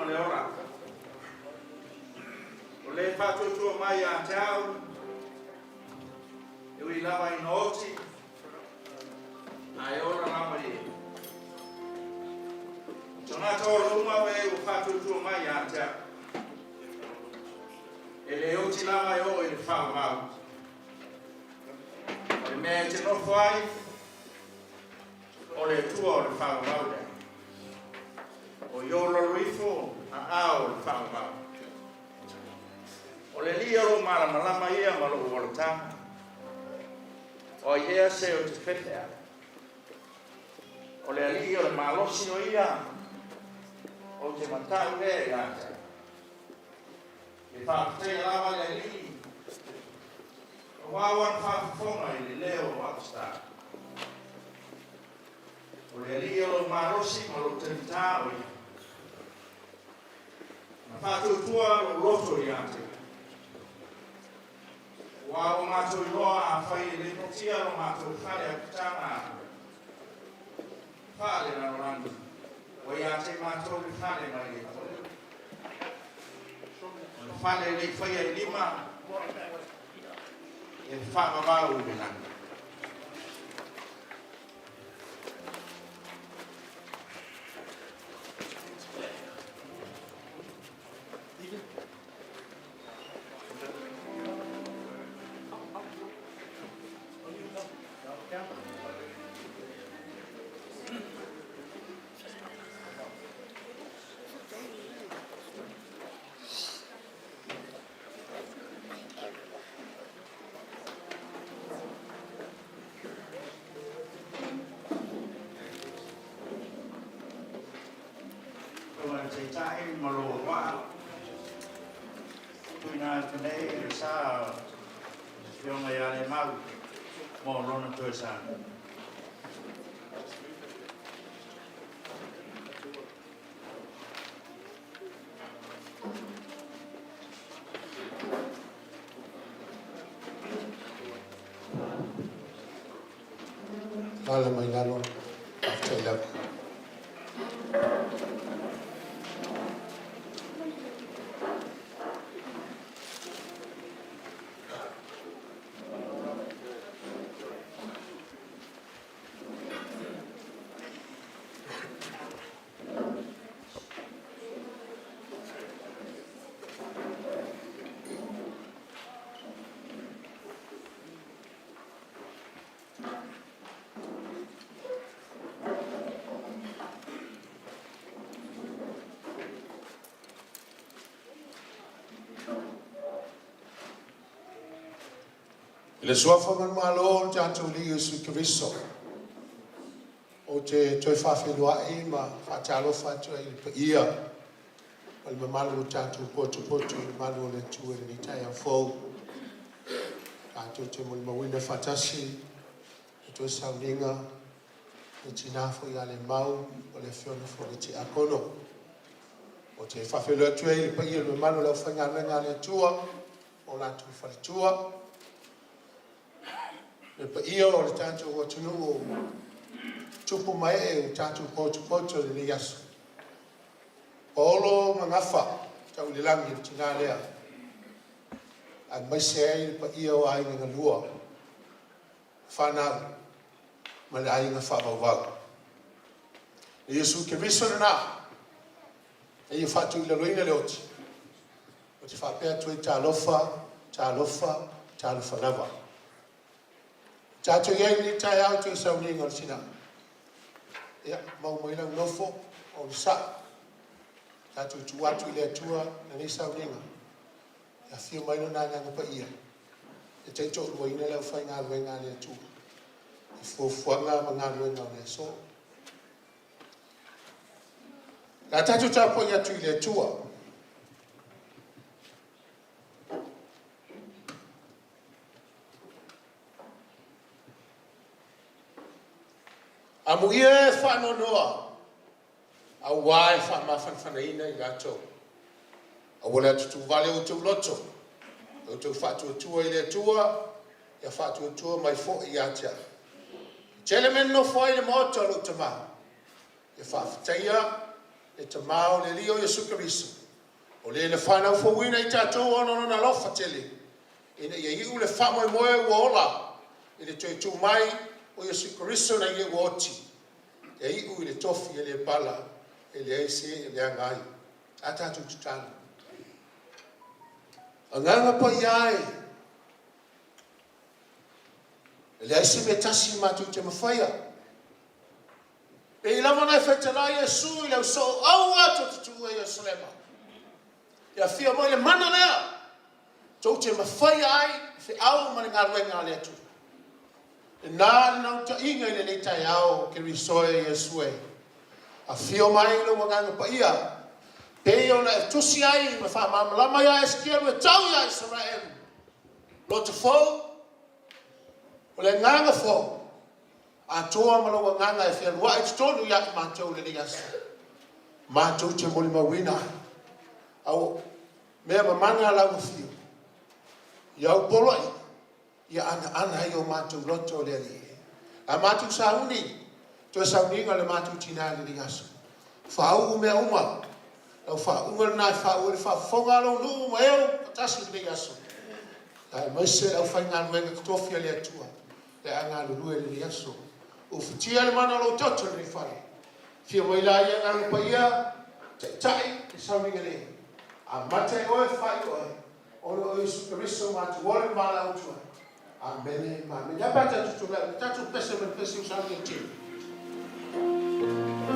ma le ora. O le whātua mai a tau, e ui lawa I nōti, a e ora lama I. Tōna tōra unga we u whātua mai a tau. E le oti lama e o e le whāmau. O le mea te nofo ai, o le tua o le whāmau le. O iolo ruifo a ao le whāmau. O le lia ro malama ia ma lo o tanga. O ia se o te whetea. O le lia o le malosi o ia. O te matau e gata. E whaakutea lawa le li. O wawan whaakufonga I le leo o apstar. O le lia o malosi ma lo te mita o ia. Ma whaatutua o roto I ate. Wa o mātou loa a whai le notia o mātou whare a kutanga. Whare na rangi. O ia te mātou le whare mai le kore. O whare le whai a lima. E whamamau le nanga. Tae malo wa tuina tene sa yonga ya Lemau mo lona toisa Paula mai ngalo after 11. Le suafa man malo janto li su Kristo. O te toi whawhenua e ma whatalo whatua I pa ia. Wal ma malo janto potu I malo le tue ni tai a fau. Janto te mul mawina whatasi. E toi sauninga. E tinafo I ale mau. O le whiona fo le te akono. O te whawhenua tue I pa ia ma malo lau whangana le tua. O Latu whalitua. Le pa ia o le tātou o tunu o tupu mai e o tātou potu le ni yasu. Olo mangafa tau le langi o tina lea. A mai se ai le pa ia o ai nga lua. Whanau. Ma le ai nga whamauwau. Le Yesu ke viso na nā. E ia whatu I le loina le oti. O te whapea tui tā lofa lava. Tātou iei ni tai au tui sau ni ngor sina. Ia, Moimoi lau nofo o le sa. Tātou tu atu I le atua na ni sau ni ngor. Ia whio mai no nā nganga pa ia. E teito ua ina lau whai ngā rue ngā le atua. I fuafuanga ma ngā rue ngā le so. Nā tātou tāpo I atu I le atua. Amu ia e whanonoa. A wae whamawhanwhanaina I gato. A wale atu tu vale o tu loto. O tu whatu atua I le atua. Ia whatu atua mai fo I atia. Tele men no fwai le moto lo tama. Ia whawhataia. e te mau le lio Yesu Keriso. O le whanau fawina i tātou ono na lofa tele. Ina ia iu le Moimoi ua ola. I le toi tū mai o Yesu Keriso na ia ua oti. E iu i le tofi e le pala, e le eise e le angai. A tātou tutana. A nganga pa iai. E le eise me tasi mātou te mawhaia. E ilama nai whaitala Yesu i lau so au ato tutu e Yerusalema. Ia fia mo le mana lea. Tau te mawhaia ai, fe au mani ngā ruenga lea tu. E nā nau ta inga i le leitai au ke risoe Yesu e. A fia mai lo nganga pa ia. Pei o na e tusi ai, ma wha mamalama ia e skiaru e tau ia Israel. Lo te fau, o le nganga fau. A toa malawa nganga e fia lua e tonu ia ki mātou le liasa. Mātou te moli mawina. Au, mea mamana lau fio. Iau poloi, ia ana i o mātou loto le li. A mātou sauni, to sauninga le mātou tina le liasa. Whaau mea uma. Lau whaunga le nai whaau le whafonga alo nuu ma eo, patasi le liasa. Ai maise au whainga nuenga kitofia le atua. Le anga lulue le liasa. O fitia le mana lo toto le whare. Fia mai la ia ngā lupa ia, tai, e sauninga le. A mate oe whai oe, ono o Yesu Keriso mātu wale mala utua. Amen. Amen. Ya pata tutu la, tatu pese men pese usangi tini. Yeah.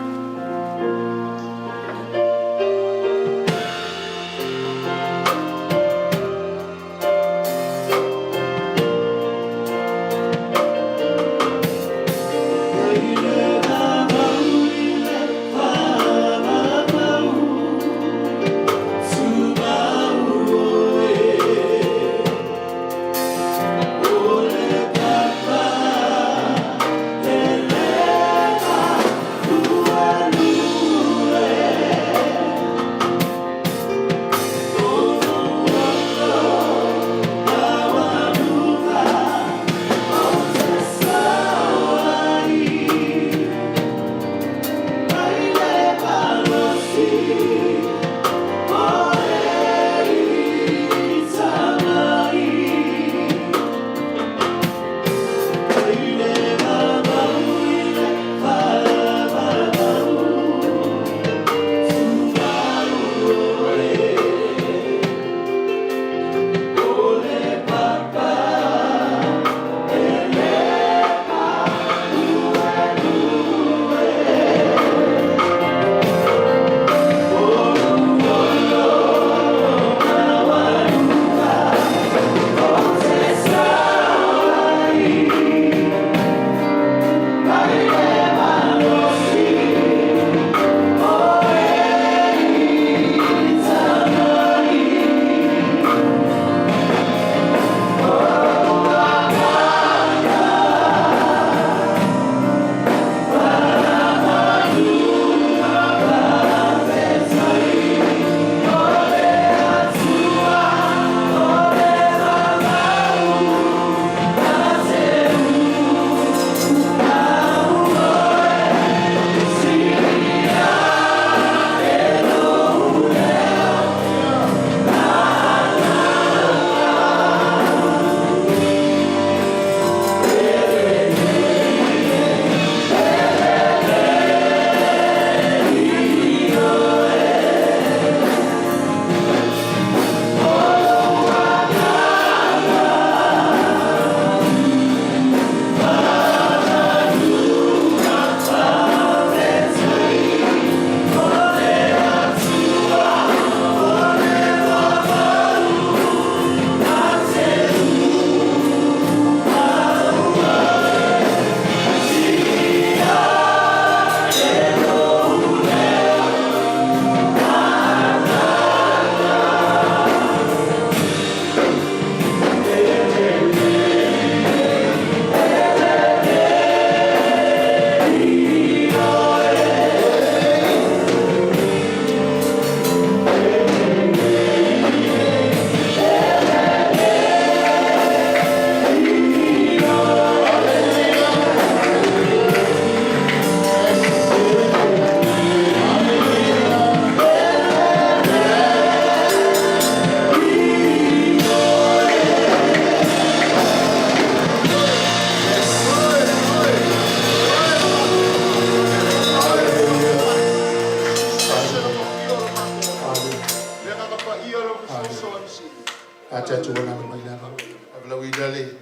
te atu wana mai nana. Avela widale.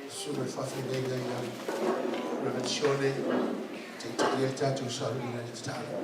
Sume fafi nei nei nei. Riverstone. Te te te atu saru nei te tala.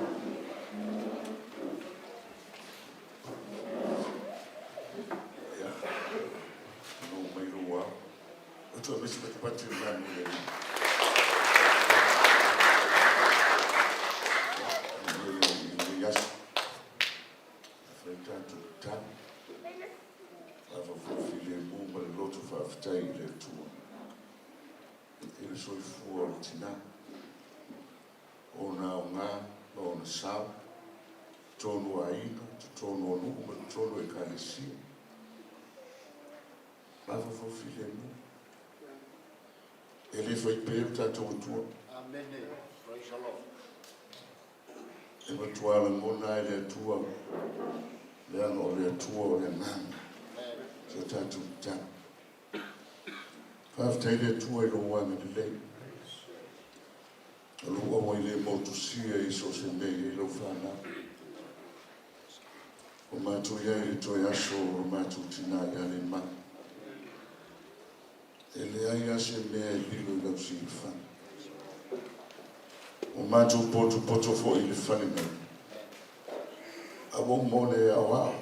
Ele foi pego, tá todo. Amém. Praise the Lord. E vai tua la mona ele tua. Le ano le tua le nan. So tá tu tá. Faz ele tua e o ano de lei. O o ele motosia isso se meio ele o fana. O mato ia ele toia so o mato tina ele ma. Ele aí a se meia lilo da silfa. O mato poto foi ele falando. A bom mole a uau.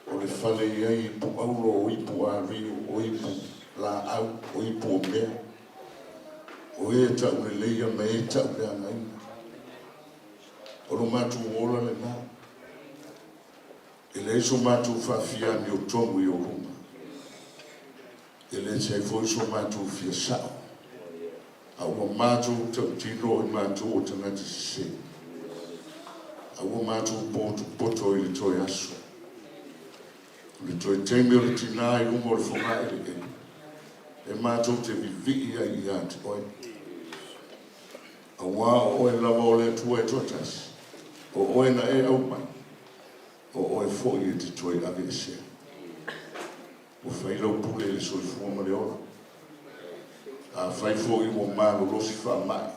O le falei aí po aulo o ipo a rio o ipo la au o ipo me. O e ta o le ia me ta o le anai. O lo mato ola le na. Ele so mato fa fia mi o tongu i o ruma. Ele se foi so mato fia sao. A o mato te tino i mato o tanga te se. A o mato poto i le toi aso. Le toi temi o le tina i umo le fonga e le e mato te vivi i ati oi. A wa o e lava o le tua e totas. O oe na e au mai. O e fo i te toi ave se. O fai lau pule le soi fua ma le ora. A fai fo i mo malo losi fa mai.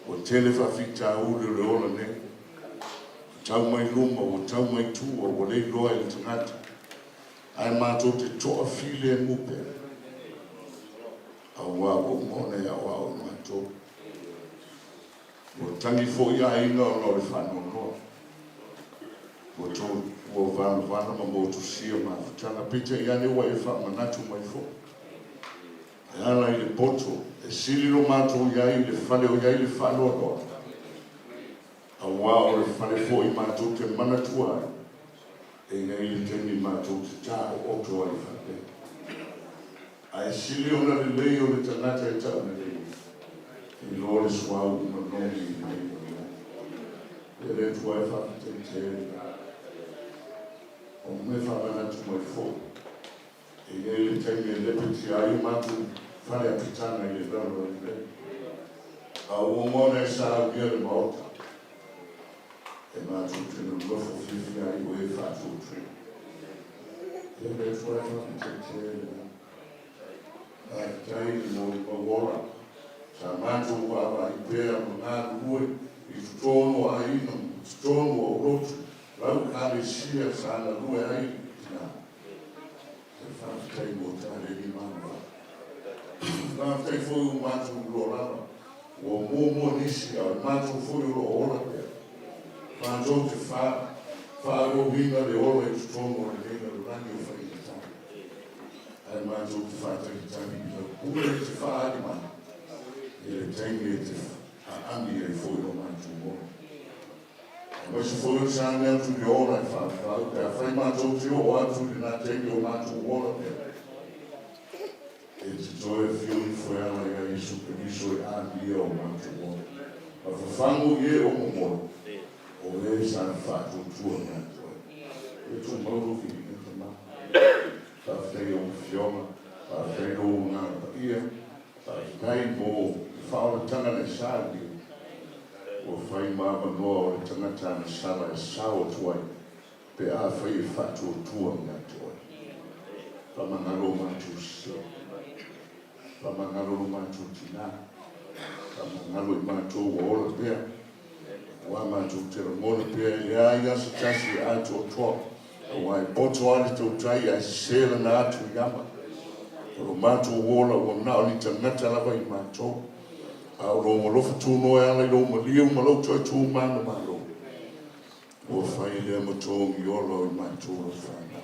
O tele fa fita ule le ora ne. Tau mai luma o tau mai tua o le loa i tangata. Ai mato te toa file e mupe. A wao mone a wao mato. O tangi fo i a inga o le whanau noa. O tō ua vana ma motu sia ma tanga pita i ane wa e wha manatu mai fo. E ana i le poto, e sili no mātou iai le whale o iai le whanoa noa. A wā o le whale fo i mātou te manatua ai. E iai le temi mātou te tā o oto ai whale. A e sili o na le lei o le tangata e tau na lei. I lo le suau ma nongi i lei. E le tua e whakite te o me whamana tu mai fo. E nei le tenge e lepeti a i matu whare a pitana i le raro i le. A uomona e sa a via le maota. E matu te no lofo fifi a i o e whatu tre. E le fwai whakite te a tai i mo i mawora. Sa matu wawa i pēa mo ngā rue i tutono a ino, tutono o rotu. Lau kare sia sana lue ai tina. E whaafitai mo tare ni mana. Whaafitai foi o matu lorama. O momo nisi a matu foi o ora pia. Whaatou te whaaro winga le ora i tutono le reina rurani o whaitata. Ai matu te whaatai tari i lau. Ure te whaari mana. E le tenge te ami e foi o matu mora. Mas se for o sanamento de ora, a fai matou de ora, tu na tem o mato ora. E te toi filho foi ela e isso que isso é a dia o mato ora. A fango e o momo. O ele está fato tua mato. E tu mau que não tá feio fioma, tá feio na ia, tá cai bo, fala tanga na sabe. O whai māma noa o le tangata na sala e sao tuai, pe a whai e whatu o tua ngā tuai. Whamangaro mātu si, whamangaro mātu tina, whamangaro i mātu o ola pia, wā mātu te ramona pia, e a ia sa tasi atu o toa, Wai poto ale tau trai ai sela na atu yama. Ro mātou wola o nao ni tangata lava I mātou. A ro malofa tūno e ala I ro maliu malau toi tū mana malo. O whai lea matongi olo I mātou ro whana.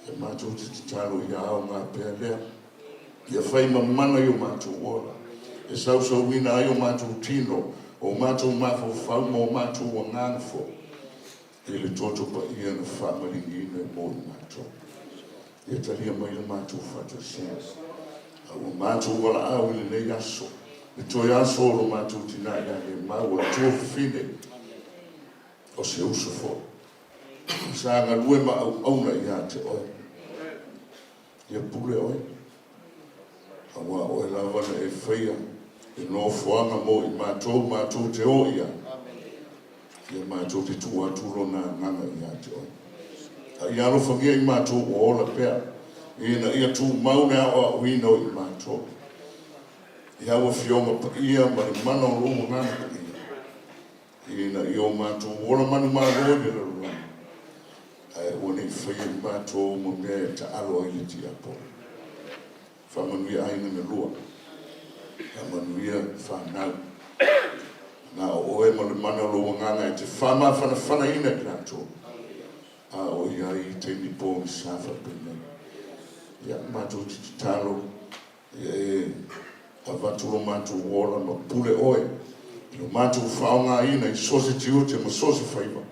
E mātou te talo I ao ngā pēr lea. Ia whai mamana I o mātou wola. E sau wina ai o mātou tino. O mātou mafo whauma o mātou wa ngāngfo. E le toto pa ia na whamaringi ina e mōi mātou. E talia mai le mātou whata sia. A o mātou wala au ili nei aso. E toi aso o mātou tina ia e mau o tua whine. O se uso fo. Sa ngā lue ma au auna ia te oi. Ia pule oi. A wā oe lawana e whaia. E no whuanga mo I mātou te o ia. Ia mātou te tua turo nā nganga ia te oi. A ia alo whangia I mātou o ola pēr. Ia ia tū maune a o wino I mātou. Ia wa whionga pa ia ma I mana o rungo ngana pa ia. Ia I o mātou ola manu māroa ni la runga. Ai o nei whaia I mātou mo mea ta alo I le ti apo. Whamanuia aina me lua. Whamanuia whanau. Nā oe ma le mana lo nganga e te whama whana ina I rātou. A o ia I te nipo I sāwha pēnei. Ia mātou te talo. E a watulo mātou wola ma pule oe. Ino mātou whaonga ina I sose ti ute ma sose whaiva.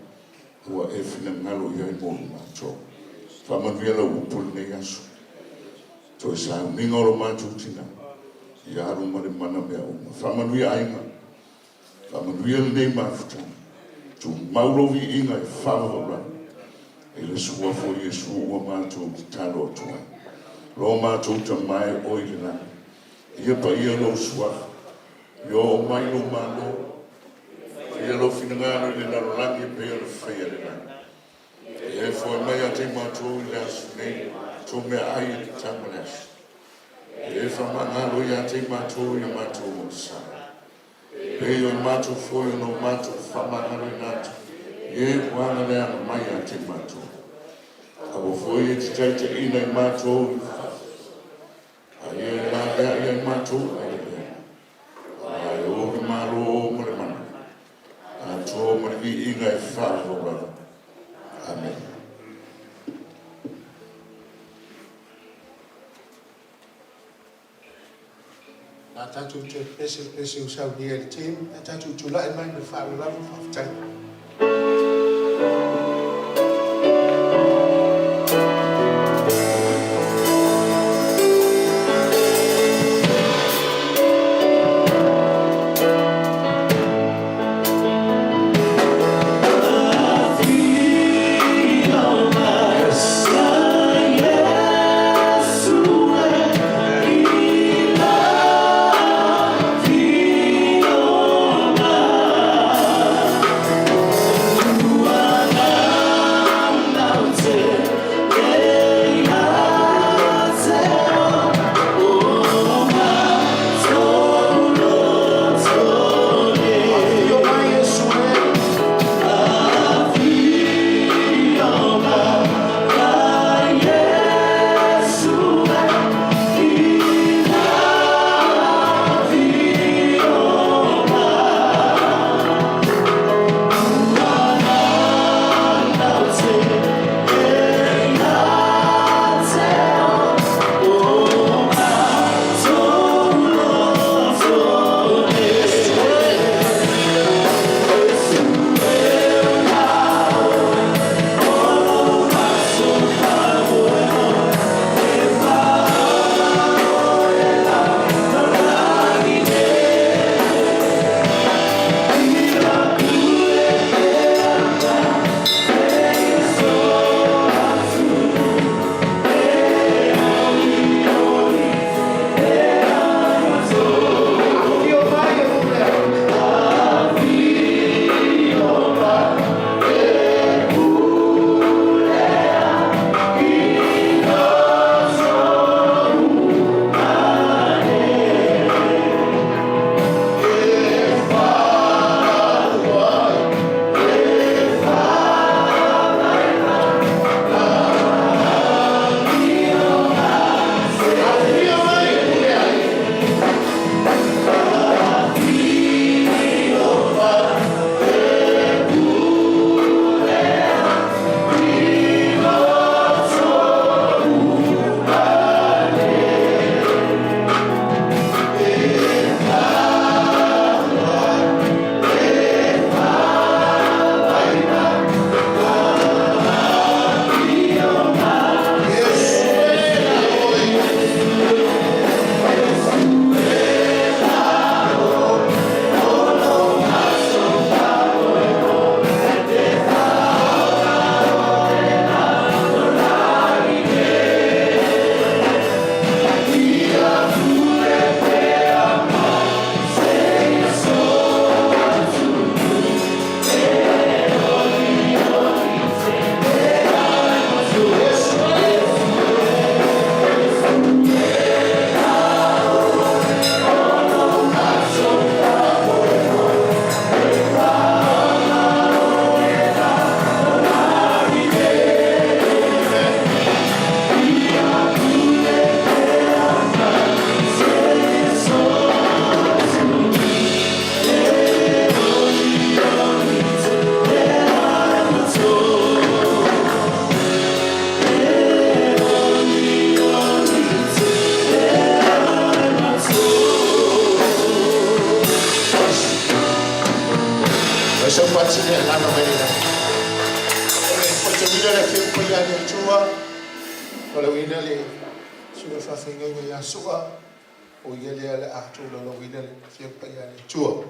Ua e whina ngalo ia I mōru mātou. Whamanuia la upule nei aso. Toi sāu ninga o mātou tina. Ia aru ma le mana mea uma. Whamanuia ainga. Whamanuia nei mawhutana. Tu maurovi inga I whawawara. E le sua fo Iesu ua mātou ki talo atua. Lo mātou ta mai oile nā. Ia pa ia lo sua. Yo o mai lo mālo. Ia lo finangano I le narolangi pe ia le whaia le nā. E fo mai a te mātou I le asu nei. Tō mea ai I te tamanas. E whamangalo I a te mātou I a mātou o sa. Pei o mātou foi o no mātou whamangalo I nātu. E wanga lea mai a te mātou. A o foi e te taita ina I mātou. A e la lea I a mātou. A e o ki mālo o mare mana. A tō mare ki inga e whāro rara. Amen. A tatu te pese usau ni e team. A tatu tula e mai me whāro rara whaftai. Latu so what's in the land of America? For the winner, I feel for the tour. For the winner, she was a thing in Yasua. O yele after the winner, feel for the tour.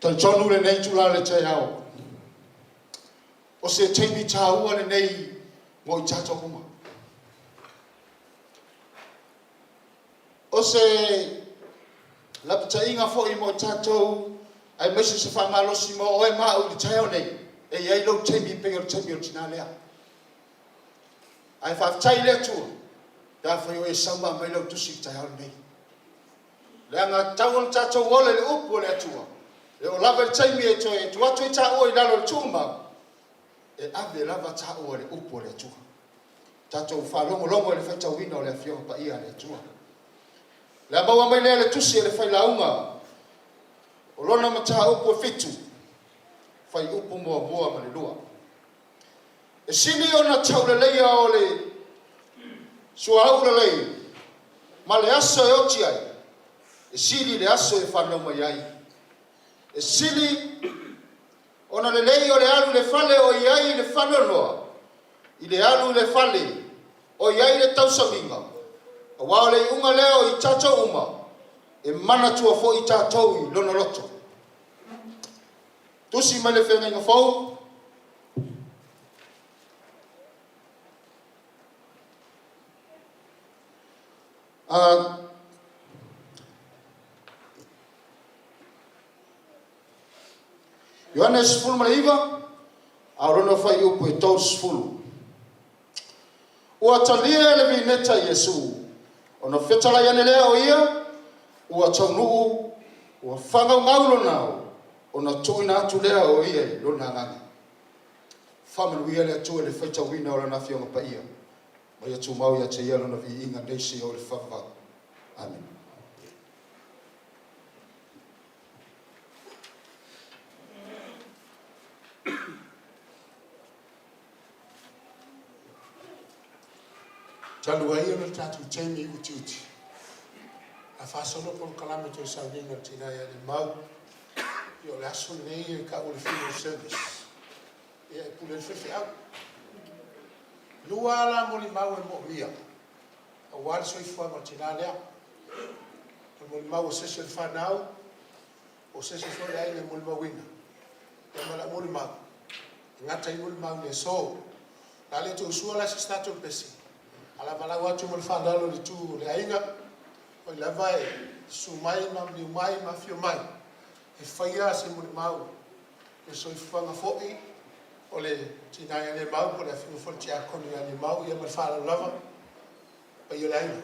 Talatonu le nei tula le tai au. O se teimi tāua le nei mo I tātou uma. O se lapitainga fo I mo tātou ai mesi se whangalosi mo oe mau le tai au nei. E iei lau teimi pega le teimi o tina lea. Ai whaftai lea tua. Da whai o e sama mai lau tusi tai au nei. Lea ngā tau le tātou ole le upo lea tua. E o lava le taimi e toi e tuatu I tā oi lalo le tūma. E ave lava tā oi le upo le tua. Tātou whalongo le whaitau wina o le awhionga pa ia le tua. Le maua mai lea le tusi e le whailaunga. O lona ma tā upo e fitu. Whai upo mua ma le lua. E sini o na tau le leia o le sua au le leia. Ma le aso e oti ai. E sini le aso e whanau mai ai. E sili ona le lei o le alu le fale o iai le whanonoa. I le alu le fale o iai le tausaminga. A wao le unga leo I tātou uma. E mana tua fo I tātou I lono loto. Tusi mai le whenga inga fau. Yohanes fulu malaiva, aurona fai upo e tos fulu. Ua talia le vineta Yesu, ona fetala yane lea o ia, ua taunuu, ua whangau ngaulo nao, ona tuina atu lea o ia, lona ngani. Whamanuia lea tu le whaita wina o la nawhionga pa ia. Mai atu mau ia te ia lona vi inga neisi o le whawha. Amen. Talua ia le tatu teimi uti uti. A whasono por kalame toi sauninga tina ia le mau. Io le aso nei e ka o le funeral service. Ia e pule le fefe au. Lua ala mo li mau e mo mia. A wale soi fua ma tina lea. Mo li mau o sese le whanau. O sese fua le aile mo li mau wina. Ia mala mo li mau. Ngata I mo li mau le so. Nale to usua la si stato pesi. Ala vala watu mo whanalo le tu le ainga. O la vai sumai ma mai ma fio mai. E whaia se mo le mau. E soi whanga fo'i. O le tinanga le mau po le fio fo le tia koni a le mau. Ia mo le whala lava. Pa i o le ainga.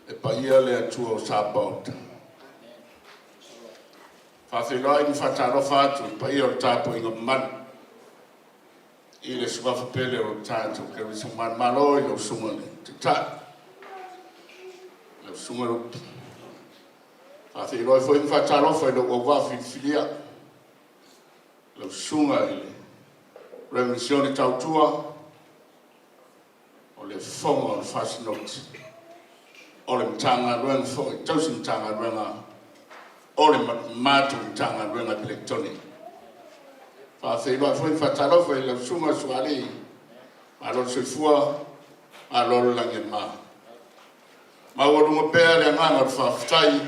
E paia le atua o Sabauta. Whawhenua I ni whataro whātu, paia o tāpo inga man. I le suafa pele o tātou, ke wisa man malo I o sumane, te tā. Le sumane o whawhenua I fo inga whataro whaino o wafi filia. Le sunga I le revolusione tautua. O le fonga o le fast note. O le mtanga ruenga fo, tausi mtanga ruenga. O le matu mtanga ruenga electronic. Whawhenua fo inga whataro whaino le sunga suali. Alo soifua, alo lange maa. Ma wadu mo pēr e nganga whawhtai.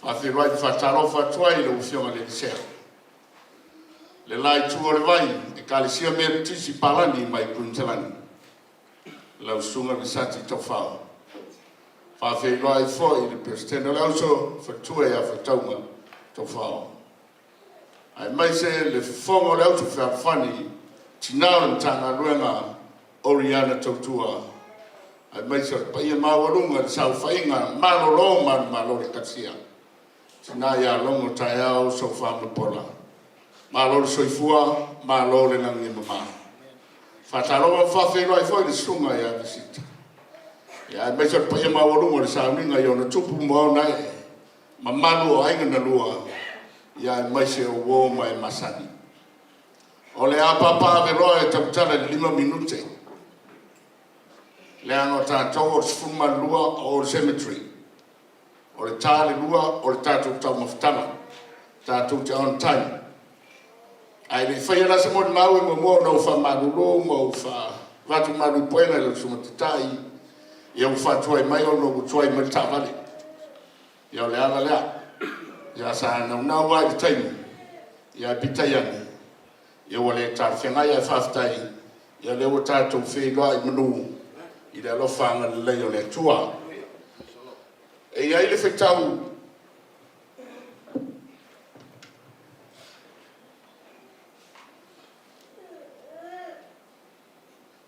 whawhiroa i whataro whatua i le uwhionga le sea. Le lai tua le vai, e kālesia mea tisi palani mai kuntelani. Lau sunga visati tau whao. Whawhiroa i fo i le presidente lau so whatua ia whataunga tau whao. Ai mai se le fongo le auto whawhani tinao na tanga ruenga Oriana tautua. Ai mai se paia mawarunga le sau whainga malolo malo le katsia. Tina ia longo tai au so whamu pola. Malo le soifua, malo le ngangi mama. Whataroa whawhiroa i fwoi le sunga ia visita. Ia ai mai se paia mawarunga le sau ninga i ona tupu maona e. Mamalu o ainga na lua. Ia mai se o wō mai masani. O le apapa veroa e tautara le 5 minute. Le ano tātou o sifuma lua o le cemetery. O le tāle lua o le tātou tau mawhitanga. Tātou te on time. Ai le whaiara se mōni mau e mo na uwha maruro, mo uwha watu maru poenga le sumatitai. Ia uwha tuai mai o no tuai mai tāwale. Ia o le ana lea. Ia sa na wai te taimu. Ia pitai ani. Ia wale tā whengai ai whaftai. Ia leo tātou whenua i manu. I le alofanga le leo le tua. E ia i le whetau.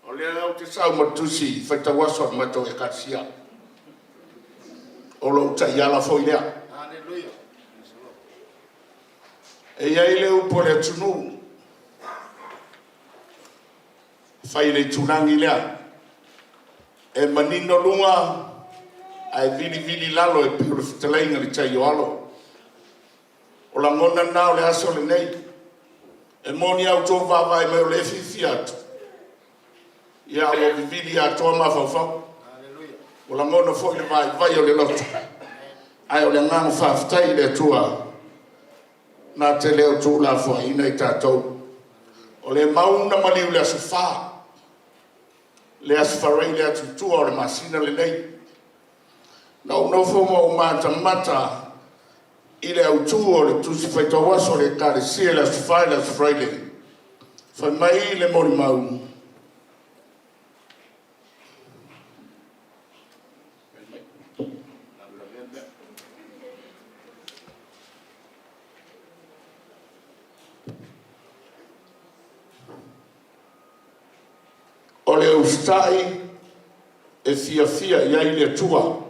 O le au te sau matusi. Whetau aso mato e katsia. O lo uta i ala foi lea. E ia i le upo le tunu. Whai le tunangi lea. E manino lunga. Ai vili lalo e piro fitalainga li tai o alo. O la ngona nao le aso le nei. E moni au tō vavai mai o le fifi atu. Ia o vili atoa mawhawhau. O la ngona fo le vai o le loto. Ai o le ngangu whaftai le tua. Nā te leo tū la fua ina i tātou. O le mauna maliu le asufā. Le asfarei le atutua o le masina le nei. Nau nofo mo mata i le autu o le tusi whaitawaso le kāresia le asufā le asfarei le. Whai mai le mori mau. O le ustai e fia iai le tua.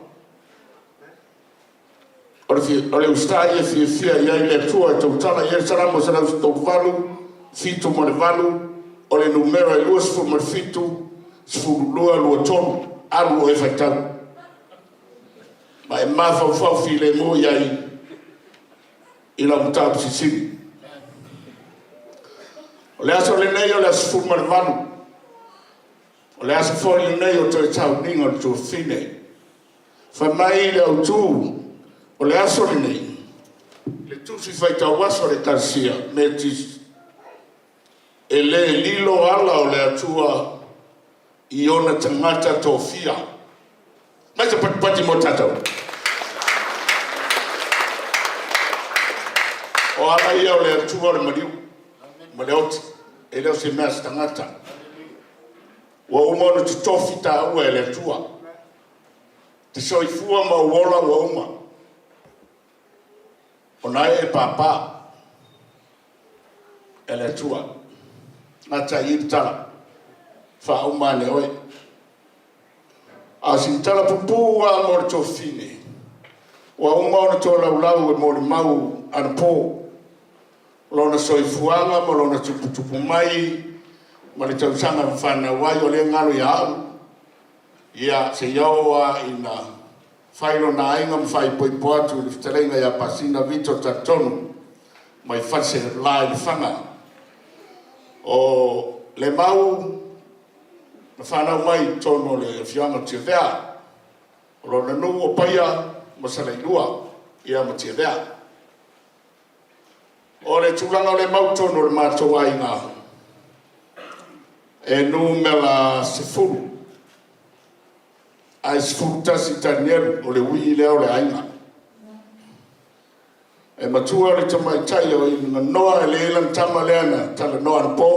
O le ustai e fia iai le tua e tautala i e saramo sa rau tau valu, fitu mo le valu, o le numero e lua sifu mo le fitu, sifu lua tonu, alu e whaitau. Ma e mawhau fi le mo iai i la mutapu sisiri. O le aso le nei o le asifu mo le valu. O le asa fōi nei o toi tau ninga o tō whine. Whai mai le au tū, o le aso le nei. Le tūsi whai tau waso le karsia, me tis. E le lilo ala o le atua i ona tangata tō whia. Mai te pati mo tatau. O ala ia o le atua o le mariu. Ma le oti, e leo se mea tangata. Wa umano te tofi ta ua e le tua. Te soifua ma uola wa uma. O nai e papa. E le tua. Nga ta iritala. Wha umane oi. A sintala pupua mo le tofine. Wa umano to laulau e mo le mau ana po. Lona soifuanga mo lona tupu mai. Ma le tausanga whana wai o le ngalo i au. Ia se iaoa ina whairo na ainga mwhai poipo atu le fitarenga ia pasina vito Talatonu. Mai whase la i whanga. O Lemau na whana mai tono le whianga tia vea. O lona nu o paia ma sarailua ia ma tia vea. O le tūlanga o Lemau tono le mātou ainga. E numela sefuru. Ai sefuru tasi tanieru o le ui leo le ainga. e matua le tamai tai o ina noa e leilan tama leana tala noa na po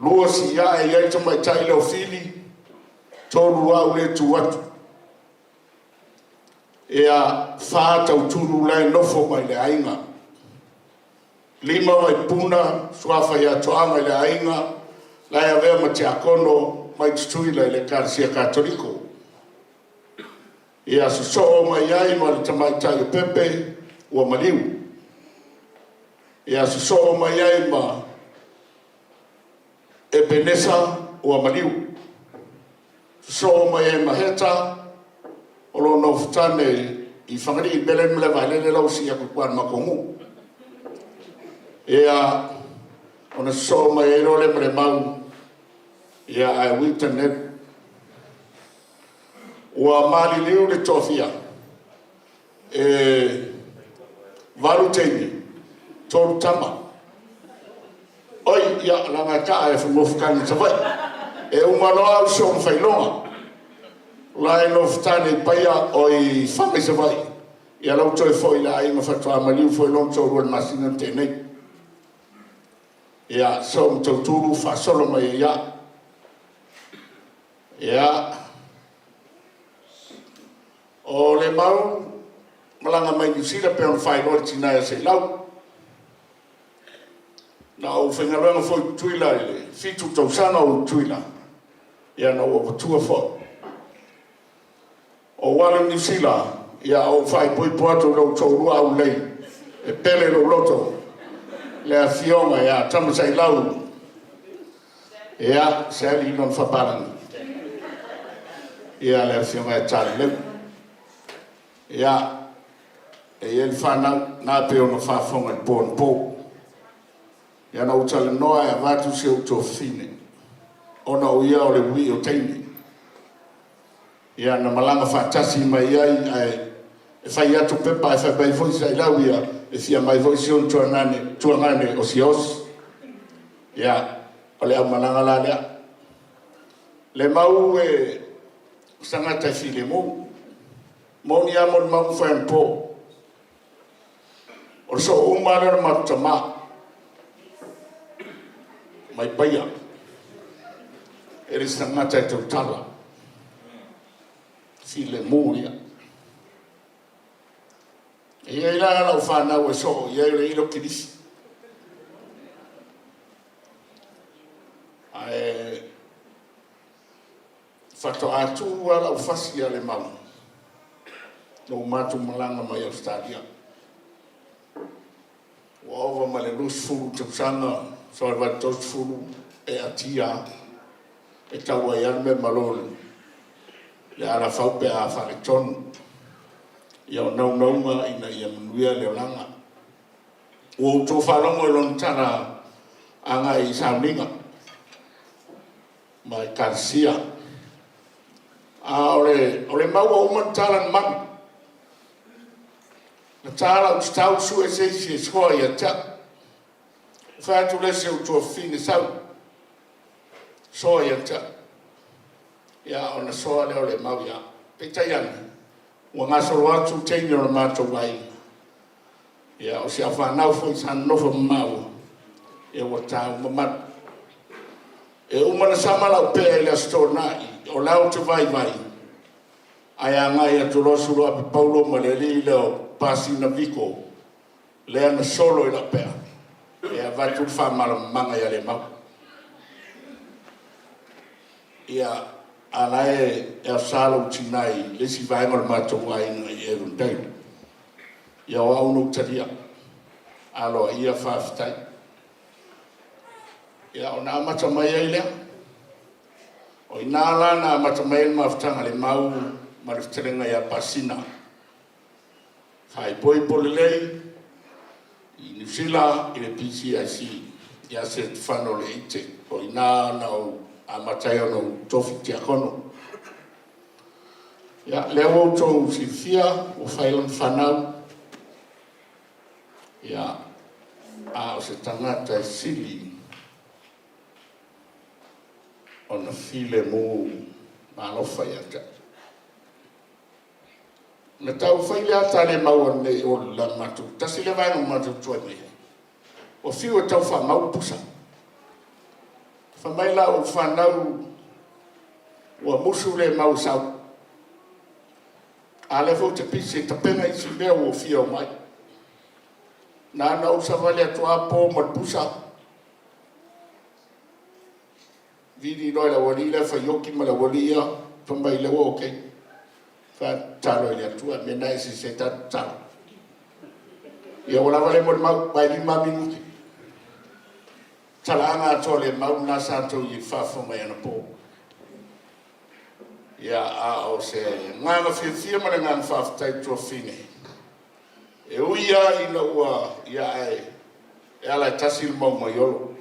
lua si ia e iai tamai tai leo fili tolu au le tu atu e a whāta uturu lai nofo mai le ainga lima mai puna suafa ia toanga le ainga lai a vea ma te akono mai tutui lai le karsia katoliko e a suso mai ai ma le tamai tai o pepe ua maliu e a suso mai ai ma Epenesa ua maliu suso mai ai ma heta o lo no futane i whangari i belen mele vai lele lau si aku kuan makongu e a ona suso mai ai role mele mau e a ai winternet ua mali liu le tofia e valu teini tolu tama oi ia langa ka e whangofukani tawai e umanoa au so mwhailonga lai no futane paia oi whangai tawai ia lau toi foi la ai mawhatua maliu foi long tau ruan masina tenei ia so mtauturu whasolo mai ia o Lemau malanga mai New Zealand pe on fai lor tina ya sei lau na o whengaronga foi tuila ele fitu tausana o tuila ia na o tua fo o wala New Zealand ia o fai poi poato lo tourua au lei e pele lo loto le a fionga ia tama sei lau ia se ali non fa parang ia le a fionga e tali leu ia e el whanau nā peo na whawhonga i pōn pō. Ia na utala noa e watu se uto whine. Ona o ia o le ui o teini. Ia na malanga whatasi mai ai e whai atu pepa e whai bai voisi ai lau ia e fia mai voisi on tuangane o si os. Ia o le au malanga la lea. Le mau e sangata e file mou. Moni amon mau whaen pō. O so umara matama mai paia eres tangata te utala file muia e ila la ufana o so ia ile ilo kidisi ai fato atu wala ufasi ya le mau no matu malanga mai o stadia o ma le lus fulu te sanga so va tos fulu e atia e tawa ia me malol le ala fau pe a fa ton ia no ma ina ia muia le langa o to fa longo lon tana anga i sauninga mai karsia a ole mau o man talan man na tala o stau su e se skoa ia ta fa tu le se o to fine sau so ia ta ia ona so le mau ia pe taian o nga so wa tu tenyo na mato vai ia o se afa na fo san no fo mau e o ta ma e o mana samala pe le sto na o la tu vai ai anga ia tu lo su lo a Paula maleli le pasi na viko le ana solo i la pea e a vatu fa manga ia le mau ia ala e salo tinai le si vai ngol mato wai na e un dai ia wa unu taria alo ia fa ftai ia ona mata mai ile o inala na mata mai ma ftanga le mau ma le trenga ia pasina fai poi polelei i New Zealand i le PCIC ia se fano le ite o ina na o amatai ono tofi tia kono ia le o to si fia o failan fanau ia a o se tangata sili ona file mo malofa ia ta Na tau whaile ata le maua nei o la matu. Tasi le vai no matu tua nei. O fiu e tau wha mau pusa. Whamai la o whanau ua musu le mau sau. A le fo te pisi ta penga i si mea o fia o mai. Na ana usa vale atua po ma pusa. Vidi roi la wali le whaioki ma la wali ia. Whamai le o okei. Fa talo ile atua me nai se ta talo. Ia wala vale mo mau bai 5 minuti. Talanga tole mau na santo i fa mai ana po. Ia a o se ngana fia ma ngana fa tai to fine. E uia ina ua ia ai. E ala tasil Moimoi yolo.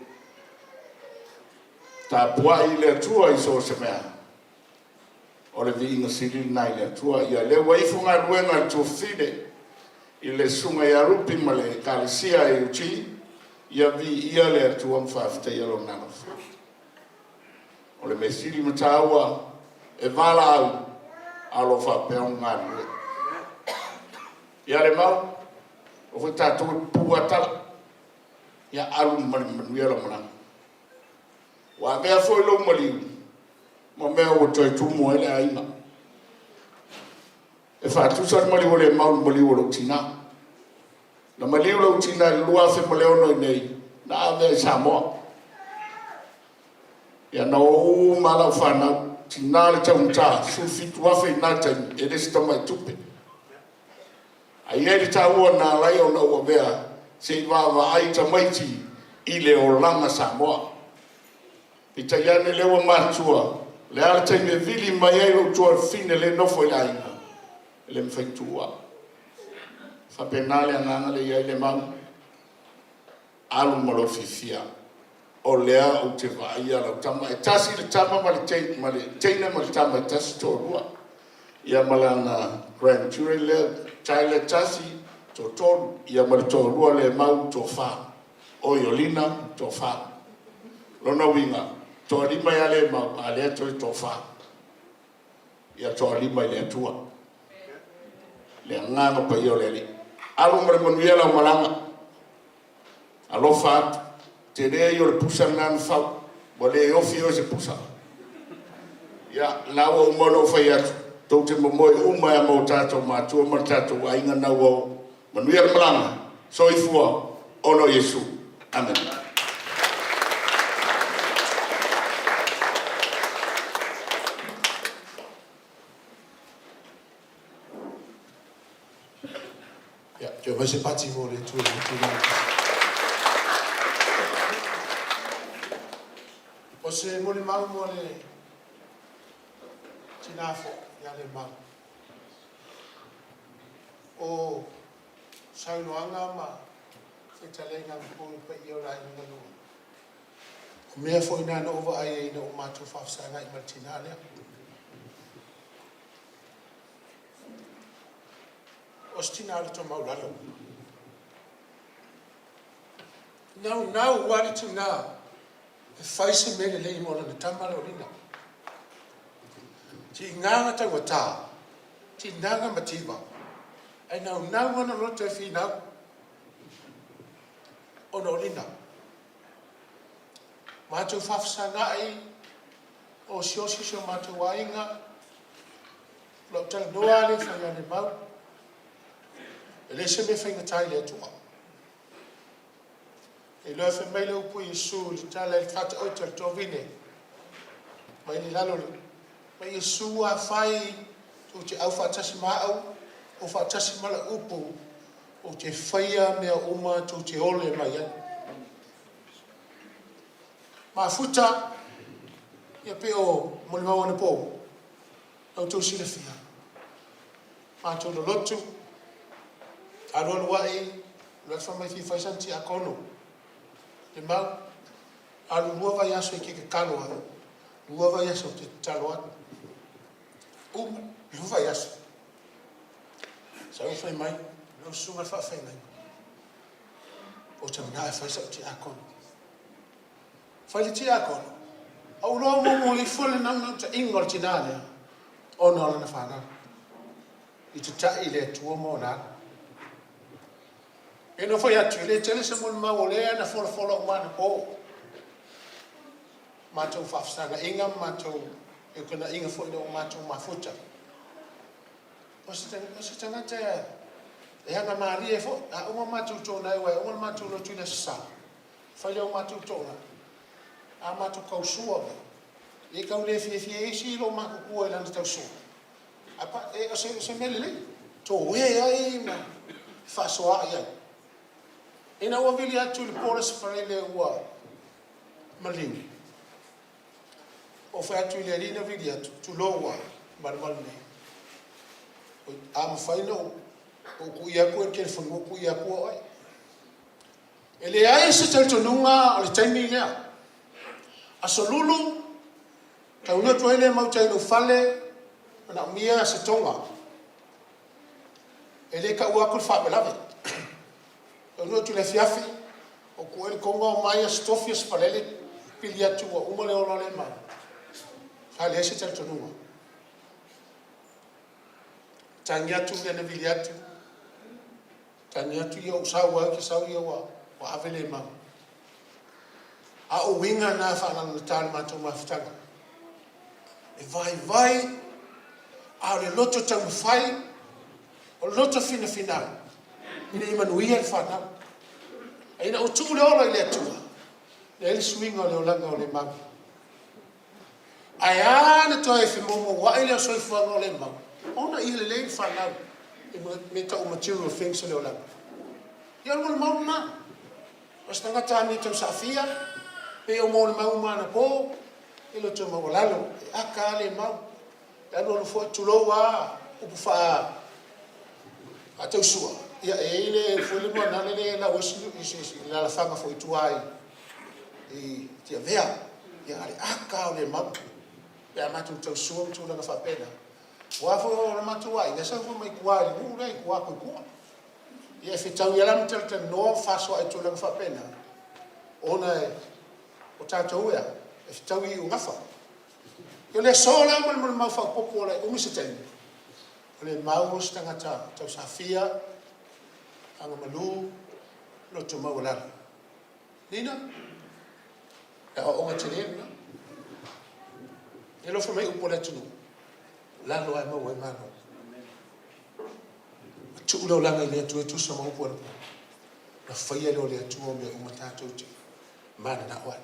Ta bua ile tua i so se mea. O le vinga siri nai le tua ia le waifunga ruenga to fine. I le sunga ia rupi ma le kalisia e uchi. Ia vi ia le tua mfafta ia lo nana. O le mesiri mataua e vala au alo fa peon ngani. Ia le mau o fa tatu puatala. Ia alu manuela mana. Wa mea foi lo maliu. Ma mea o toi tumu ele aina. E fa tu sa maliu le mau maliu lo tina. Na maliu lo tina lua fe maleo no nei. Na ave Samoa. Ya no mala fana tina le taunta su fitu afe nata e desta mai tupe. Ai ele ta ua na lai o na ua bea se va ai ta maiti i le o langa Samoa. Ita yane le ua matua le alta i me vili mai ai lo tua fine le nofo i laina. Le mwhaitua. Fa penale ananga le iai le mau. Alu malo fifia. O lea o te vai ala tama. E tasi le tama ma le teina ma le tama e tasi tō rua. Ia malana grand jury le tai le tasi tō tōru. Ia ma le tō rua le mau tō wha. O iolina tō wha. Lona winga. Tō lima ia le mau a lea tō tō wha. Ia tō lima i le atua. Le nganga pa io le li. Alu mre manuia la malanga. Alo fat. Te rea io le pusa nan fau. Mo le ofi o se pusa. Ia lawa umano fai atu. Tau te Moimoi uma ya mau tatou matua ma tatou ainga na wau. Manuia la malanga. Soifua. Ono Yesu. Amen. Je vais se partir pour les tours. Ose mo le mau mo le tinafo ya le mau. O saunoanga ma se talenga po pe io la ina no. Me foi na no va ai no mato fa sanga I martinale. Ostinale to maulalo. Now what it now? E faise mele le mo na tamalo lina. Ti nganga ta wata. Ti nanga mativa. Ai now wana lo te fina. Ono lina. Mato fafsanga ai o siosi so mato wainga. Lo tal noale fa ya le mau. Ele se me fai ngatai le tua. E lo fe mai lo pu Yesu li tala il fat o tel tovine. Mai ni lalo mai Yesu a fai tu te au fa tasi ma au o fa tasi mala upu o te faia me uma tu te ole mai ya. Ma futa ia pe o mo le wana po. O tu sile fia. Ma tu lo lotu. Arol wai lo fa mai fi fa santi akono. Le mau alu lua vai aso I ke kalo anu. Lua vai aso te talo anu. Lua vai aso. Sa I fai mai, lo sunga fa fai mai. O te mana e fai sa te akono. Fai le te akono. Au loa mo li fole nang te ingol tinale. O no ala na whana. I te tai le tua mo na. E no foi atu, le tele se mo ma o le na fola o mana po. Matou whafsana inga, matou e kuna inga foi o matou mafuta. O se tangata e hanga maari e fo, a uma matou tōna e wai, uma matou no tuina sa. Whaile o matou tōna. A matou kausua me. E kau le fie isi lo mako kua e lana tau sua. Apa, e o se mele le. Tō e ai ma whasoa ai. E na ua vili atu le pōra se whaile ua maliu. O whai atu le rina vili atu, tu loa marmal ne. A mawhaina o kui aku e kere whanua kui aku ai. E le ai se Talatonu o le taimi lea. A solulu, taunua tuaile mau taino fale, na umia se tonga. E le ka ua kul whaapelawe. Taunua tu le fiafi, o kua le konga o mai a stofia se palele pili atu o umale o lale mai. Hai le se Talatonu. Tangi atu le na vili atu. Tangi atu ia usau au ki sau ia wa avele mau. A o winga na whanang na tāle mātou mawhitanga. E vai, a le loto tau mwhai, o loto fina. Ina imanuia le whanau. E ina o tū le ola i le atua. Le ele swinga o le olanga o le mau. Ai ana toa e whimomo wa ile o soifuanga o le mau. Ona i le le whanau. E me tau material things o le olanga. Ia le mau na. O stangata ni tau safia. Pe o mo le mau mana po. E lo tau mau lalo. E aka le mau. E anu fo tuloa. Upu wha. A tau sua. Ia e ile fwile mua nane le la wasilu. I la whanga fo i tuai. I tia vea. Ia ale aka o le mau. Pe a matu tau sua mtu langa whapena. Wafo o le matu ai. Nesa fo mai kuari. Ure kua kua. Ia e whitau i alam telta noa whaswa e tu langa whapena. Ona e o tātou ea. E whitau i ungafa. Ia le sola mo le mau whaupopo o le umisa tenu. O le mau stangata. Tau safia. Anga malu. Loto mau lala. Nina? E o onga tenena. E lo fa mai upo le tunu. Lalo ai mau e mano. Tu ulo langa le tu tu sama upo. Na faia le le tu me o matato te. Mana na wa.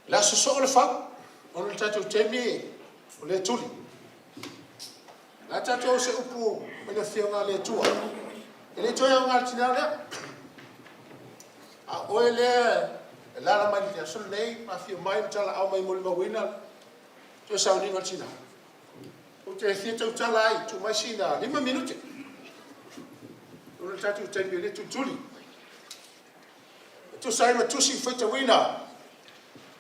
La so le fa. On le tato te me o le tuli. La tato se upo me le fionga le tu. E le toia o ngatina le. A o le la mai le so nei ma fio mai tala au mai mo le wina. Tu sa ni ngatina. O te fito tala ai tu mai sina 5 minuti. O le tatu te me le tu tuli. Tu sai ma tu si fita wina.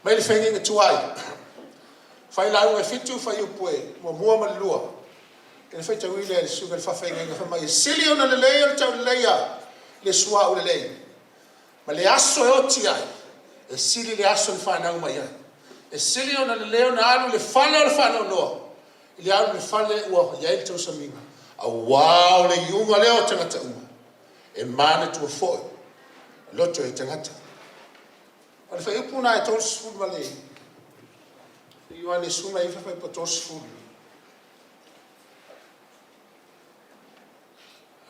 Mai le fengi tu ai. Fai la o fitu fai o poe mo mua ma lua. E fita wina le suga fa fengi nga fa mai sili ona le leo tau le leia. Le sua o le lei. Ma le aso e oti ai. E sili le aso le fa na mai ai. E sili ona le leo na alu le fale o le fa no. Ile alu le fale ua iai tau saminga. A wau le iunga leo tangata uma. E mana tua foi. Loto e tangata. O le whai upuna e tos fulu ma le. Iwane suna i whai pa tos fulu.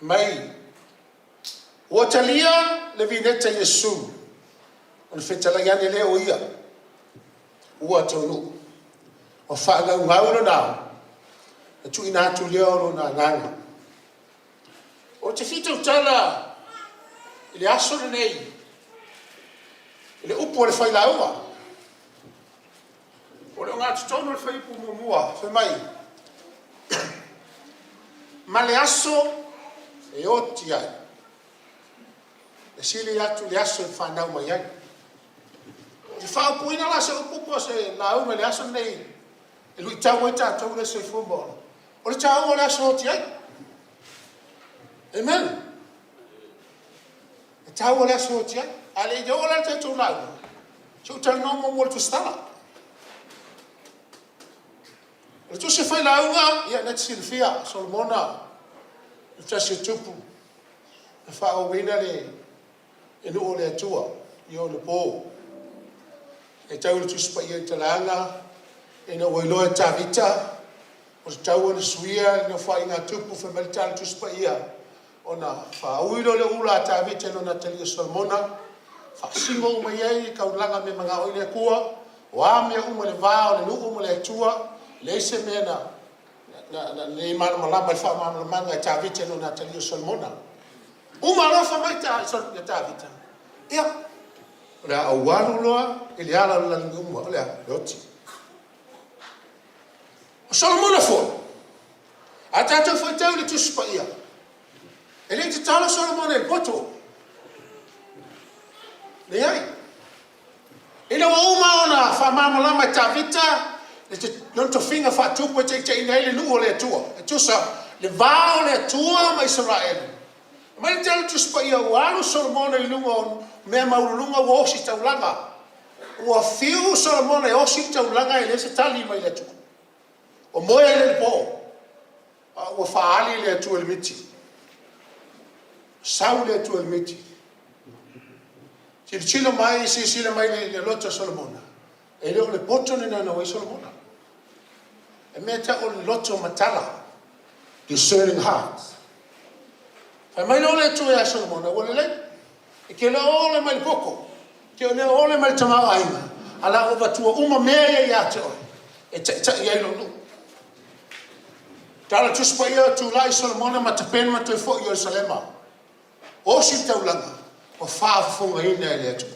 Mai. Ua talia le vineta Yesu. O le whetalagane leo ia. Ua taunu. O whaanga ungauro nao. E tu ina atu leo na nganga. O te fito tala. Ile aso le nei. Ile upo le whai laua. O le ngā tutono le whai upo mua. Whai mai. Ma le aso e oti ai. E sili atu le aso e whanau mai ai. Te whao puina la se upupo se lauma le aso nei. E lui tau e tātou le se fumola. O le tau o le aso oti ai. Amen. E tau o le aso oti ai. A le o le te tau lau. Se o tau nomo mo le tu stala. O tu se fai launga, ia net Silvia, Solomona, tu se tupu. E fa o wina le, e nu o le atua, i o le pō. E tau le tusipa ia te langa, e na wailo e tavita, o se tau ana suia, e na whai ngā tupu, wha melita le tusipa ia, o na wha uilo le ula tavita, no na talia Solomona, wha singo uma iei, kaulanga me mga oile kua, o a mea uma le vā, o le nu uma le atua, le se mea na le mana malama, le wha mana manga e tavita, no na talia Solomona. Uma rofa mai ta tavita. Ia, o le aualu loa, e le ala la linguma, o le oti. O Solomona fo. A tātou foi tau le tusipa ia. E le te tala Solomona e poto. Le ai. E le wa uma ona wha mamalama e tavita, le te nonto finga wha tupu e te ina ele nu o le atua. E tusa, le vā o le atua ma Israel. Mai te alu tusipa ia ualu Solomona I lunga o mea maurulunga o osi taulanga. Ua fiu Solomona e osi taulanga e le se tali mai le atua. O moe le po. Ua whaali le atua le miti. Sau le atua le miti. Tilo mai, sila mai le lota Solomona. E leo le poto ni nana wai Solomona. E mea ta o le loto matala. Discerning hearts. Fa mai lo le tu ya Solomona, wala le. E ke le ole mai poko. Ke le ole mai tama ainga. Ala o batua uma mea ya te oi. E ta ia lo no. Tala tu spaya tu lai Solomona ma tapen ma tu fo Jerusalema. O si taulanga. O fa fonga ina le tu.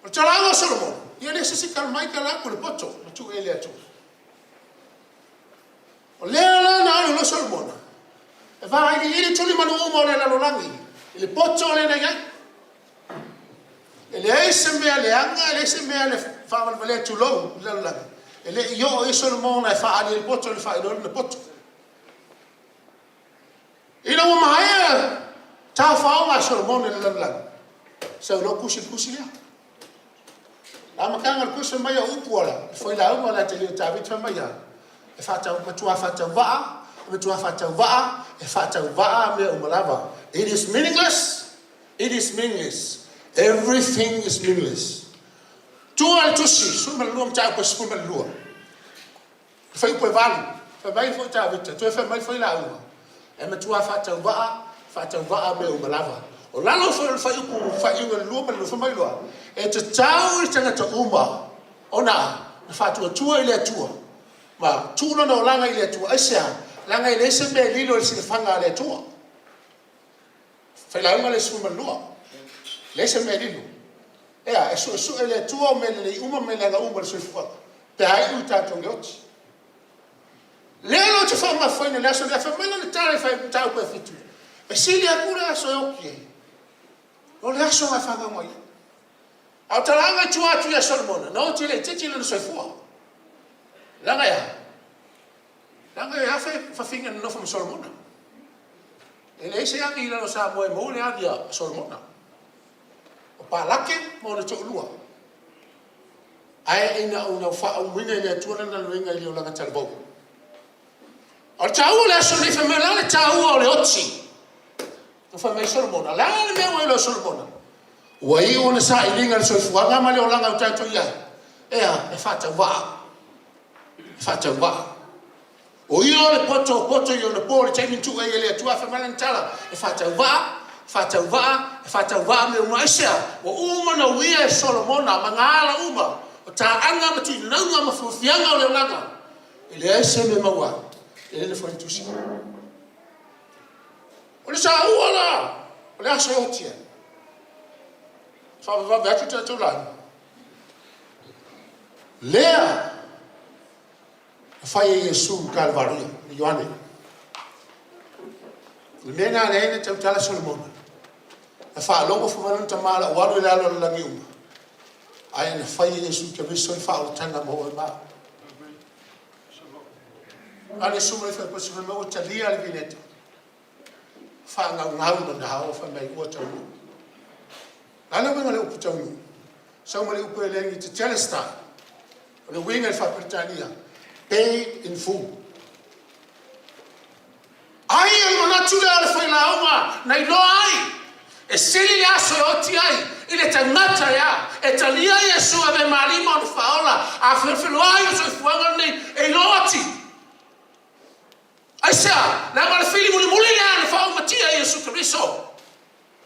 O tala Solomona. Ia le se kal mai kala ko le poto, tu ele tu. O le la na lo Solomona. E vai di ili tuli manu umo le lalolangi. Ili poto le na ngai. Ele eise mea le anga, ele eise mea le whamal vale tu lou le lalolangi. Ele io e Solomona e whaali le poto le whaidori le poto. Ina o mahaya tau whaonga Solomona le lalolangi. Sau lo kusi lea. La makanga le kusi mai a upu ala. Foi la uma la te leo tawita mai a. E whatau matua whatau waa. It is meaningless. It is meaningless. Everything is meaningless. Tua tusi, suma luam tau pa suma lua. Fai po vali, fa mai fo ta vita, tu fa mai foi la uma. E me tua fata va me umalava. O lalo fa lua me fa mai lua. E te tau I tanga ta uma. Ona, fa tua ile tua. Ma tu no langa ile tua. Asia langa ile se me lilo le silfanga le tua. Fai la uma le suma lua. Le se me lilo. Ea, su le tua me le uma me la uma le silfa. Pe ai u ta tongot. Lelo te fa ma foi le so le fa me le tare fa ta ko fitu. E si le akura so yoki. O le so ma fa mo. Au talanga tua tu ya Solomona. No ti le titi le so fu. Langa ya. Langa ya fa finga no fa Solomona. Ele se ya ki la sa mo le adia Solomona. O palake mo le tolua. Ai ina una fa winga le tua na winga le langa talbo. O tau le so le fa me la le tau o le otsi. O fa me Solomona. La le me o le Solomona. Wai ona sa ilinga le so fuanga ma le langa o tato ia. Ea e fata wa. Fata wa. O io le poto io le pole taking tu e le tua famana tala. E fata wa me maisha. O uma na wia Solomona mangala uma. O ta anga matu nanga mafufianga o le langa. Ele ese me mawa. Ele le foi tusi. O le sa uala. O le aso otia. Fa va va tu tu la. Lea fai Yesu Calvario, Ioane. Lena ne te tala Solomona. E fa longo fu manu tamala walu la lo la ngiu. Ai ne fai Yesu ke viso fa o tanga mo ba. Ale sumre fa po sumre mo talia le vineta. Fa nga ngau na ha o fa mai o tau. Ala mo le o tau. Sa mo le o pe le ngi te telesta. O le winga fa Britania. Paid in full. Ai e mana tula le fa la uma, na ilo ai. E sili ya so oti ai, ile tangata ya, e talia Yesu ave malima o faola, a fefelo ai so fuanga nei e loti. Aisa, na mal fili muli ya fa o matia Yesu Kristo.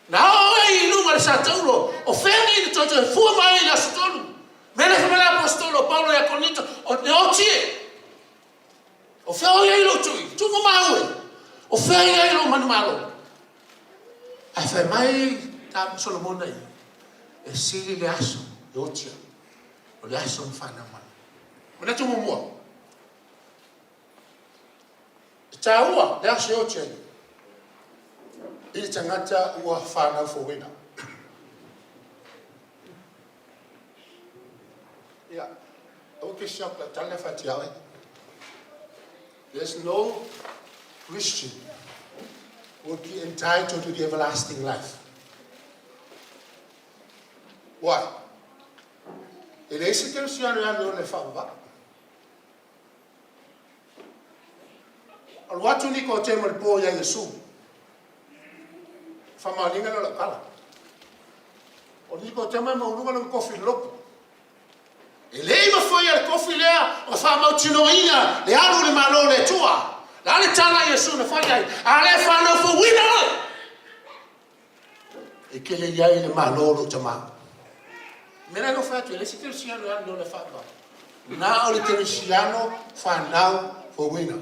Na ai no mal sa taulo, o feni ni toto fu mai la stolu. Mele fa la apostolo Paula ya Committal o ne oti. O feo ya ilo tui, tu mo maue. O feo ya ilo manumalo. Ai fai mai ta Solomon nei. E sili le aso, e otia. O le aso mfana mana. O na tu mo mua. E ta ua, le aso e otia. I tangata ua whana fo wina. Ia, o ke siapa tala fati awe. There's no Christian who would be entitled to the everlasting life. Why? Ele esse que o senhor não le fala. Al watu ni ko te mal po ya Yesu. Fama linga la kala. O ni ko te mal mo lunga no kofi lopo. Ele ma foi al kofi lea o fama tinoina le alu le malo le tua. La le tala Yesu na fai ai. Ale fa no fo wina. E ke le ia le malo lo tama. Mera no fatto, le cristiano non le fa. Now le cristiano fa now for winner.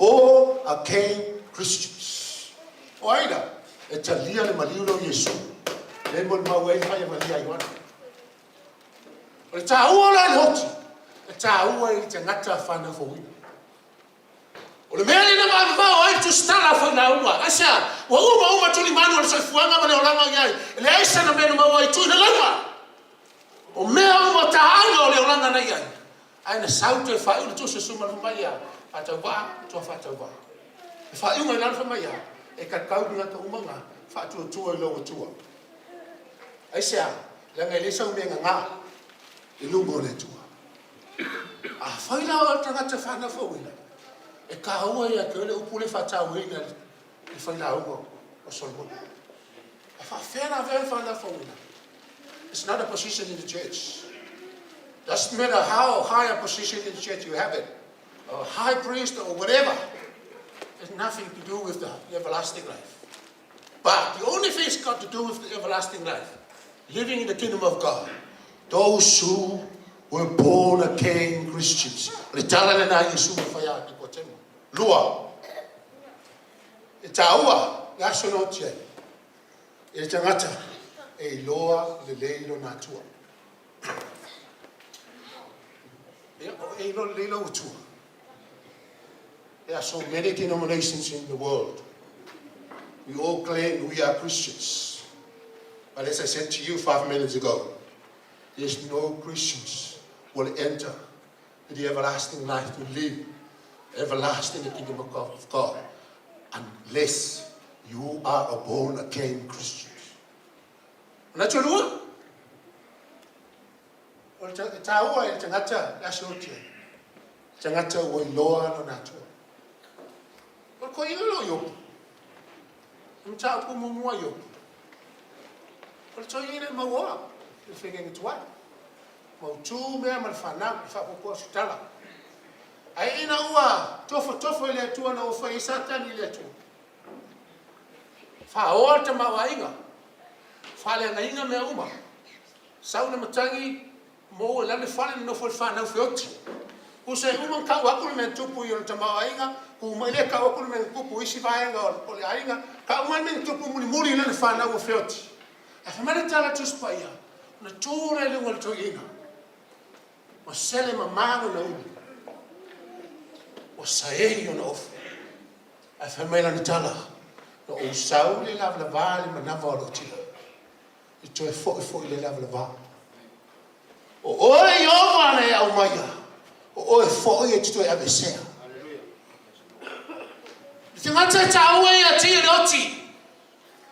All are came Christians. Oida, e talia le maliulo Yesu. Le mo mawe fa ya malia iwan. O ta ua le hoti. E ta ua i te ngata fa na for winner. O le mea na va o tu stala fa na ua. Asa, wa uma tu li manu le sofuanga ma le olanga ngai. Le aisa na mena mawe tu na langa. O mea o taanga o le oranga nei ai. Ai na sautu e whai ule tu se suma mai a. Atau wa, tua whatau wa. E whai unga nana mai a. E ka kauri ngata umanga. Whatua tua i loa tua. Ai sea, langa i lesa umenga ngā. I lungo le tua. A whai lao al tangata whana whauina. E ka ua ia ke ole upule whatau inga. I whai lao unga o Solomon. A whawhera vea whana whauina. It's not a position in the church. Doesn't matter how high a position in the church you have it, or high priest or whatever. There's nothing to do with the everlasting life. But the only thing it's got to do with the everlasting life, living in the kingdom of God, those who were born again Christians. Lua. Itaua, national Itangata. E loa le leilo natua. E lo leilo utua. There are so many denominations in the world. We all claim we are Christians. But as I said to you 5 minutes ago, there's no Christians will enter the everlasting life to live everlasting in the kingdom of God unless you are a born again Christian. Na chulua o taua e tangata la sotia tangata o loa no natua o ko ilo yo mta ku mo yo o to ina mawa e fenge twa mo tu me mal fana fa ko stala ai ina ua tofo ile tua na o fa isata ni le tu fa o te mawainga fale na inga mea uma. Sauna matangi mo la le fale no fol fa na fioti. Ku se uma ka wa ku me tupu yo tama ainga, ku me le ka wa ku me tupu isi va ainga o le ainga, ka uma me tupu muri le fa na o fioti. A fa mara tala tu spaia. Na tura le ngol to inga. O sele mamano na umi. O sae yo no of. A fa mara ni tala. No o saule la vale manava o tila. I toi fo le lava lava. O oi o mane au maia. O oi fo e toi avesea. Te ngata tau e a ti roti.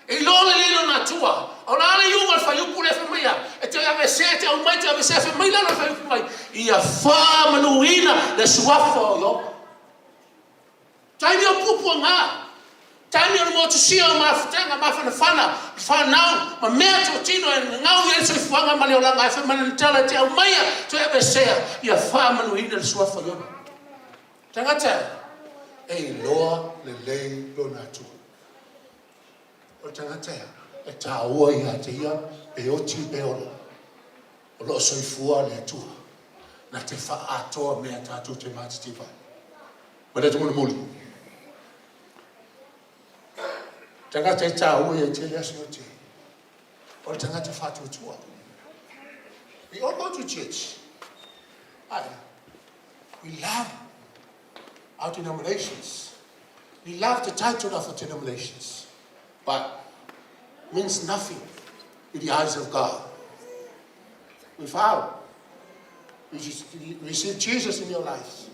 E lo le lo na tua. O na ale yunga fa yupu le fa mai. E te ave se te o mai te ave se fa mai la fa yupu mai. Ia fa manuina le suafo yo. Tai mi o pupu nga. Tai mi o mo tu sia ma ftenga ma fa now ma mea to tino e ngau ye se fuanga ma le ola nga fa man tala te o mai te ave se ia fa manuina le suafo yo. Tangata e loa le lei lo na tu. O tangata e taua ia te ia pe oti pe ola. O lo soifua le atua. Na te wha atoa mea tātou te mātitipa. Ma le tunguna muli. Tangata e taua ia te lea si o te. O le tangata whātua tua. We all go to church. We love our denominations. We love the title of our denominations. But means nothing in the eyes of God. Without you receive Jesus in your life,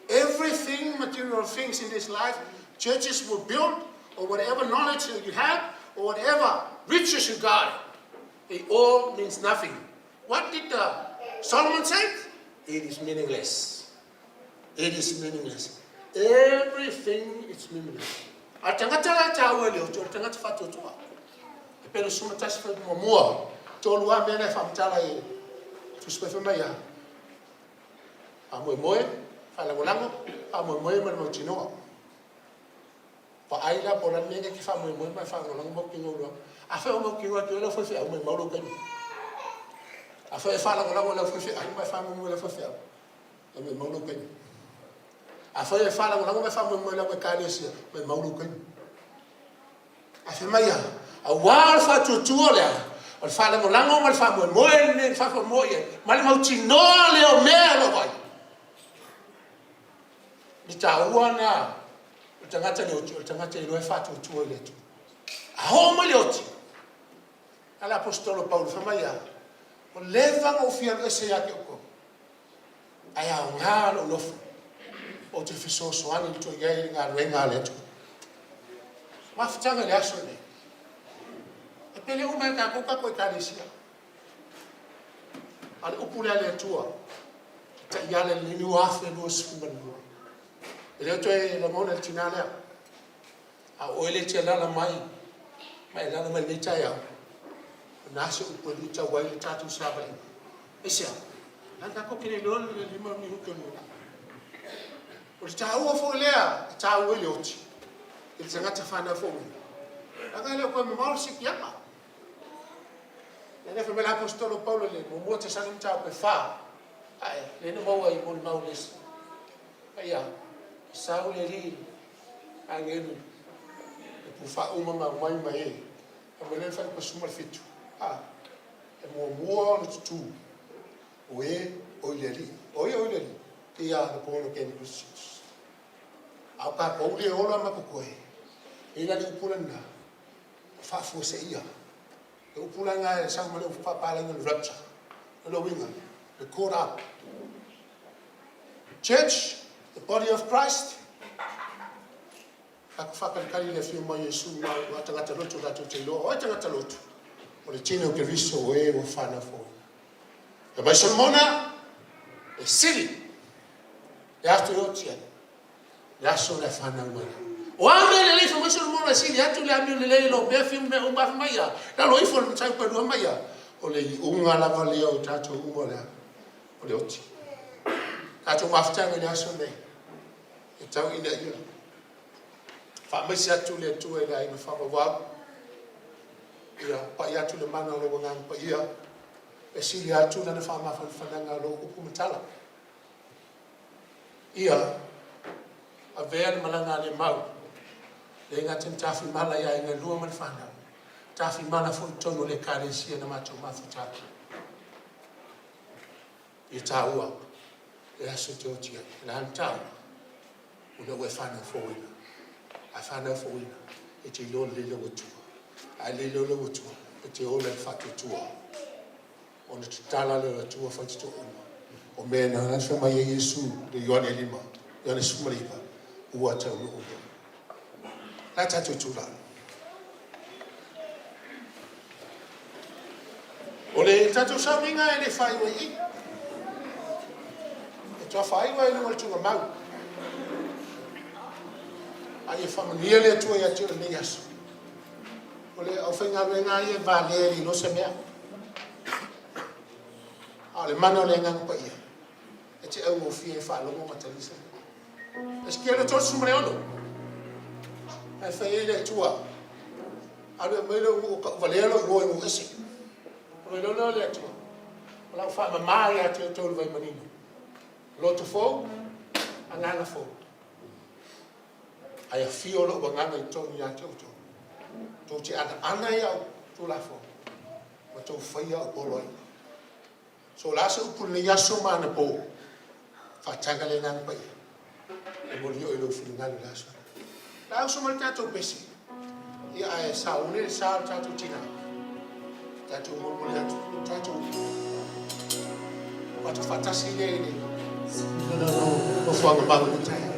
everything, material things in this life, churches will build, or whatever knowledge you have, or whatever riches you got, it all means nothing. What did Solomon say? It is meaningless. It is meaningless. Everything is meaningless. Atangata tawa leo, atangata fatu tua. Pero suma tasi fa mo tolua mena fa mtala e tu spe fa maya. A Moimoi, fa la golango, a Moimoi mo tino. Pa aila por la menga ki fa Moimoi ma fa golango mo kingo lo. A fa mo kingo ke lo fa fa mo mo kan. A fa la golango lo fa fa ai ma fa mo lo fa fa. Me mo lo kan. A fa la golango ma fa mo lo ka le sia, me mo lo kan. A fa maya. A wal fa tutua le o fa le molango mal fa mo ne fa mo ye mal mau tino le o me lo vai ni ta uana o tangata le fa tutua le tu a ho mo le oti ala apostolo Paula fa mai o leva o fia ese ya ko aya nga lo lo o te fiso so ani to ye nga renga le tu ma fitanga le aso ne pele o me ka ko ko kalisia al upule ale tua ta yale le ni wa fe no sfumba no ele to e la mona tinala a o ele tela la mai la mai le cha ya na se o pole cha wa le tatu saba ese la ka ko kile lo le lima mi ko no o cha o fo le cha o le oti il se ngata fana fo la le ko mo mal sikiama. Nene fue l'apostolo Paula le mo te sanin ta pe fa. Ai, le no mo ai mo maules. Ai ya. Sa o le ri angelu. E pu fa uma mai mai. E mo le fa ko suma fitu. E mo tu. O le ri. O le ri. Ke ya ko no ke ni Christians. A ka ko le ola ma ko e. E la di pulana. Fa fo se ia. The upulanga is some of papaling and rapture. The winner, the caught up. Church, the body of Christ. Fakakali le fiu mai Yesu ma watangata lotu la te lo o tangata lotu. O le tino ke riso o fana fo. The Bishop Mona is silly. They have to lotu. That's all the fana mana. Wa me le fo mo mo sili atu le ami le lo be fi me o ba maya la lo ifo le tsai ko do maya o le unga la vale o tato unga la o le oti tato maftanga le aso ne e tau ina ina fa me si atu le tu e la ina fa wa ia pa ia tu le mana lo ngang pa ia e sili atu na fa ma fa nga lo ku mtala ia a ver malanga le mau le ngaten tafi mala ya ina lua man fana tafi mala fo tono le karesia na macho mafuta itaua e aso totia la anta una we fana fo wina a fana fo wina e te lo le lo tu a le lo tu e te o le fatu tu ona tala le tu fa tu o me na fa mai Yesu de yone lima yone sumripa ua ta lu la tatu tula Le tatu sa minga ele fai wa I. E tua fai wa ele waltunga mau. Ai e whamania le tua ia tua ni yasu. Ole au whainga wenga ia valeri no se mea. Ale mana le ngang pa ia. E te au o fie whalongo matalisa. E skia le tosu mre ono. E whai le tua. Ale mele o valero ngoi mo ese. Ole lona le tua. Ola fa mama ia te tolu vai manino. Loto fo, anganga fo. Ai a fio lo banganga I tonu ia te uto. Tō te ana ia tō la fo. Ma tō whaia o poloi. So lasa upu le yaso mana po. Whatanga le ngang pai. E mori o ilo whini ngani laso. La au sumari tato pesi. Ia e sa une le sa tato tina. Tato mori atu. Tato. Wato fatasi le ne. O whanga maru ni tai.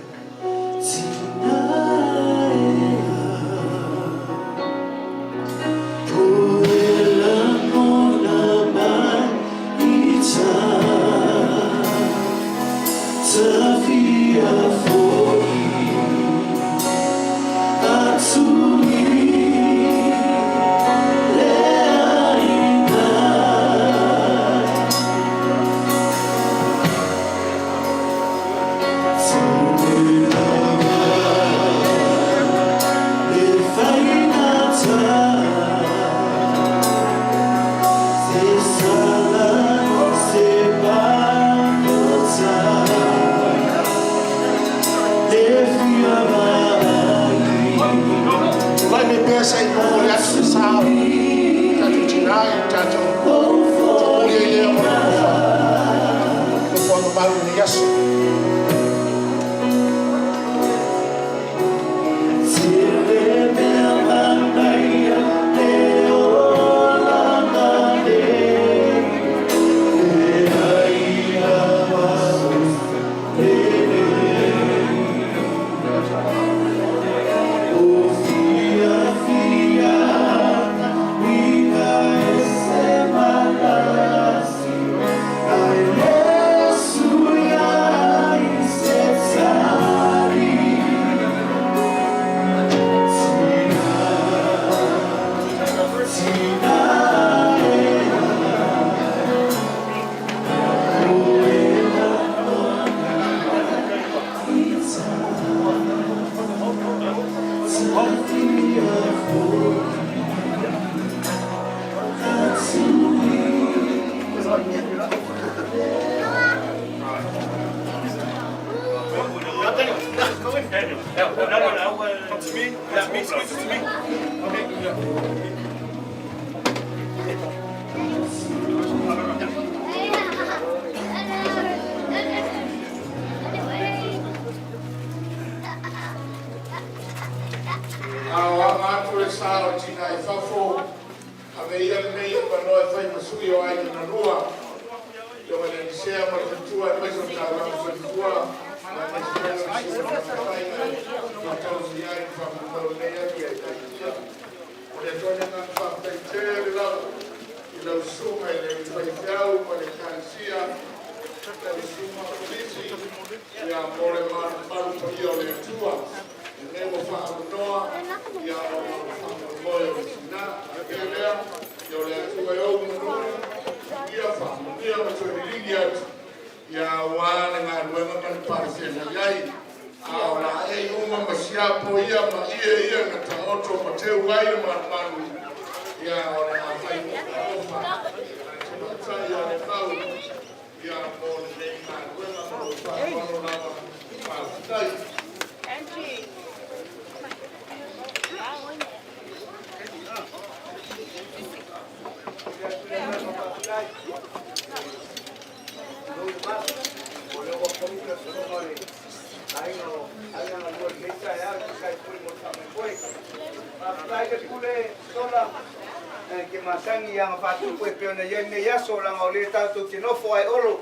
ke masangi yang fatu ko pe na yen ne yaso la ngole ta to ke no foi oro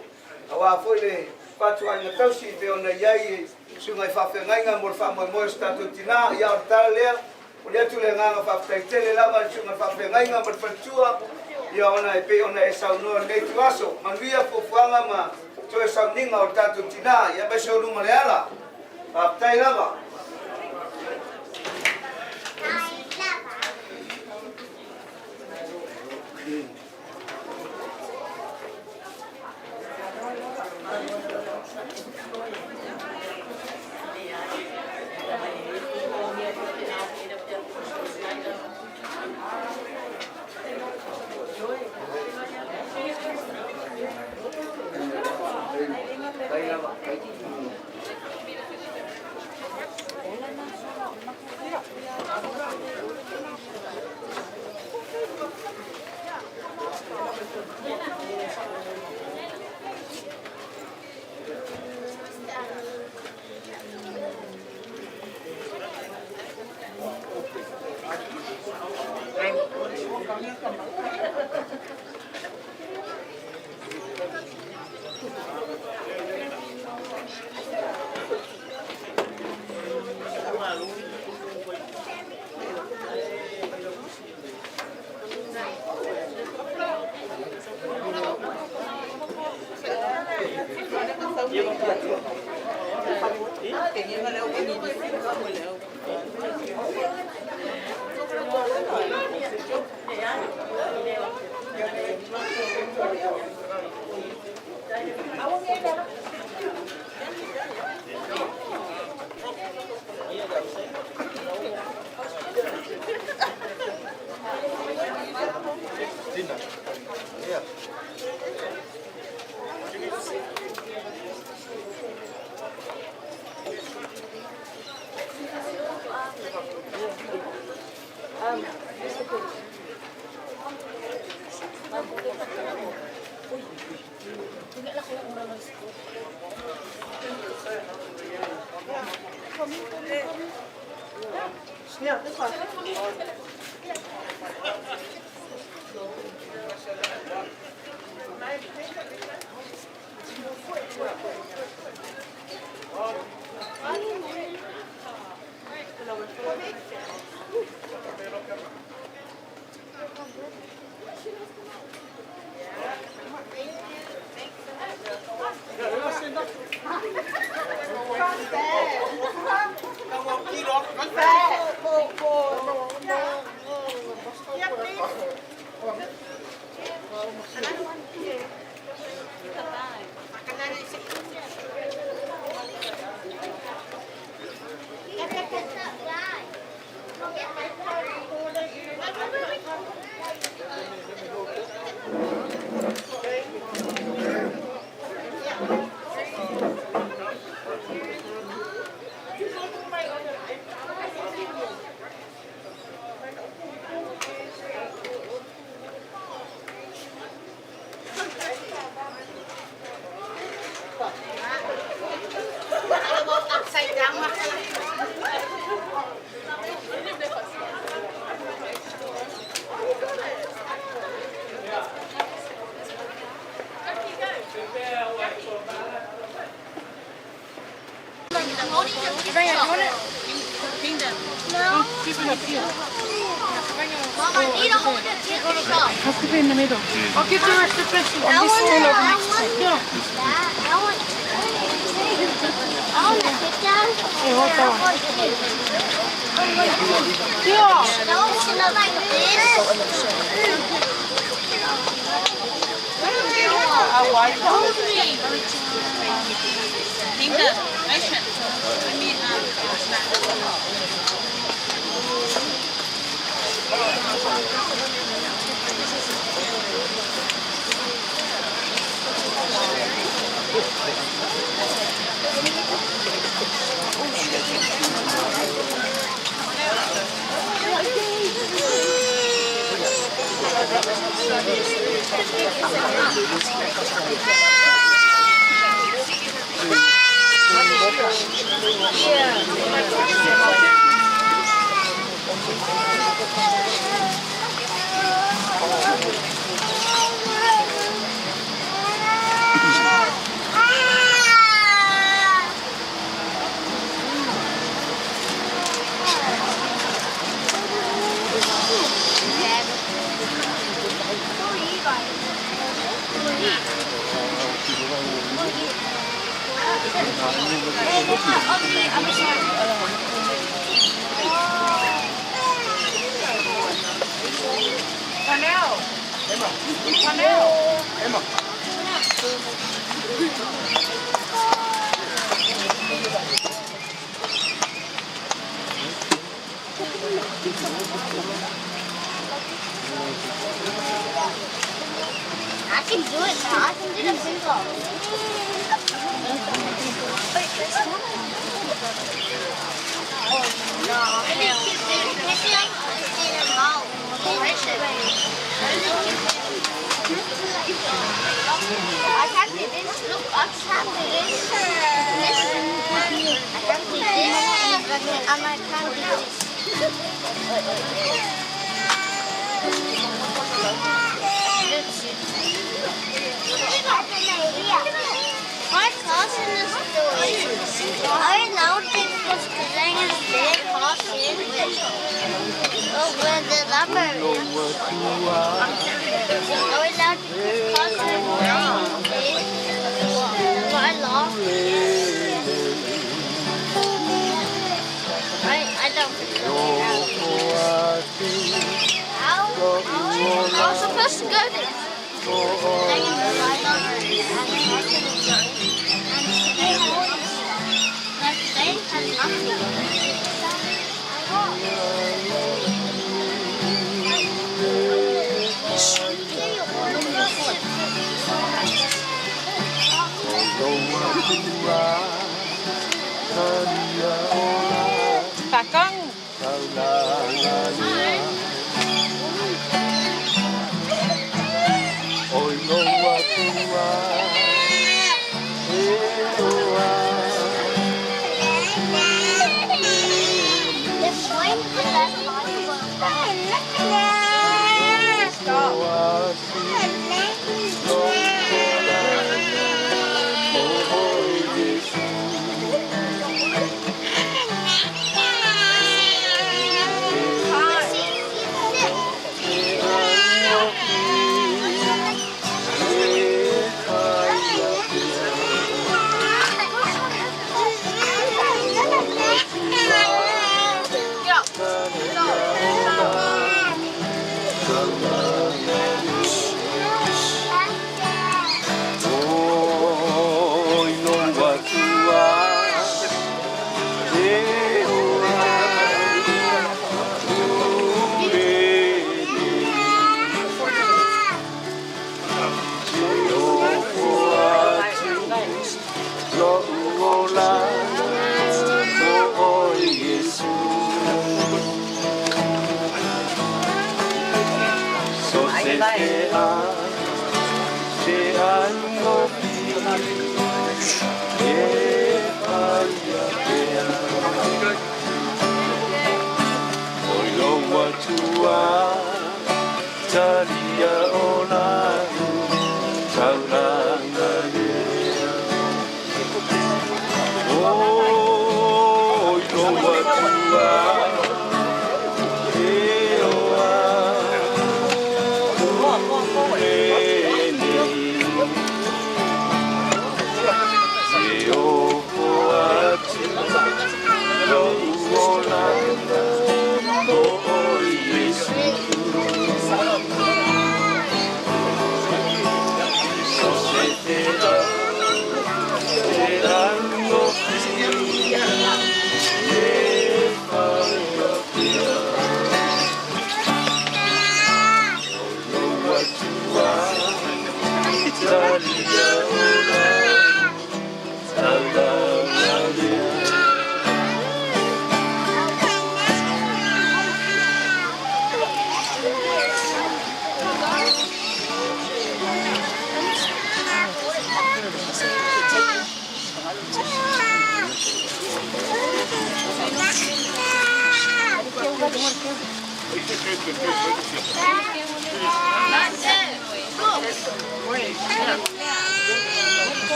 awa foi le fatu ai na tausi pe ona yai sungai fa fe ngai ngam fa mo sta to tina ya ta le o le tu le ngam fa fe tele la ma sungai fa fe ngai ngam fa tua ia ona e pe ona e saunoa nei tuaso manuia fofuanga ma toe sauninga o tatu tina ia be so numa leala aptai lava Has to be in the middle. I'll give the rest of the dressing on this side over next to it. Yeah. Hey, hold that one. Yeah. Linda, Aisha. I can do it now. I can do the bingo. Oh no. I can't do this. Look, I can't do this. I can't do this. And I can't do this. My cousin is doing. I know this was playing a big cousin with the rubber. I know this cousin I love. I don't think so. I was supposed to go there. Pakang.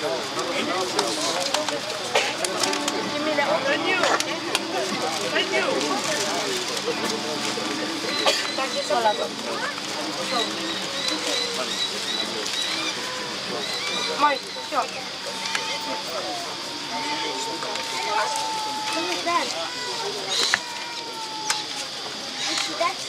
me that one. Thank you. Thank you. Thank you so much. Mike, stop. What is that? That's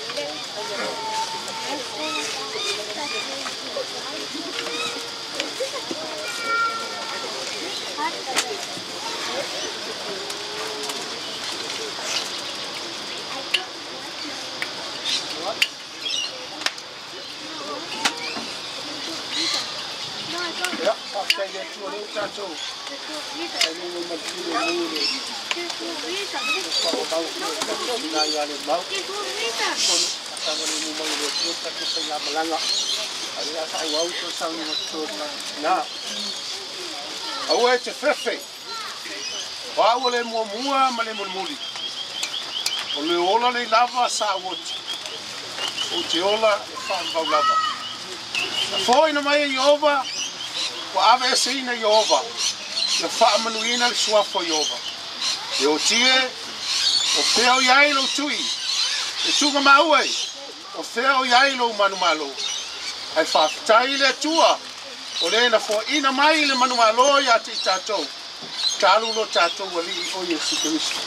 Ja, pak jij dit voor heel tijd zo. En nu moet wa ave sina Yehova na fa manuina le suafo Yehova e o tie o feo yai lo tui e tunga maue o feo yai lo manu malo ai fa tai le tua o le na fo ina mai le manu malo ya te tatou talu lo tatou wali o Yesu Kristo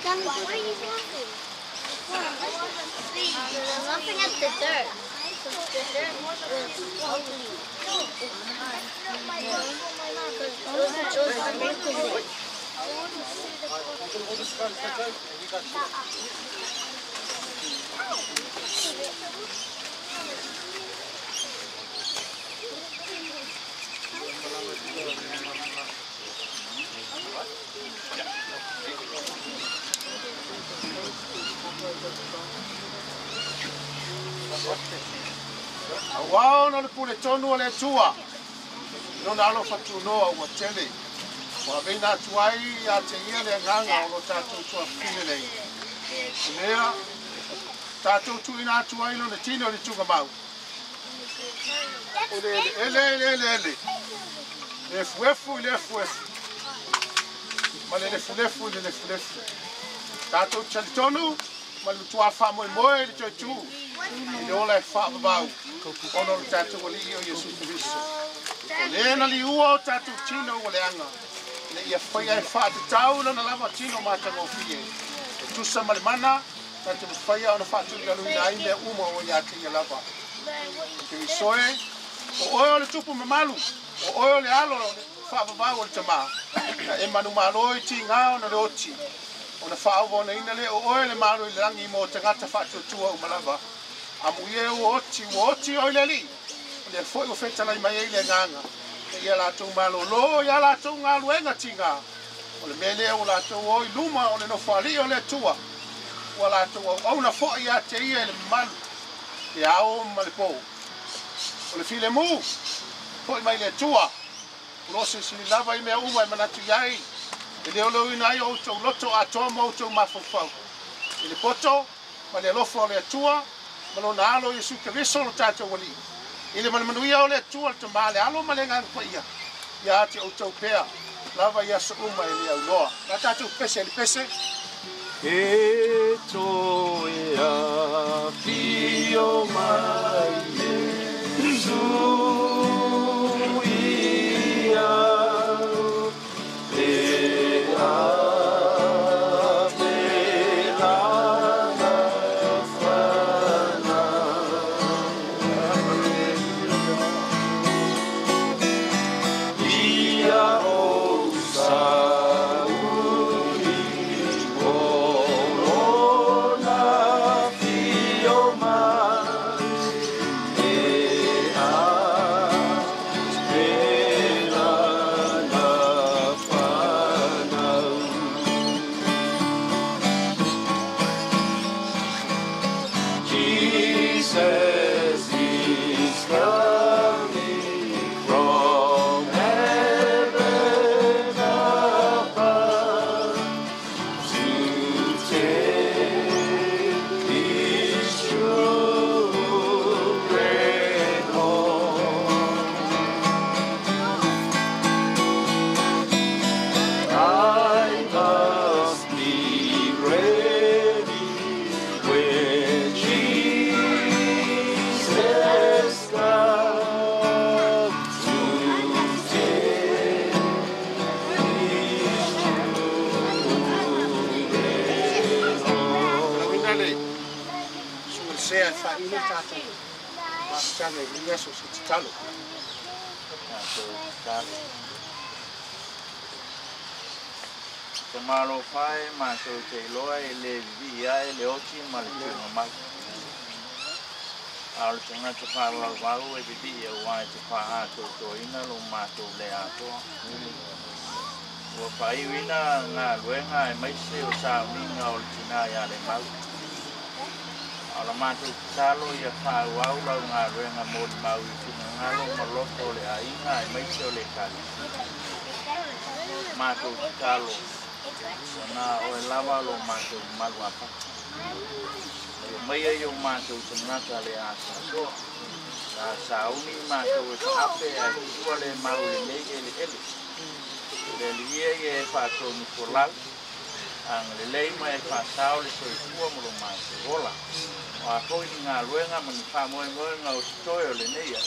I'm laughing at the dirt. The dirt is ugly. Those are wrinkles. Wow, no le pule tonu le tua. No na lo fatu no wa tele. Wa vena tuai ya te ia le nganga o lo tatu tua fine le. Nea tatu tu ina tuai no le tino le tuga mau. O le. Le fuefu. Ma le fulefu. Tatu tonu ma le tua fa Moimoi le tu. Le ola fa babau. Ono tatu wali o Yesu Kristo. Le na li ua tatu tino o le anga. Le ia fai ai fa te tau na lava tino mata mo fie. Tu sa malimana tatu fai ona fa tu ga luina ine uma o ya te lava. Ke soe o oyo le tupu mamalu. O oyo le alo fa babau o tama. E manu malo i tinga ona le oti. Ona fa o na ina le o oyo le malo le langi mo te ngata fa tu tua o malava. Amuye woti o leli. Le foi o feta lai mai le nganga. Ia Latu malo lo ia Latu ngalu enga tinga. O le mele o Latu o i luma o le no fali o le tua. O Latu o na foi ia te ia le malu. Ia o malipo. O le file mu. Foi mai le tua. O lo se lava i mea uma i manatu iai. E leo leo ina ai o tau loto a toa mau tau mafofau. I le poto, ma le lofo o le atua, ma lo na alo Iesu Keriso lo tātou wali. I le manuia o le atua le tama le alo ma le ngana kwa ia. Ia ate o tau pea, lava ia so uma e le au loa. Nga tātou pese le pese. E to ia fio mai Iesu ia e a Te malo fai ma so te loa e le via e le ochi ma le tūna mai. Aole te ngā te whālau wau e bibi e wai te whaha tō ina lo mātou le atoa. Ua whai wina ngā luenga e maise o sāuninga o le tina ia le mau. Aola mātou te talo ia whāu au lau ngā luenga mō le mau i tina ngalo ma loto le a inga e maise o le kari. Mātou te talo. Nā o e lawa lo mātou malu apa. E maia i o mātou te ngata le asa. Nā sauni mātou e whaape a kua le mau le nei ele ele. Le lia i e whātonu ko lau. Ang le leima e whātau le soi kua muro mātou rola. O a koi ni ngā luenga mani whamoe moe ngā o stoi o le neia.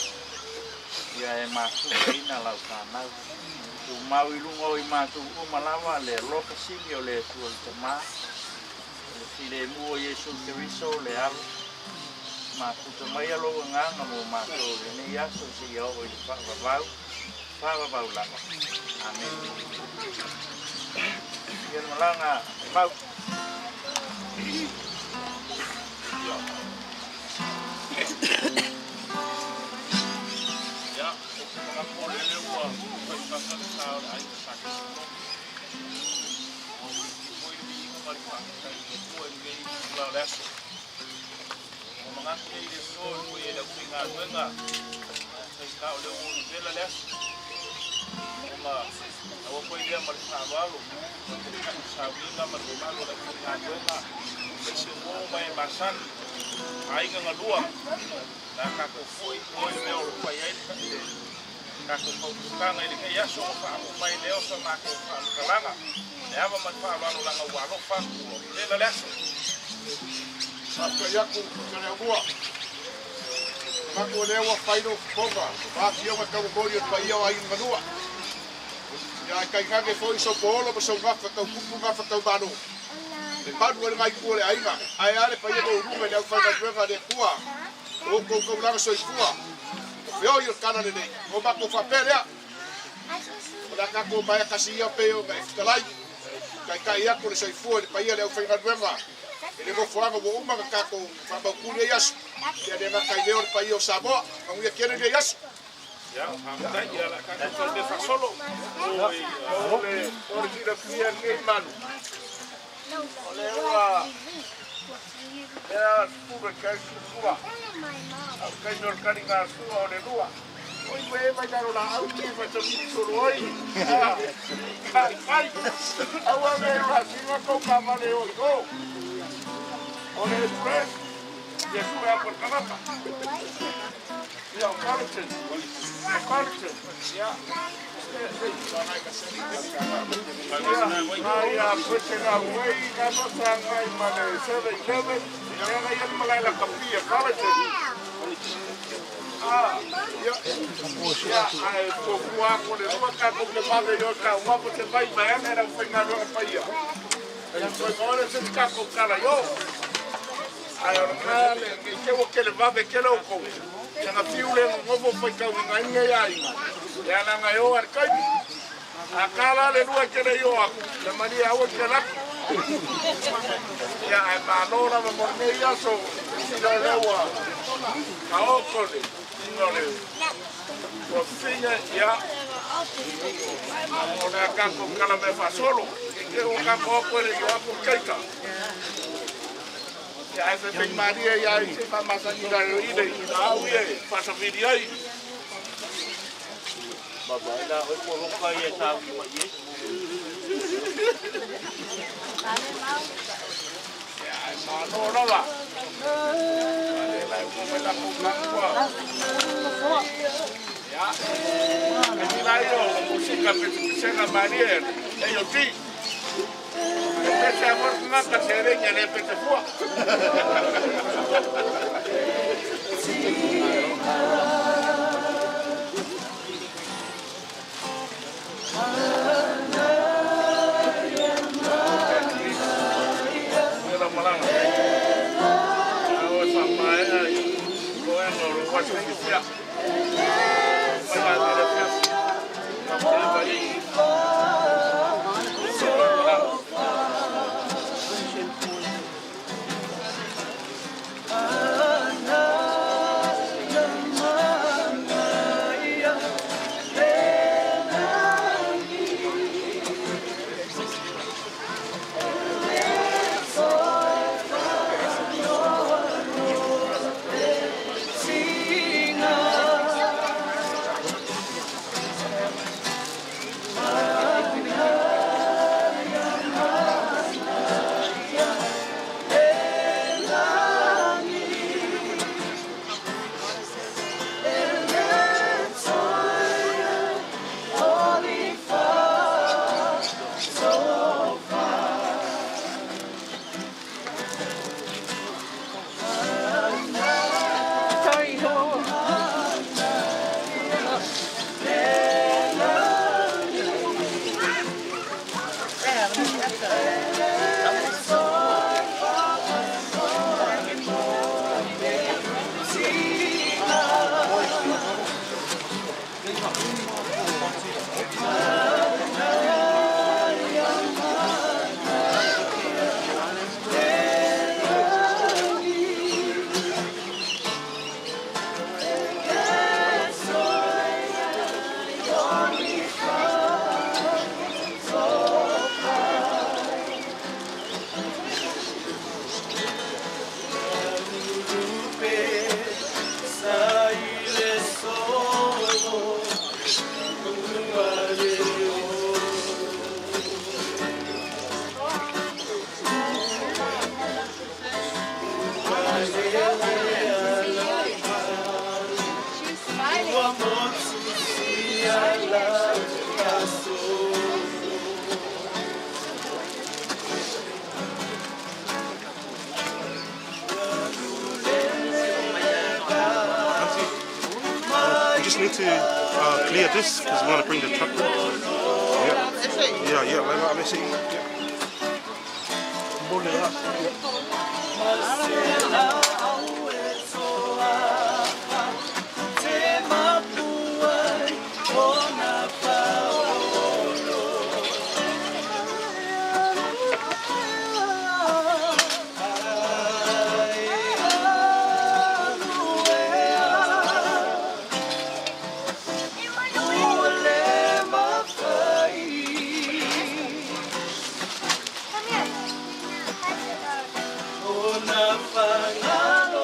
Ia e mātou ina lau kānau. Tu mau i lungo i mātou umalawa le loka sili o le tua le tamā. Le file mua Iesu Keriso le alo. Mātou tamai alo nganga mo mātou le nei aso si i oho i le whakavau lava. Amen. Ian malanga mau. Ya, mga pole ua. Pasal ai sakit. Moi di marifat kai ko ngai la leso. Mga kei de so mo ye da kuinga wenga. Sai ka ole o de la leso. Uma awo ko ile marifat walo. Sa winga marifat da kuinga wenga. Ese mo mai basan. Ai nga lua. Da ka ko foi moi me o pai ai. Kako paututanga ili kei aso o wha mai leo sa mako wha kalanga. Ne awa mai wha wano langa wano wha kuo. Tēna leso. Saka yaku kare mua. Mako lewa whaino ponga. Maki o makau mori o pai au aini manua. Ia kai kage fo iso polo pa so ngafa tau kupu ngafa tau manu. Le panu e ngai kuo le ainga. Ai ale pai e ko rume le au whaina kuenga le kua. O kou langa so i kua. Yo yo kana le nei. O mako whapere a. O la kako mai kasi ia peo ngai fitalai. Kai ia ko le soifua le pai le au whaina kuenga. Ele mo fuanga mo uma kako whabakune yasu. Ia le kai leo le pai o Samoa. Mangu ia kene le yasu. Ya, hamdai ia la kako le fasolo. Ole origina fia ngai manu. Ole ua. Ia pura kai kua. Kai nor kari ngā sua o le lua. Oi, vai dar o lá, o que vai ter que soroi? Vai. Agora eu assim vai tocar valeu go. Olha express. Jesus é por canapa. Yeah, Carlton. Yeah. Yeah, pushing away, Namosang, my 7-Eleven, and I am like a copy of Carlton. Yeah, I spoke walk with it. What kind of the mother you can walk with the bike man and I'm thinking I'm going to pay you. And so all this is Caco Calayo. I don't know, and get a baba keloko. And a few little mobile for coming on the eye. And I'm a young country. I can't let you get a york. The money I would get up. Yeah, I'm a lord of a Mormea, so you don't know what. I also did. You know this. For finger, yeah. I'm on a camp of Calamefa solo. You can't walk with you up for Kaita. Ya ese Big Maria ya ese más allá de ir y la oye pasa video ahí. Baba ila hoy por lo que ya sabe que vaya. Ya no va. La ya. Que la yo música que María ellos sí. Ese amor una cacereña le pete fue. Need to clear this because we want to bring the truck in. Yeah, let me see. Hold it up. Fangalo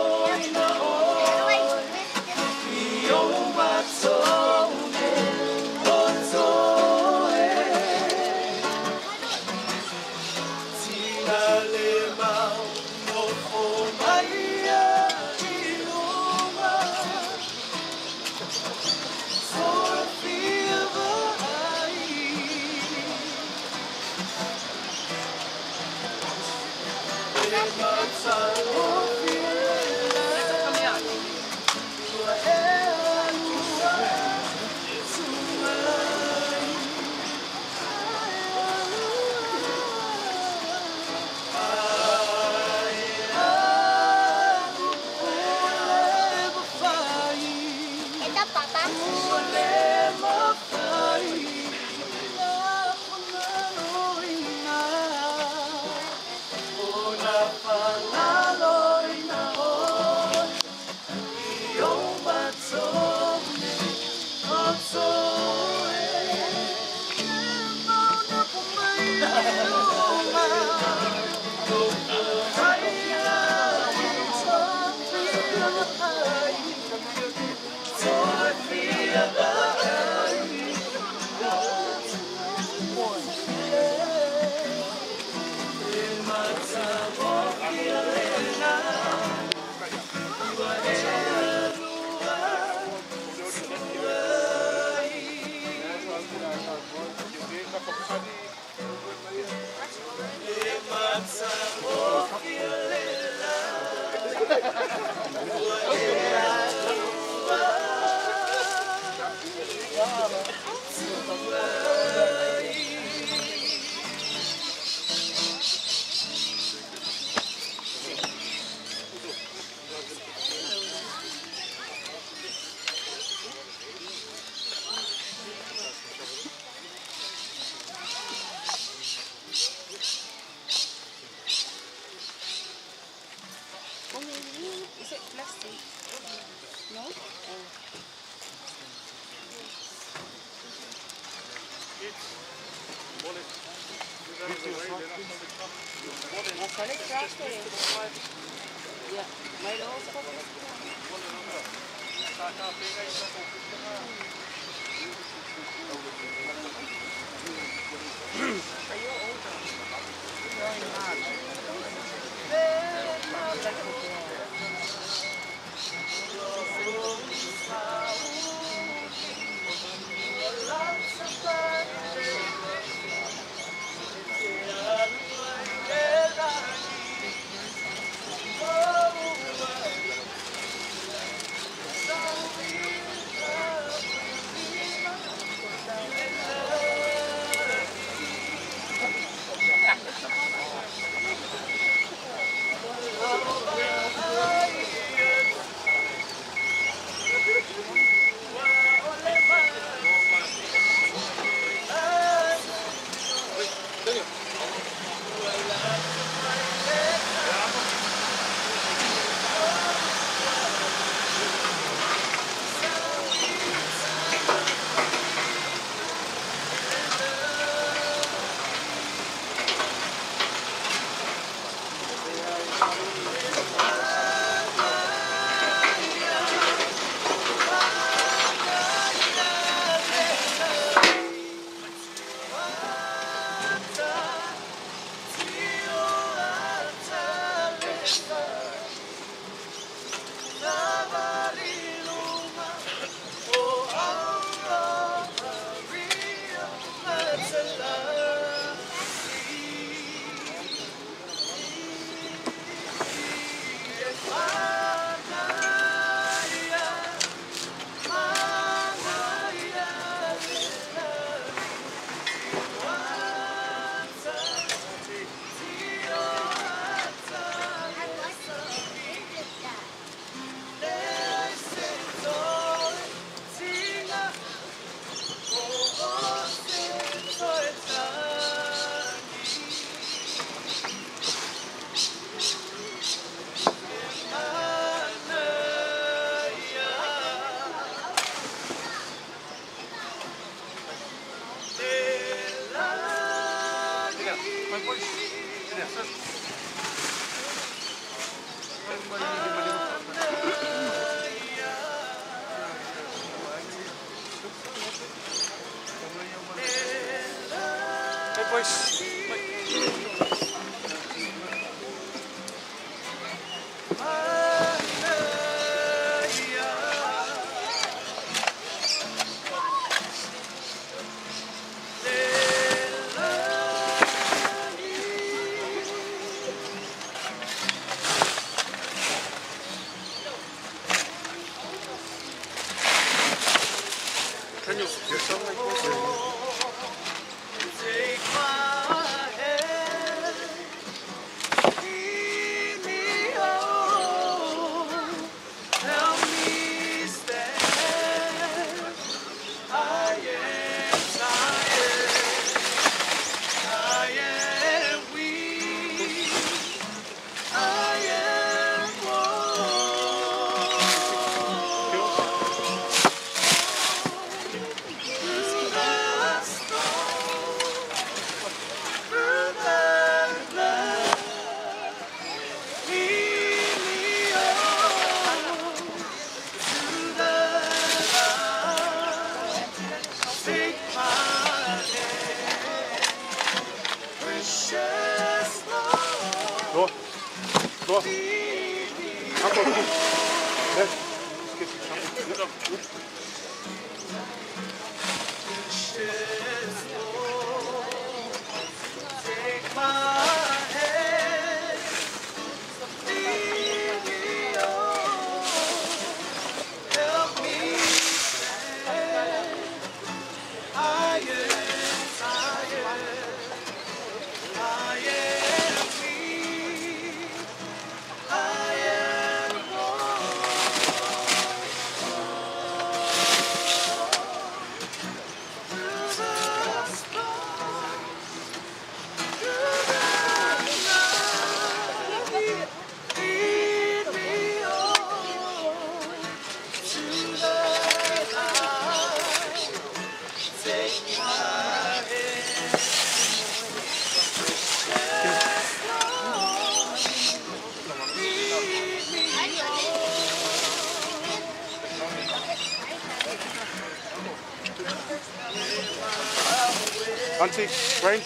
Auntie, Rain.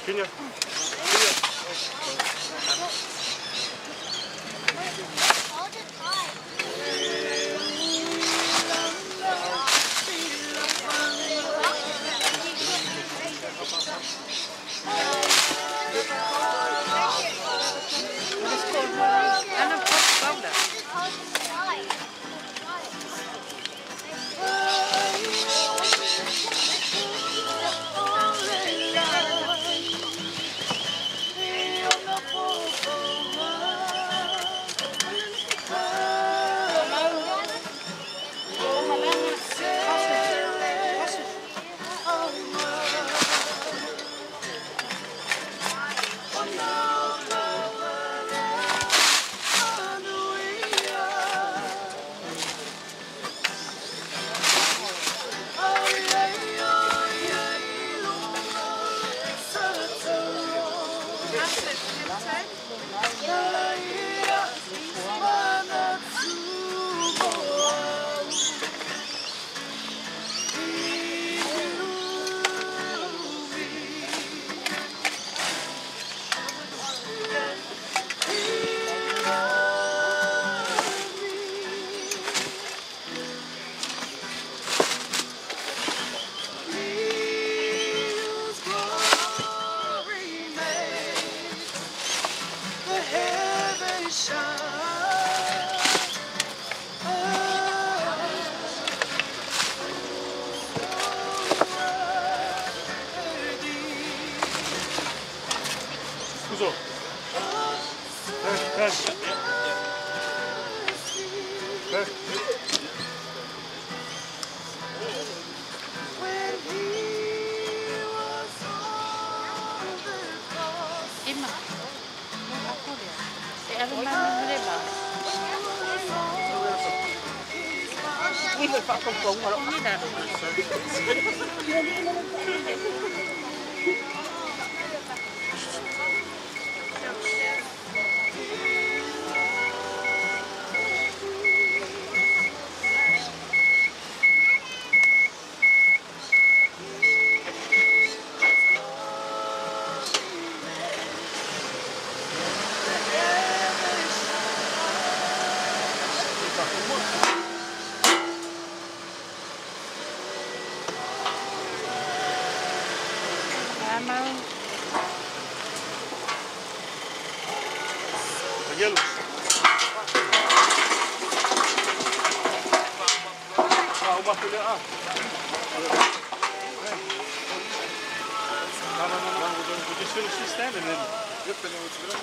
Junior. Yellow. We'll just finish this stand and then. Yep, then we'll split up.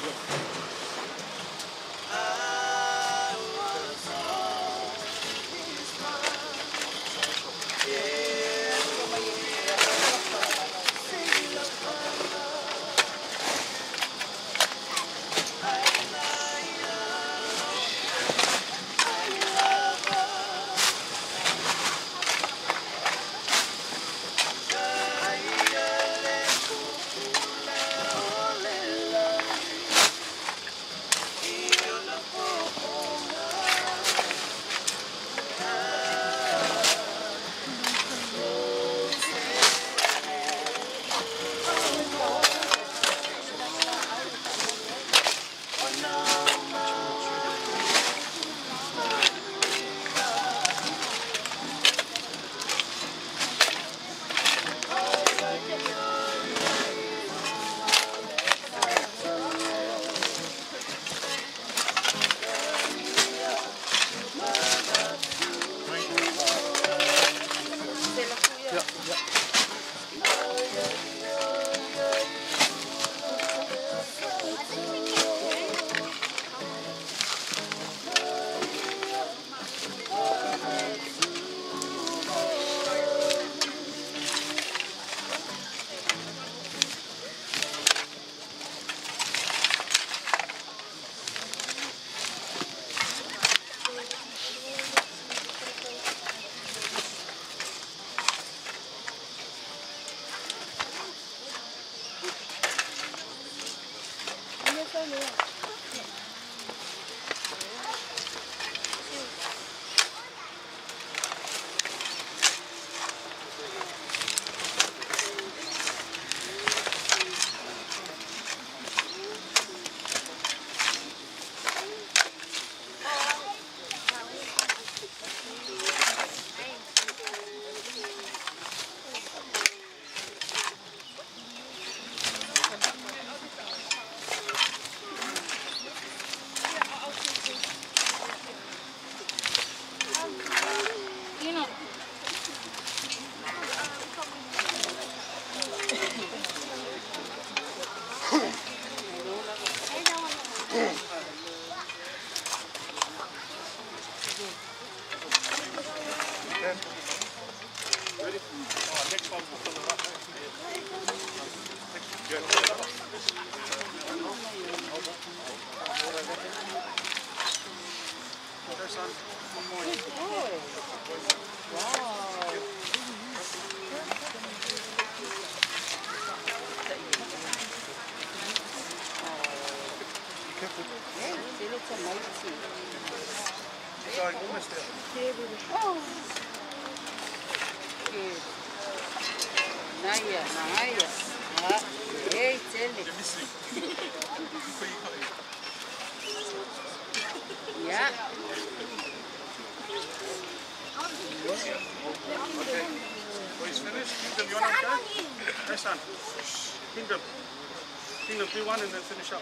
Kingdom 3-1 and then finish up.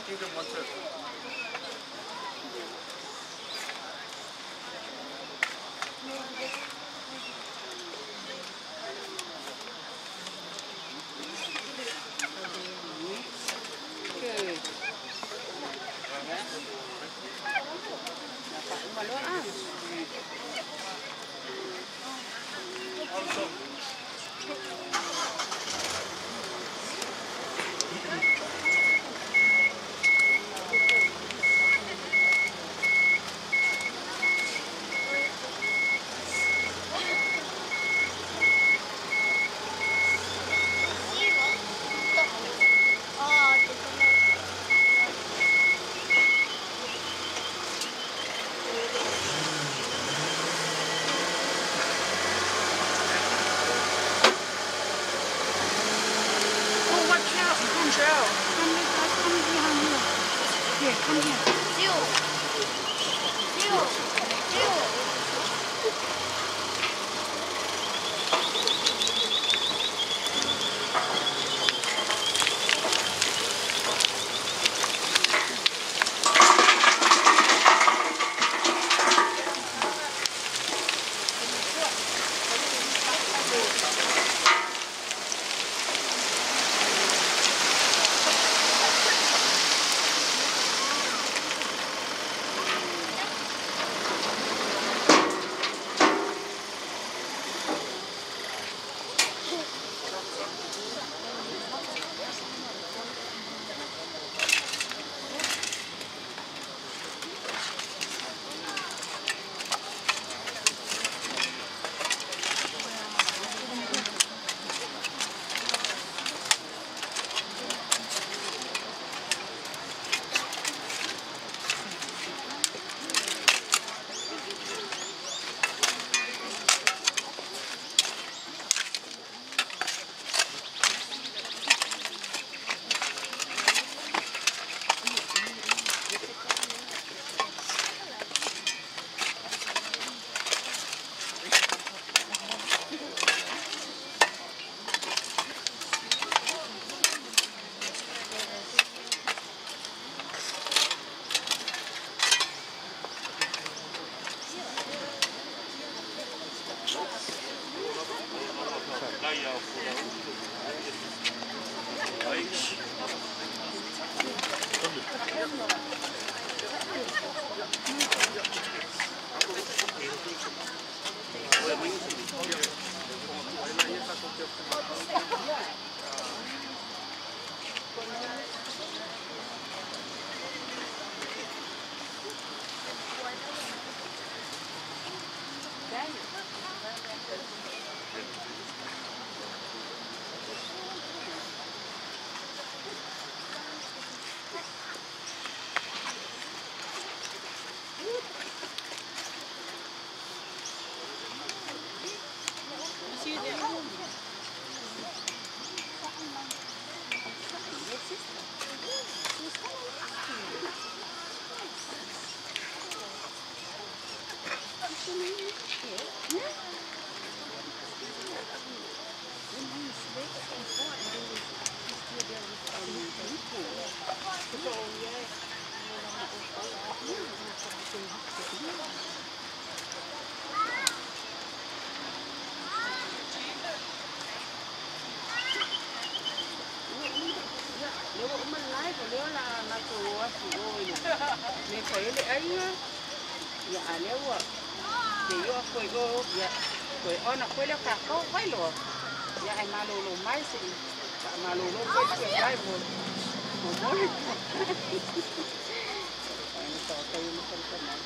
Kingdom 1-2. Me kaile aia. Ya alewa. Te yo foi go ya. Foi ona foi le ka ko vai lo. Ya ai malolo mais se. Malolo foi vai bo. Moimoi. Ai só tá indo para canal.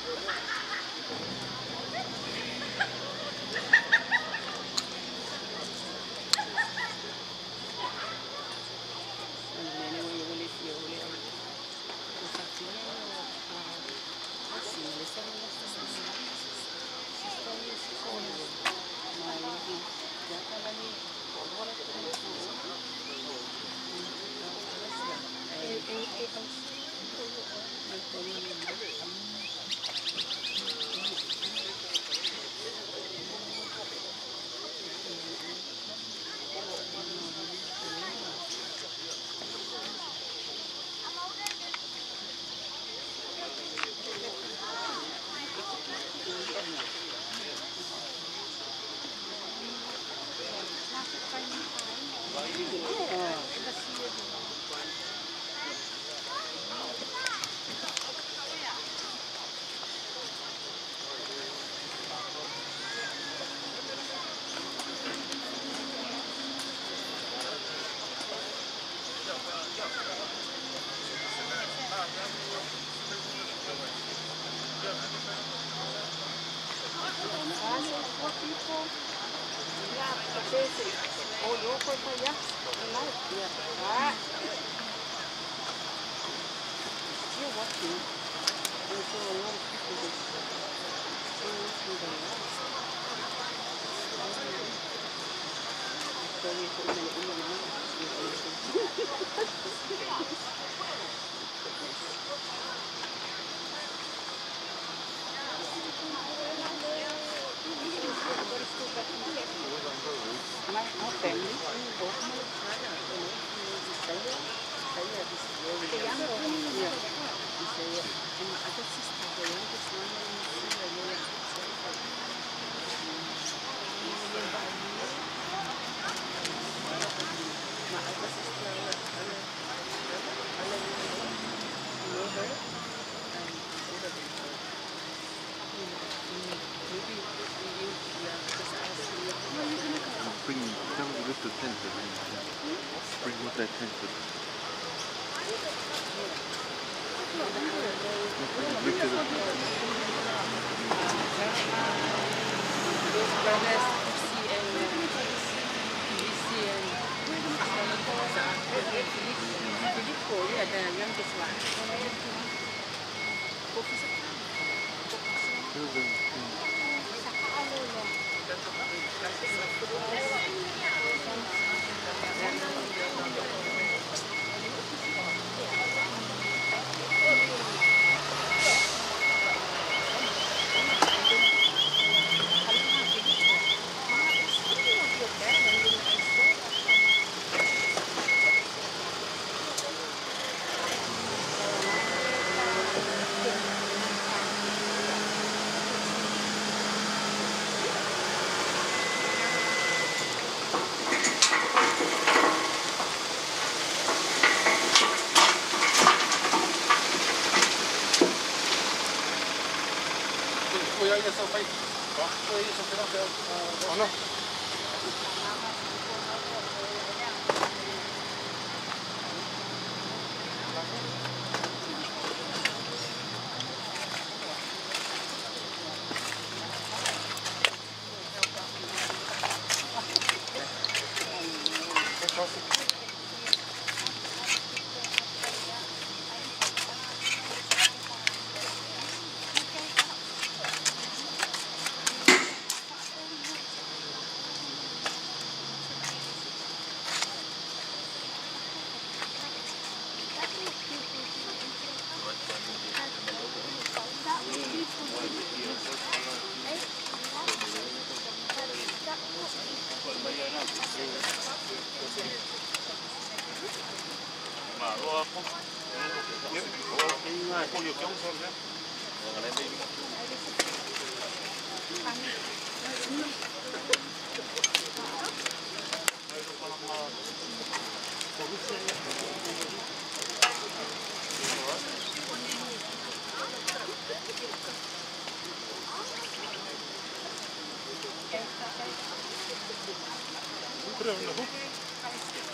there in the hook.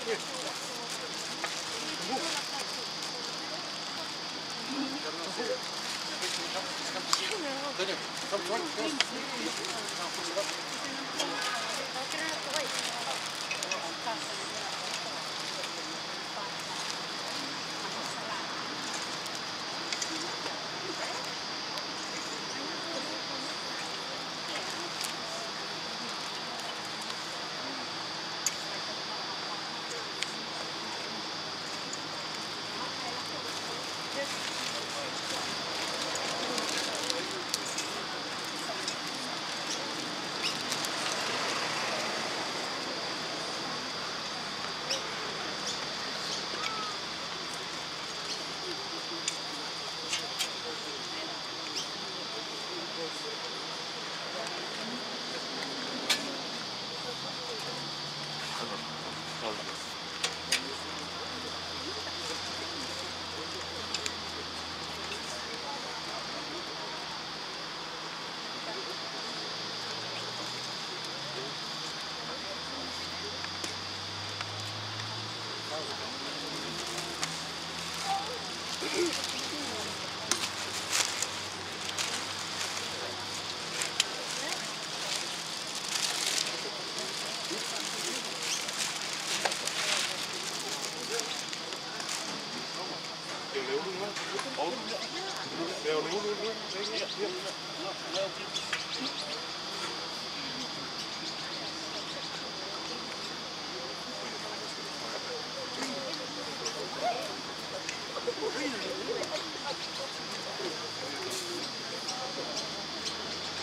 Yeah.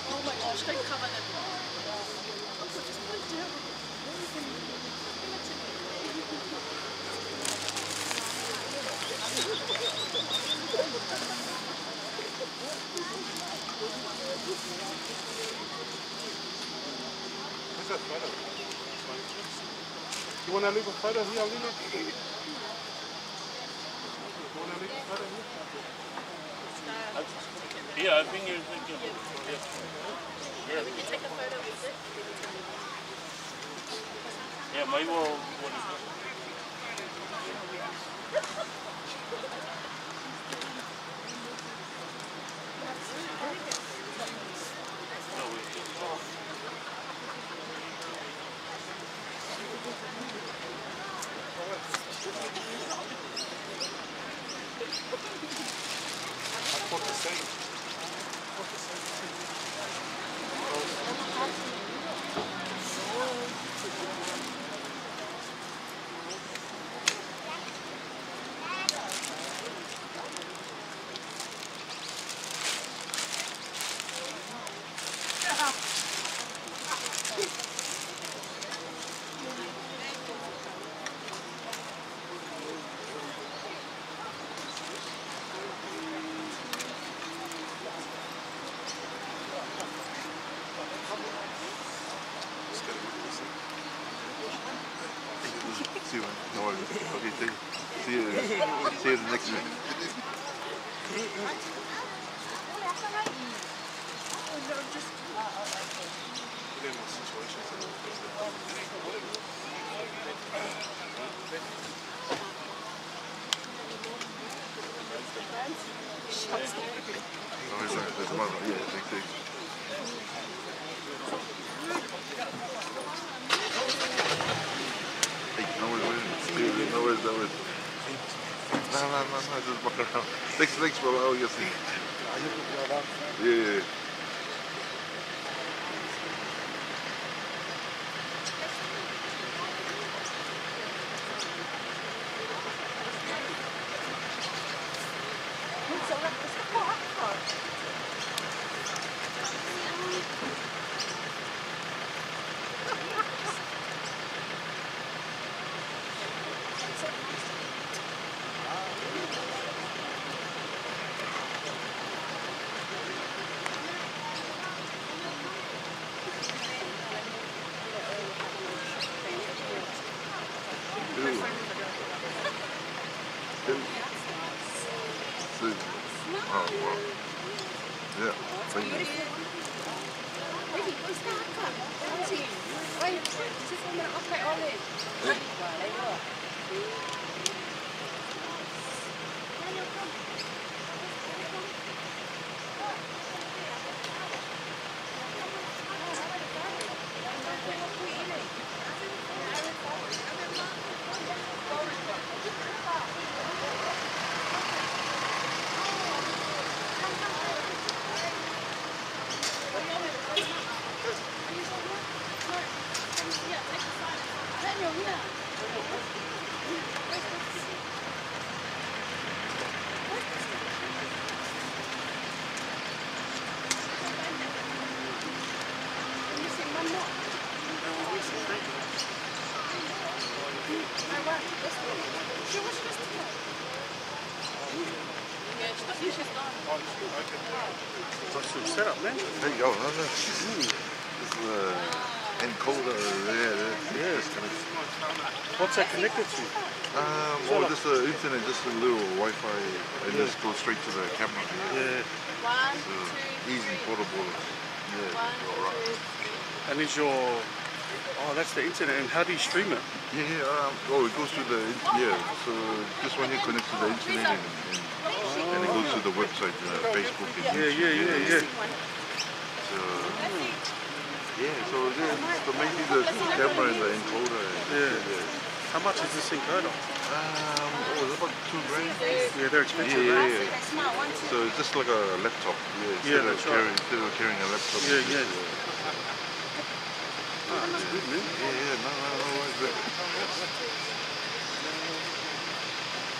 Oh my gosh, I covered it. Where's that photo? You want to leave a photo here, Lena? You want to leave a photo here? Yeah, I think you think Can you take a photo with it? yeah, maybe we'll See you, man. No worries. Okay, see you the next week. No, it's not. There's tomorrow. Yeah, next week. Hey, no worries. No, just walk around. Thanks, bro. Oh, you'll see. Yeah. Oh, wow. Yeah, thank you. What's the setup, man? There you go. No. This is encoder. Yeah, it's kind of. What's that connected to? Just the internet, just a little Wi-Fi, and just go straight to the camera. Yeah. Easy, portable. Yeah. Right. And is your... Oh, that's the internet. And how do you stream it? It goes to the... so just when you connect to the internet and it goes to the website, Facebook. And Yeah. So mainly the camera and the encoder. How much is this encoder? It's about $2,000. Yeah, they're expensive. So it's just like a laptop. Instead of carrying a laptop. That's good, man. No,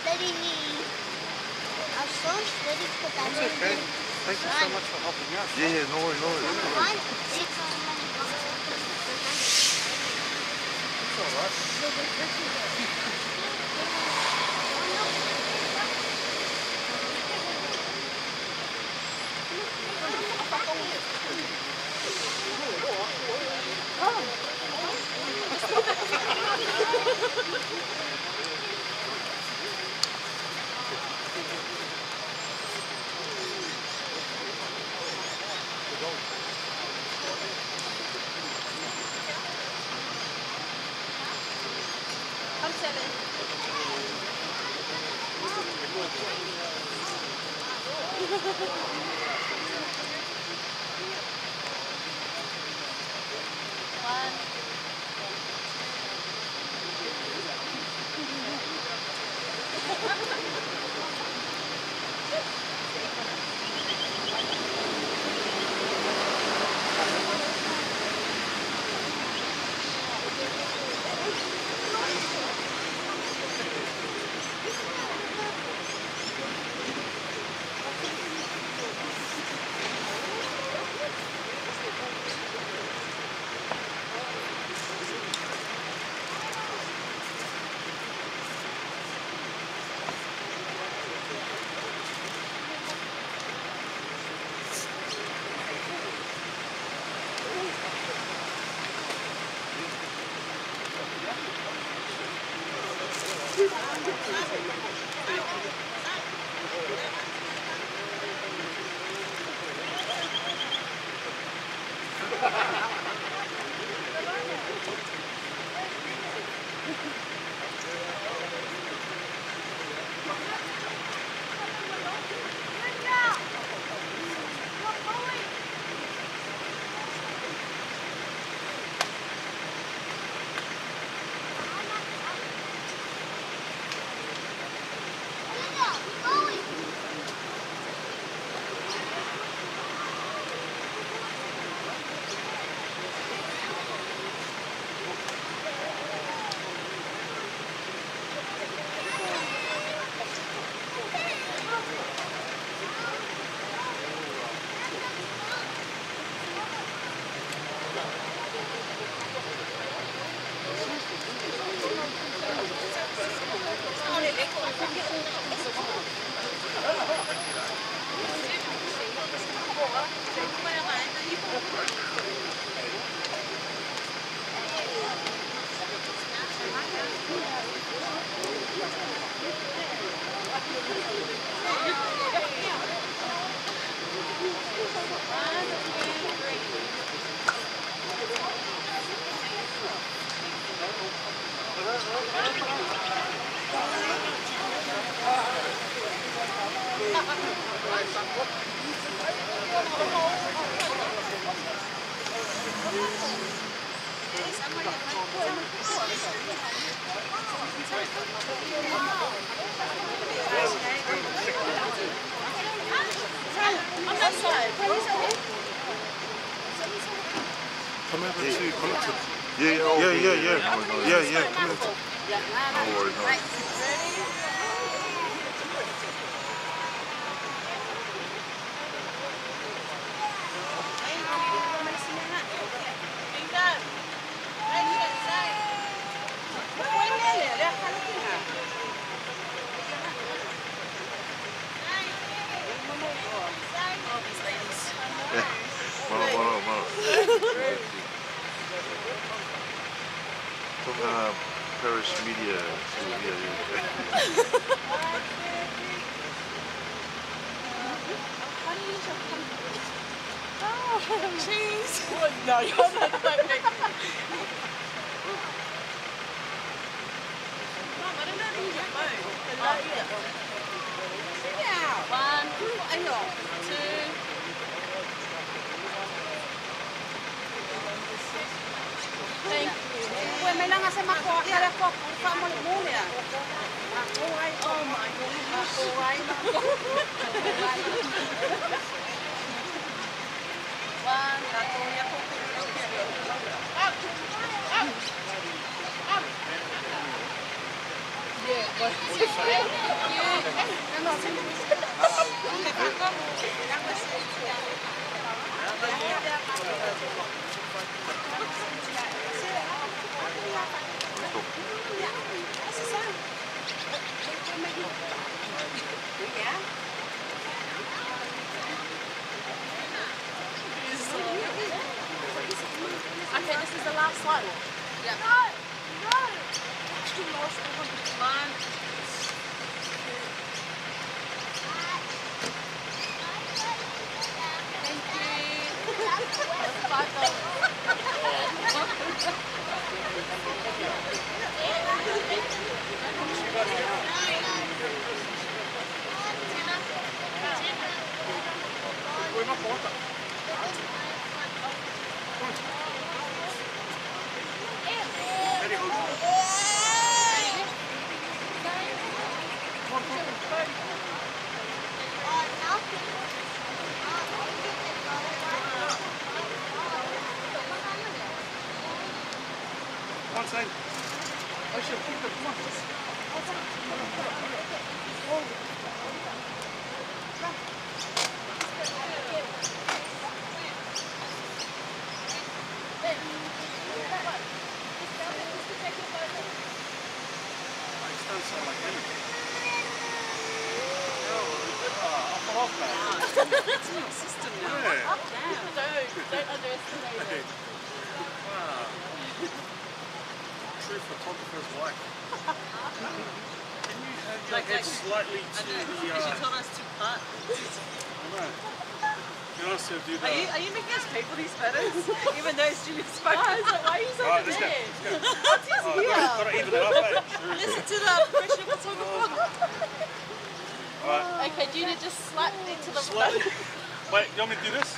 Daddy, our son's ready for that. That's okay. Thank you so much for helping us. No worries. It's all right. On that side. Come over to Committal. Yeah. Committal. No worries, no worries. Malo. From Paris Media. Cheese. No, you're not that big. Mom, I don't know how to use your phone. Yeah. 1, 2. Thank you. Uy, may lang kasi makuha ka ko. Kuha mo muna. Oh my gosh. Okay, this is the last one. Yeah. No! Extra lost one. Thank you. One side. I should keep it. Come on. That's my system now. Yeah. Don't underestimate it. Wow. True photographer's wife. Can you have your head slightly to the... She told us to cut. Right. You also do the... Are you making us pay for these photos? Even though it's Julia's phone. Why are you so Alright, let's go. What's his here? Gotta even it up, eh? Listen to the professional photographer. Alright. Okay, Julia, just slightly to the Slightly. right. Wait, you want me to do this?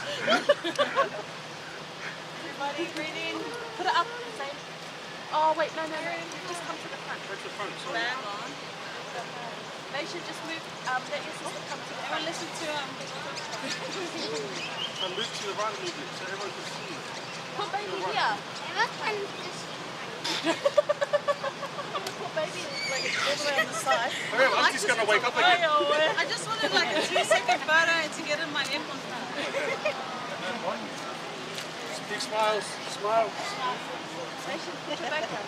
Everybody, breathe in. Put it up. Say. Oh, wait, no. Just come to the front. Go to the front, sorry. Bang on. They should just move, let your sister come to the front. Everyone listen to So move to the right a little bit so everyone can see you. Put baby here. Put baby like all the way on the side. Okay, I'm just going to wake up again. I just wanted like a 2-second photo to get in my earphones. Big smiles. Smile. Put your back down.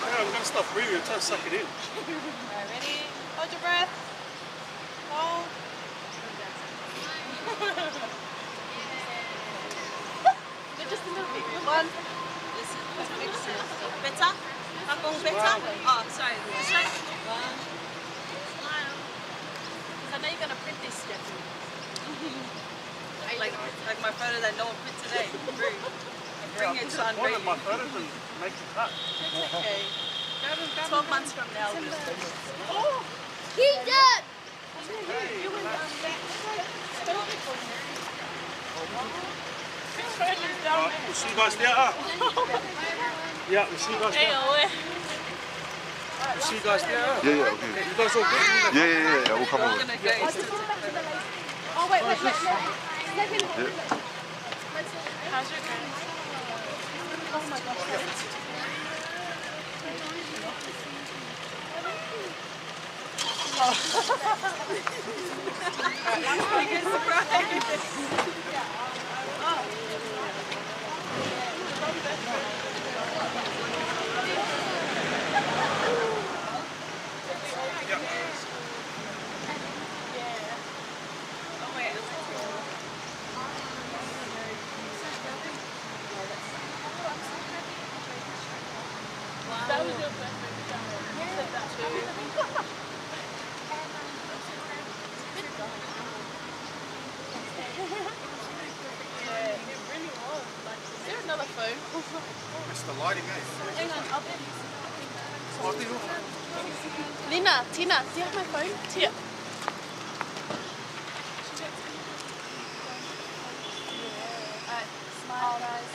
Yeah, I'm going to stop breathing and try to suck it in. Alright, ready? Hold your breath. Hold. Just a little bit. One. Listen, fix it. Better? Akong better? Oh, sorry. This way. One. Smile. So now you're going to print this, Stephanie. like my photo that no one put today. Rude. bring it to One of my photos and make the cut. Okay. 12 months from now. Oh, he did. We'll see you guys there. Yeah, we'll see you guys there. We'll see you guys there. Yeah, okay. You guys all good? Yeah, we'll come over. Oh, wait. Yeah. How's your girl? Oh my gosh. Biggest surprise. That was your best friend. You said that too. Yeah, it really was. Like, is there another phone? It's the lighting, eh? Hang on, I'll bet. Lina, Tina, do you have my phone? Here. Smile, guys.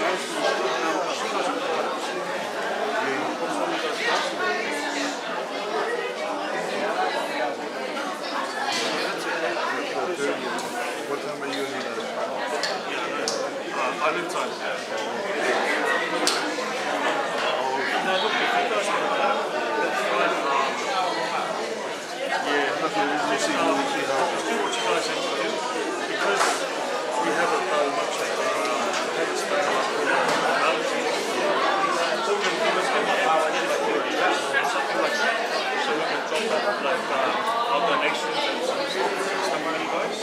What time are you in the Island time. No, look, if you guys have that, that's fine. Yeah, Okay, we'll see how let's do what you guys have to do. Because we have a much have a space so we can give us something like that. So we can drop that like our donations and some money, guys.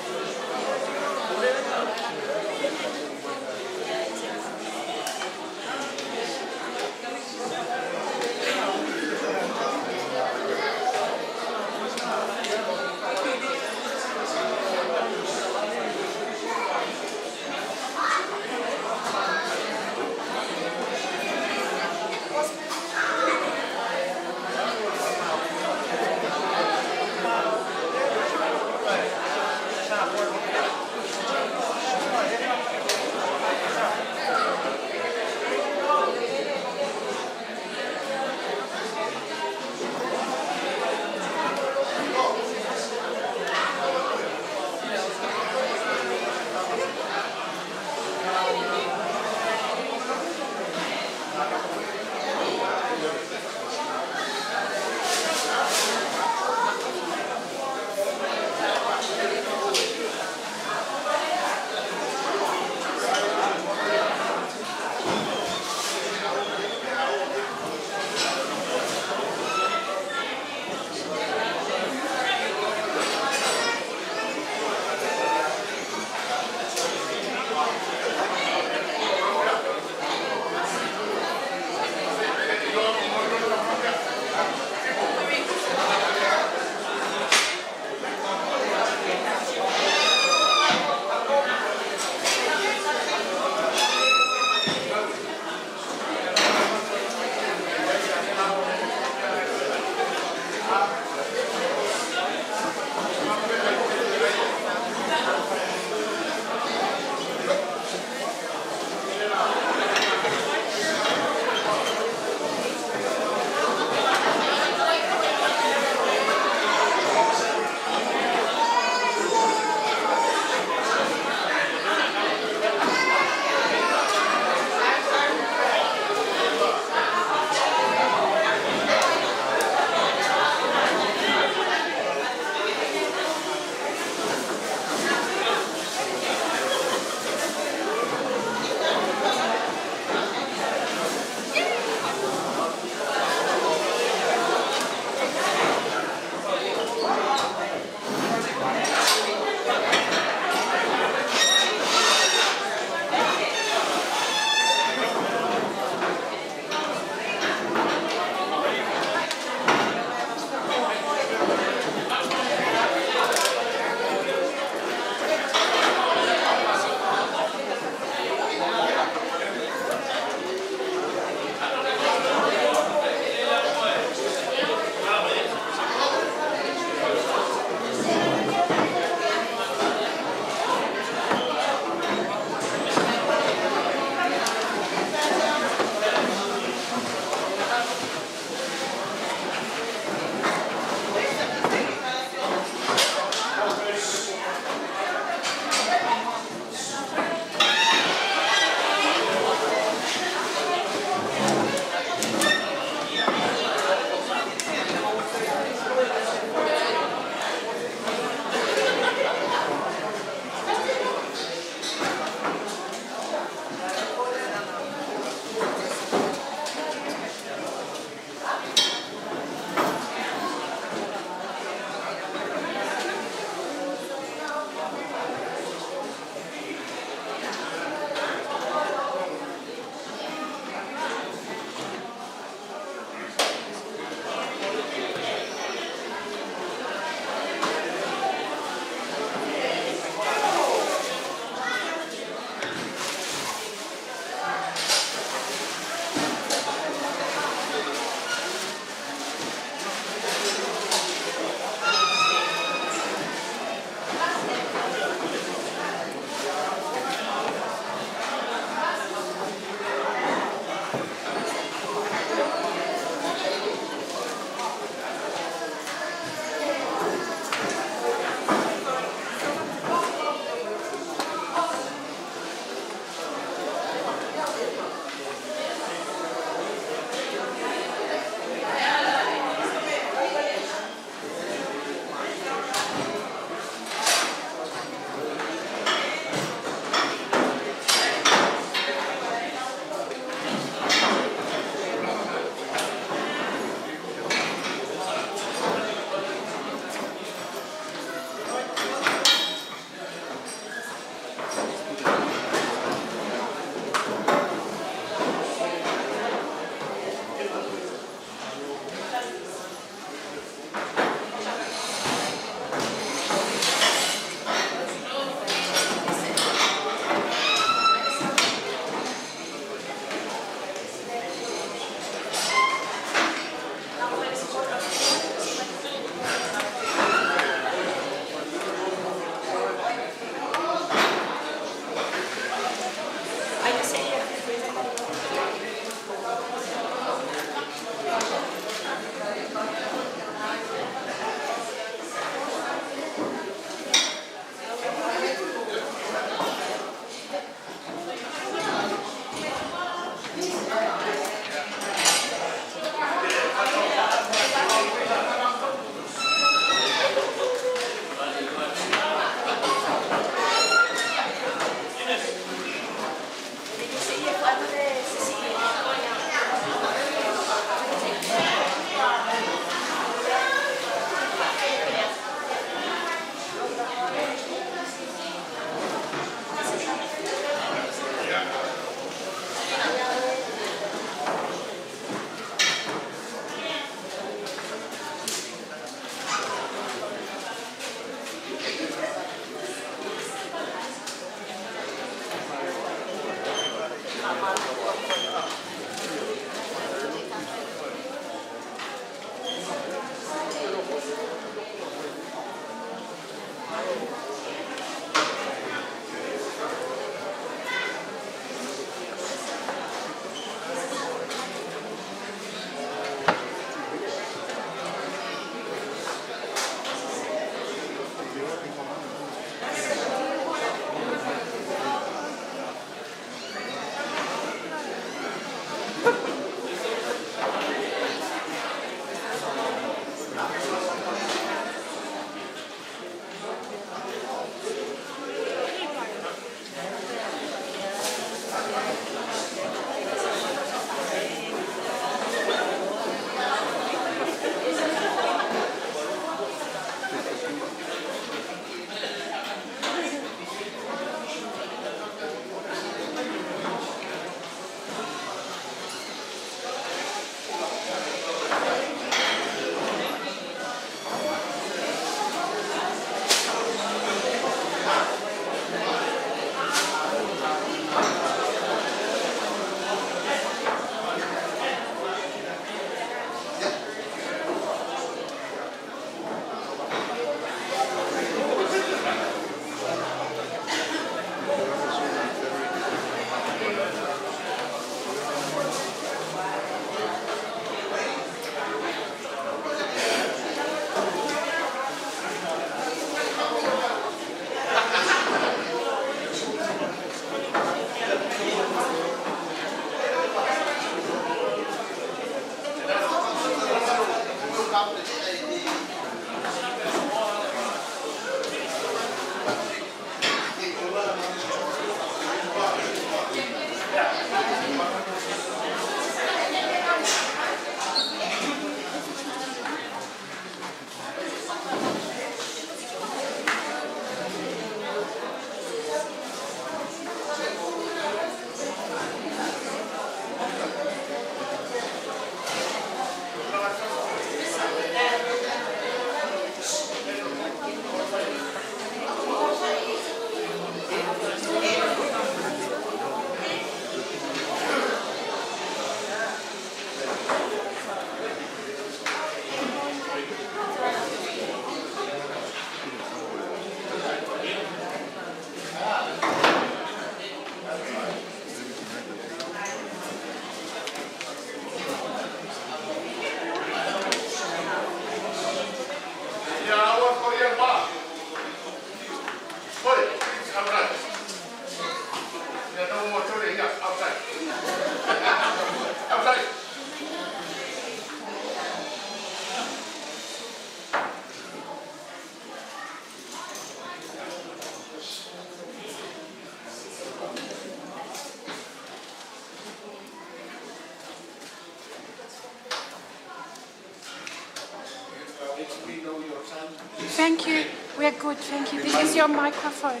Thank you. We're good, thank you. This is your microphone.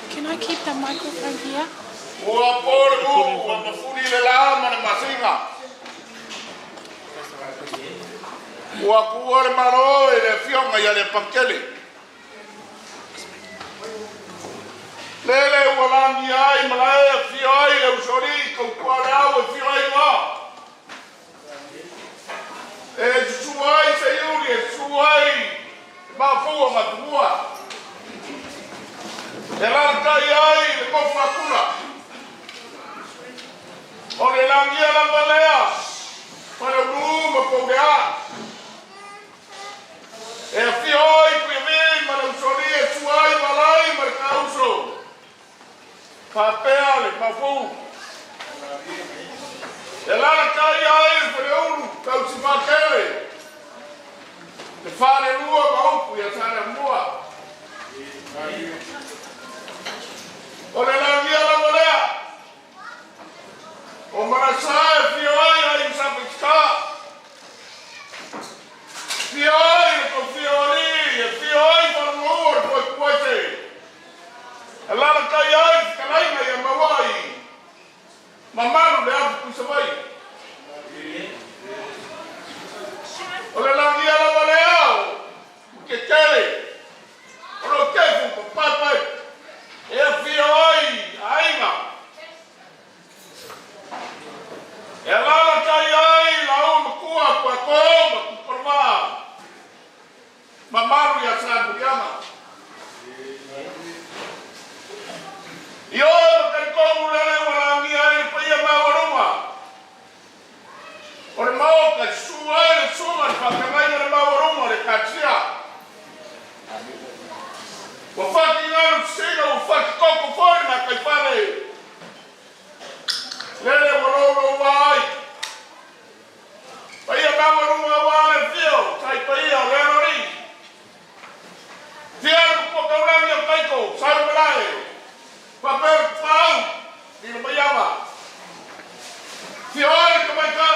Can I keep the microphone here? Ua polu, ua mafuni le lama na masinga. Ua kua le maro e le fionga ia le pankele. Lele ua langi ai, malae fio ai le usori, kau kua le au e fio ai ngā. E suai se yuri, e suai, mafua matumua. E lantai ai, le kofa kura. O le langia la valea, o le bluma pougea. E a fioi kui vei, ma le usori e suai malai, ma le kauso. Papea le mafu. E lana kai ai, e pere unu, kausi makele. Le fare lua maupu, ia sare mua. O le langia la valea. O marasai fio ai ai sapika. Fio ai ko fio ali, fio ai por mor ko kuate. Ala kai ai kalai mai mawai. Mamaru le afu kusavai. O le langia la valeo. Ke kele. O lo kefu ko papai. E fio ai ainga. E lala kai ai la o makua kwa koma kukorma. Mamaru ya sa buriama. Yo kai komu lele wala mi ai pa ia mawaruma. O le mau ka suai le suma pa kamai le mawaruma le katsia. Wa faki ngaru sega wa faki koko foi na kai pare. Lele walo wai. Paia mawaruma wale fio, sai paia lelori. Fio ko kaurang ya paiko, sai balai. Paper pau, di bayama. Fio ko mai ka.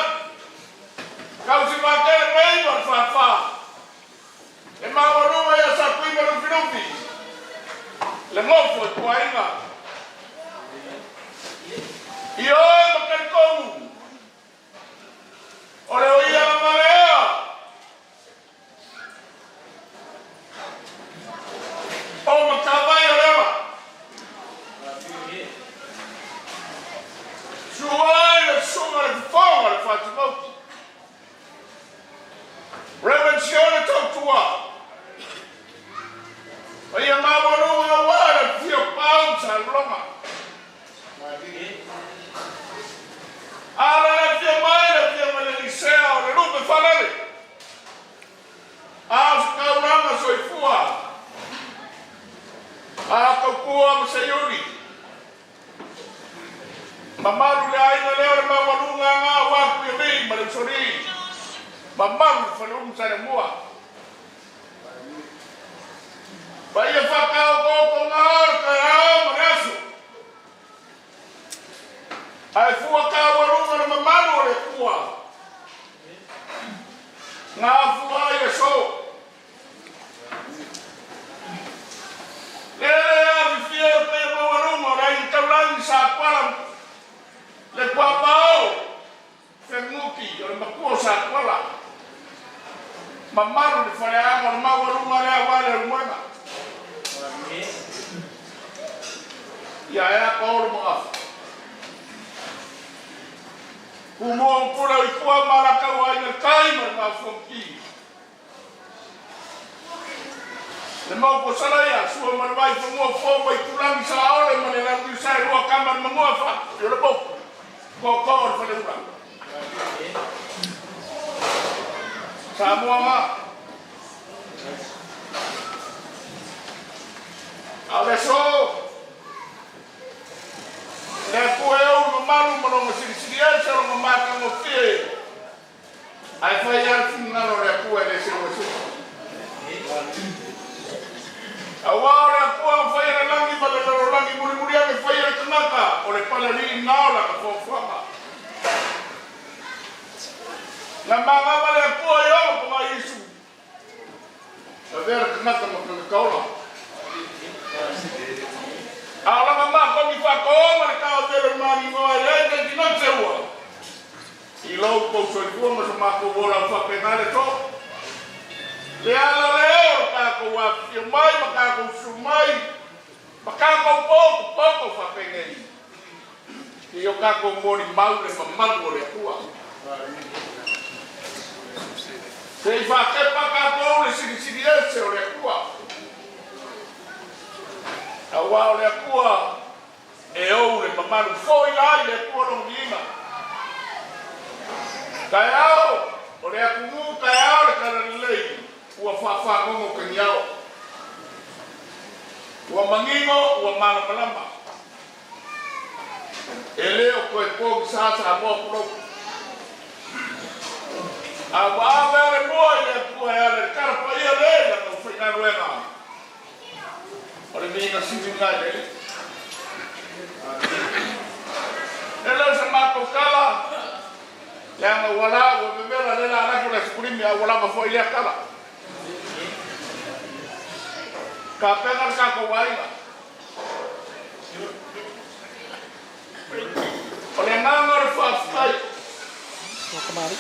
Kau si pakai paper fa. E mawaruma ya sa kui maru finupi. Lemau foi kuainga. Iyo makan komu. Ole oia la marea. O makawai olewa. Suai le sunga le fonga le fatimauti. Revensione tautua. Oia mawarunga wala fio pausa longa. Ala la fia mai le liceo, le lupe falele. As kauranga soifua. A kaukua masayuri. Mamaru le aina leo le mawarunga ngā waku ya mei ma le sori. Mamaru le falunga sa le mua. Baia whakao koko ngāra kai ao mareasu. Ai fua ka warunga na mamaru le kua. Ngā fua ia so. Lele avi fia pe warunga rai taulangi sa kuala. Le kua pao. Whenguki o le makua sa kuala. Mamaru le whareanga le mawarunga lea wale ruanga. Ia ea kaoro mo afu. Kumo pura i kua maraka wa ina kaima ngā whonki. Le mau ko saraya, sua marwai whangua whomba i turangi sa aore ma le rangi sai rua kamar mangua wha. I ora boku. Ko kawar whale ura. Samoa ngā. Ale so. Le kua eo malu malonga sirisiri sa ronga maka mo fie. Ai whai alfi ngalo le kua le se wasu. Awa le kua whai le langi ma le laro langi muri ame whai le kanaka o le pala rii naola ka whawhanga. Na mga ma le kua eo ko mai isu. Vera kanaka makakaula. Ala mama ko mi fa ko ma ka o tele mami mo ai ke ti non se ua. I lo ko so ko ma so ma ko vola fa penale to. Le ala leo ka ko wa fi mai ma ka ko su mai. Ma ka ko po fa penei. Ki yo ka ko mo ni mau le ma mo le tua. Se fa che pa ka po le si ese o le tua. Awa o le akua e ou le mamaru foi ai le akua no ngima. Kai au o le akumu kai au le karalei ua whawhangongo kani au. Ua mangingo ua malamalama. E leo koe pōki sāsa a mua puro. Awa awe ale mua i le akua e ale karapa ia le la no whaingaru e ngā. Ora mina sini ngai le. Ela se mato kala. Yang wala wo bebela le la na ko le sprimi a wala ma foi le kala. Ka pega ka ko waina. Ora nganga re fa fai. Kamari.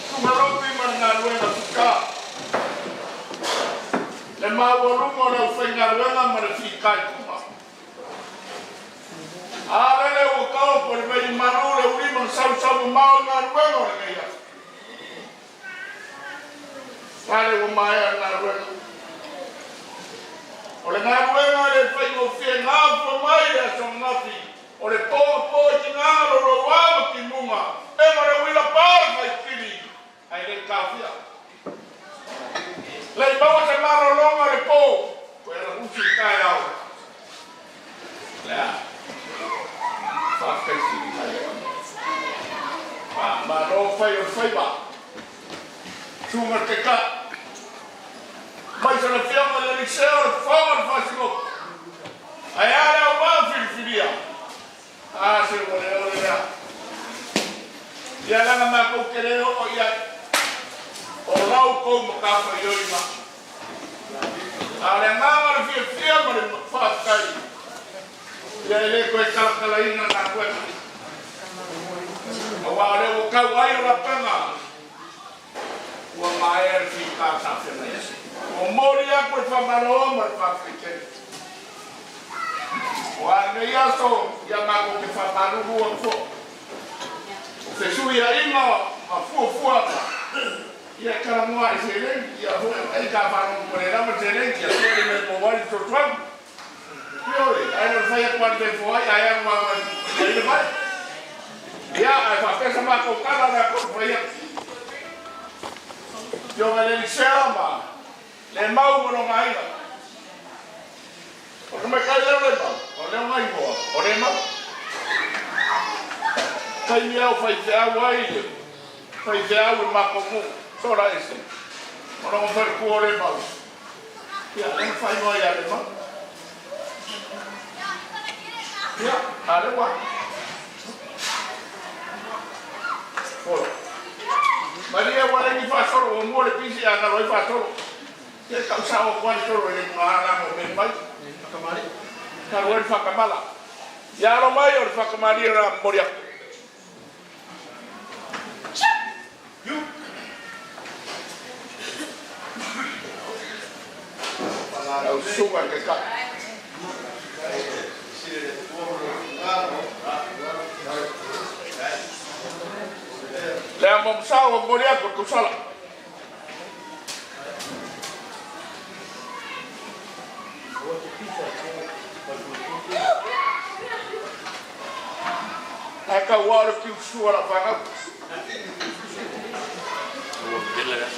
Kamaro pi mana luena ka. Lemau rungo na uwhainga ruenga ma re whikai kuma. Ale le ua kau po le mei manu le urima sau mau ngā ruenga o le meia. Pare ua maea ngā ruenga. O le ngā ruenga le whaingo whie ngā pua mai le aso ngafi. O le pōa ki ngā roro wāma ki munga. E ma re wila pāra mai kiri. Ai le kāwhia. Lei bawa se maro longa le po, ko era usi kai au. Lea. Fa kai si kai. Ma ro fai o fai ba. Tunga te ka. Mai se la fiamma le liceo le fama le fasimo. Ai ale au ba filia. Ah, se o lea. Ia langa ma ko kereo o ia. O lau kou makafa i oima. A le nganga le fia ma le whaakai. Ia le koe kalakalaina nā koe. A wā le o kau ai o la panga. Ua mai e le fi kāsa whina isi. O mori a koe whamaro ma le whaakai. O a ne iaso ia mako ke whamaruru a fo. O te sui a inga a fua. Ia karamoa i se lengi, ia hoa, ei ka whanong kore rama se lengi, ia kore me mo wari to tuam. Ioi, ai no whai a kwani me fwai, ai a mua wani, ia ina mai. Ia, ai whapesa mako kara na kore whai a. Ia me le lisea ma, le mau mono ngaina. O me kai leo le mau, o leo ngai moa, o le mau. Kai mi au whai te au ai, whai te au i mako mu. Sora ese. Ora un per cuore mau. Ia, non fai noi ale mau. Ia, ale wa. Ora. Maria wale ni fa solo o mo le pisi ana roi fa solo. Ke ka sa o kwani solo le ngala mo me mai. Kamari. Ka roi fa kamala. Ya lo mai o fa kamari ra moria. Au suga ke ka. Le ambom sao moria por kusala. Aka wara ki suara vanga.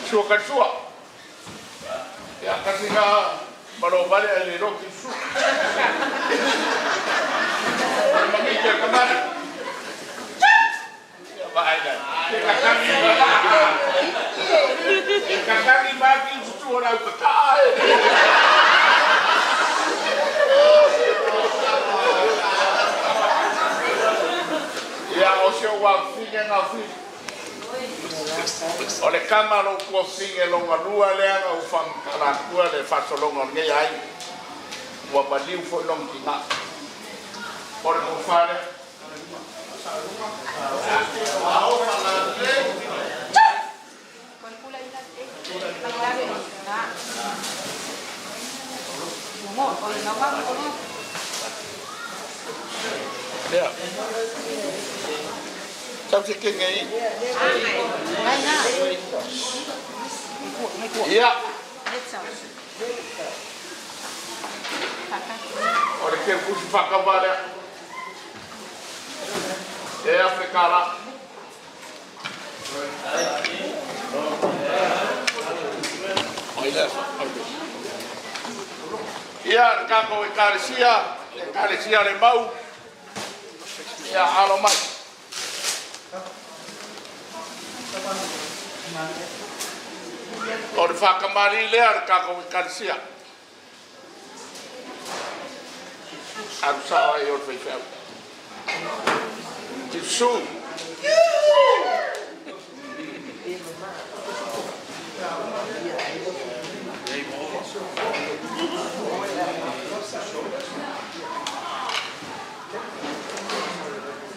Suara kan suara. Ya kasi nga Malo vale el roki su. Mamita kemana? Ya bahaya. Kakak bagi su orang betul. Ya osio wa finya na fi. O le kama lo kua finge longa lua lea o fam kala kua le faso longa ngai ai. Ua baliu fo long tinga. O le kofare. Lea. Sao se ke ngai? Ia. Ora ke kusi whakaware. E Afrikara. Ia, kako e karesia Lemau. Ia, alo mai. O le whakamari lea kako e karesia. Aru sawa e o le whaiwhau. Tisu.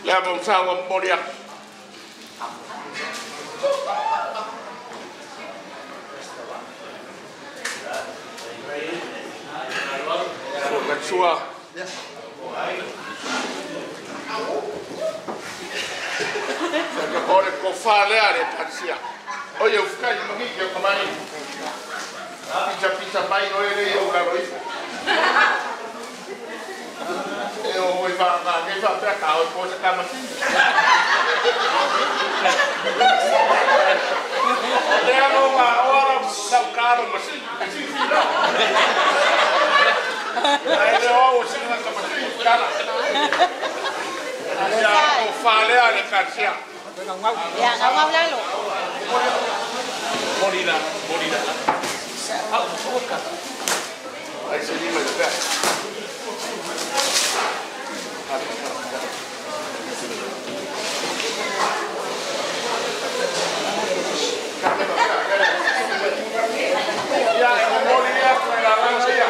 Lea mau sawa moria. Sua. Ora ko fale ale kasia. Oye, ufkai mungi ke kamai. Pizza mai no ele o garoi. Eu vou vai me vai para cá, eu posso cá mas. Leva uma hora da cara mas assim não. Aí eu vou chegar na cama cara. Já falei a caixinha. Ya, ngau lalu. Morida. Ah, boca. Aí se liga de pé. Ya, moria con la lancia.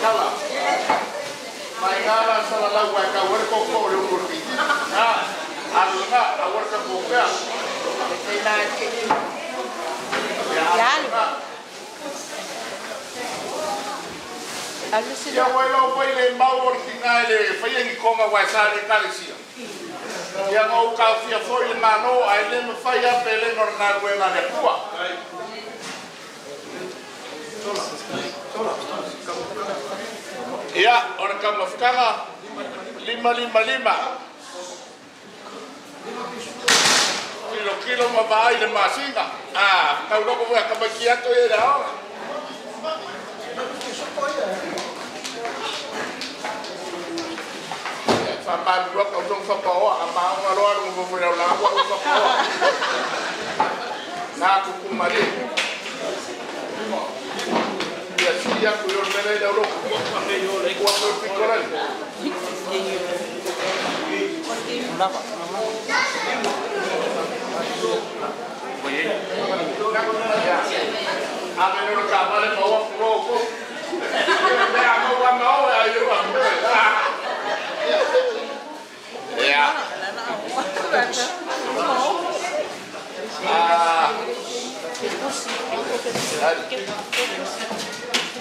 Cala. Maingala sala la wa ka wer ko ko le urti. Alunga awar ka buka. Ya. Ya welo foi le mau original foi en coma wa sale calcia. Ya mau ka fia foi mano ai le me fai a pele normal we na de pua. Ya, ora ka mafkanga 555. Kilo mabai le masinga. Kau loko wa ka bakia to era. Famban dua kau dong fapawa ama ngaloa ngo mo la wa fapawa. Na ku kumari. Ya sia ku yo mele da lo ku yo le ku ko pikoran. Kenapa? Oye. A ver lo que vale todo loco. Ya no ayo ya.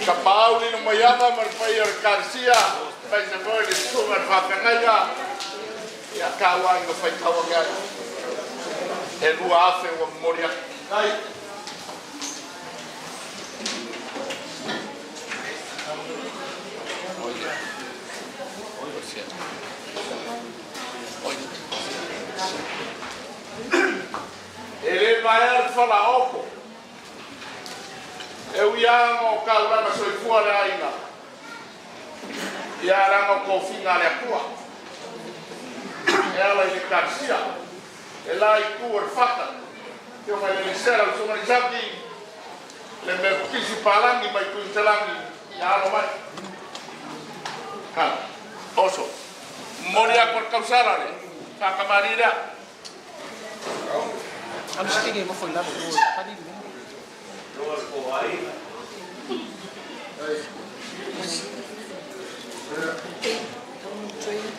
Kapau ni mayama marpayar Garcia, paisa boy de sumar fakangaya. Ya kawan go fai kawangan. El uafe o moria. Ele vai falar oco. Eu ia no calma mas foi fora ainda. E era no confina na tua. Ela é de Garcia. Ela é cor fata. Eu vai lhe ser o seu marido. Lembra que se palangi mai tu telangi. Ya lo mai. Kan. Oso. Moria por causar ale. Whakamarira. I'm speaking mo foi lá do Padilha.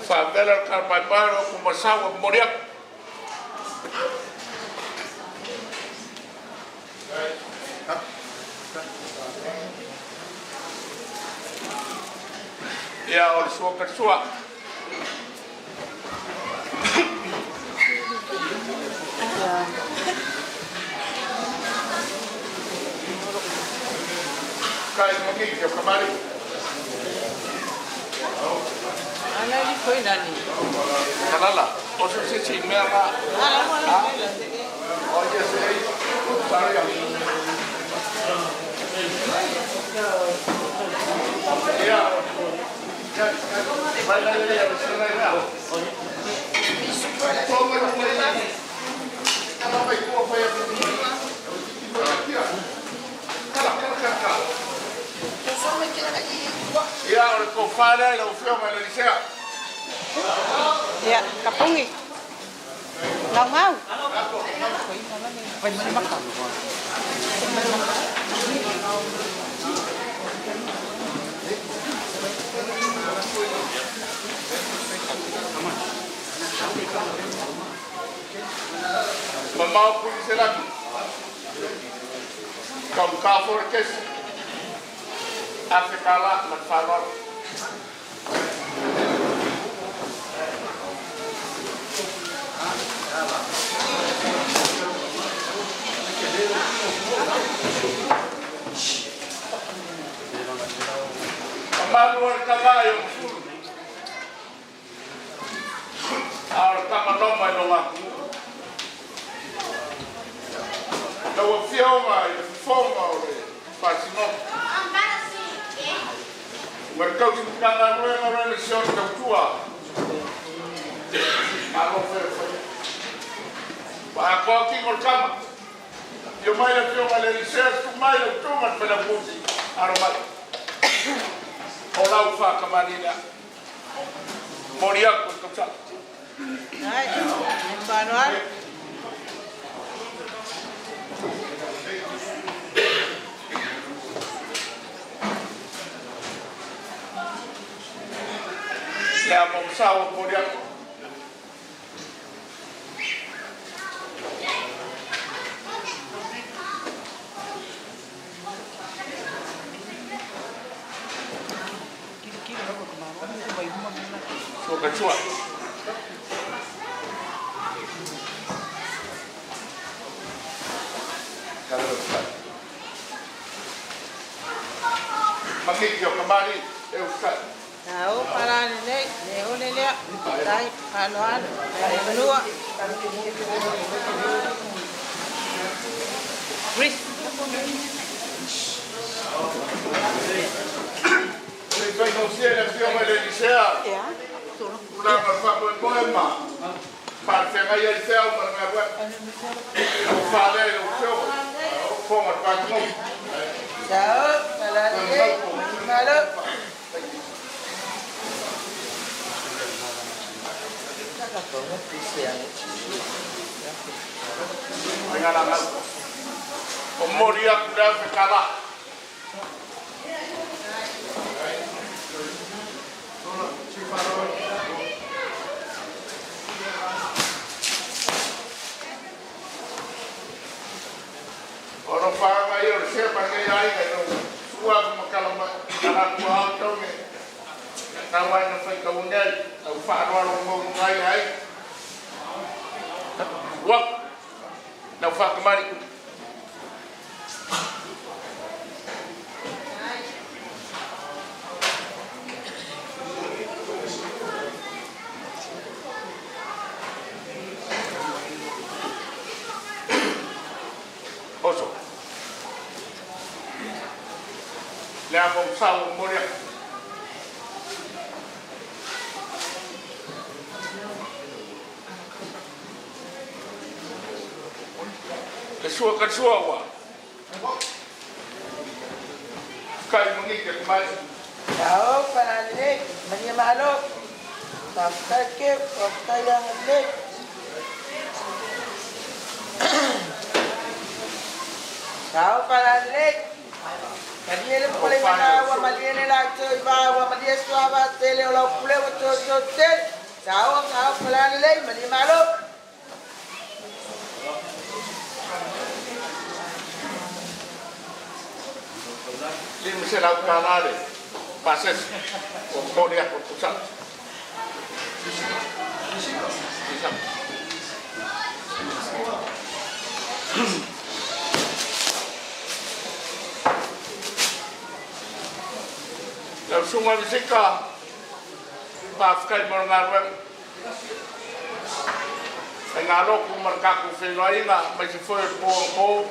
Whavela karpaiparo kumasawa moriak. Ia o le sua kasua. Kai mangi ke kamari. Ana li foi nani. Kalala, o se si mea ka. O ya se pare ya. Ya. Vai na ile ya se na ya. Ana vai ko fa ya. Kala. Ya, o ko fala lo fio ma le dicea. Ya, kapungi. Lemau. Vai me makan. Mamau pun selagi. Kau kafir kes. Afrikala menfaror. Amaluar kagayo. Ar kamanoma longa. Dawa fioma, foma ore. Fasino. Merkau si kanga roe ore le sion ka tua. Alo fe. Pa ko ki kol kama. Yo mai le fioma le research tu mai le tu mat pela pusi. Aroma. Ola ufa kamarina. Moria ko kapsa. Ai, Manuel. Ya momsawa moria. Kachua. Makikyo kembali, Ustaz. Tahu para nenek, nenek, tai, anuan, menua. Chris. Soy consciente de que me decía. Una cosa muy buena. Para que vaya el céu, para que vaya. O fale, o céu. Como el patrón. Tahu, para nenek, malu. Dengan anak. Kemudian sudah berkala. Orang faham ayo siapa yang ayah itu suap makalam anak buah tu ni kawan yang saya kawannya faham orang mau ayah wak nak faham kemari oso Lemau momsawa moria. Kasua wa. Kai mengikir kembali. Tahu para nenek, menyemaluk. Pafkake, pafkaya le. Sao para le. Kadiele pole mana wa madiene la choi ba wa madie swaba tele ola pule wa cho te. Sao para le mani malo. Lim se la kanale. Pases. Ko dia ko pusat. Lalu semua bisika, pafkai mengarang, mengalok merkaku filainya, masih first born,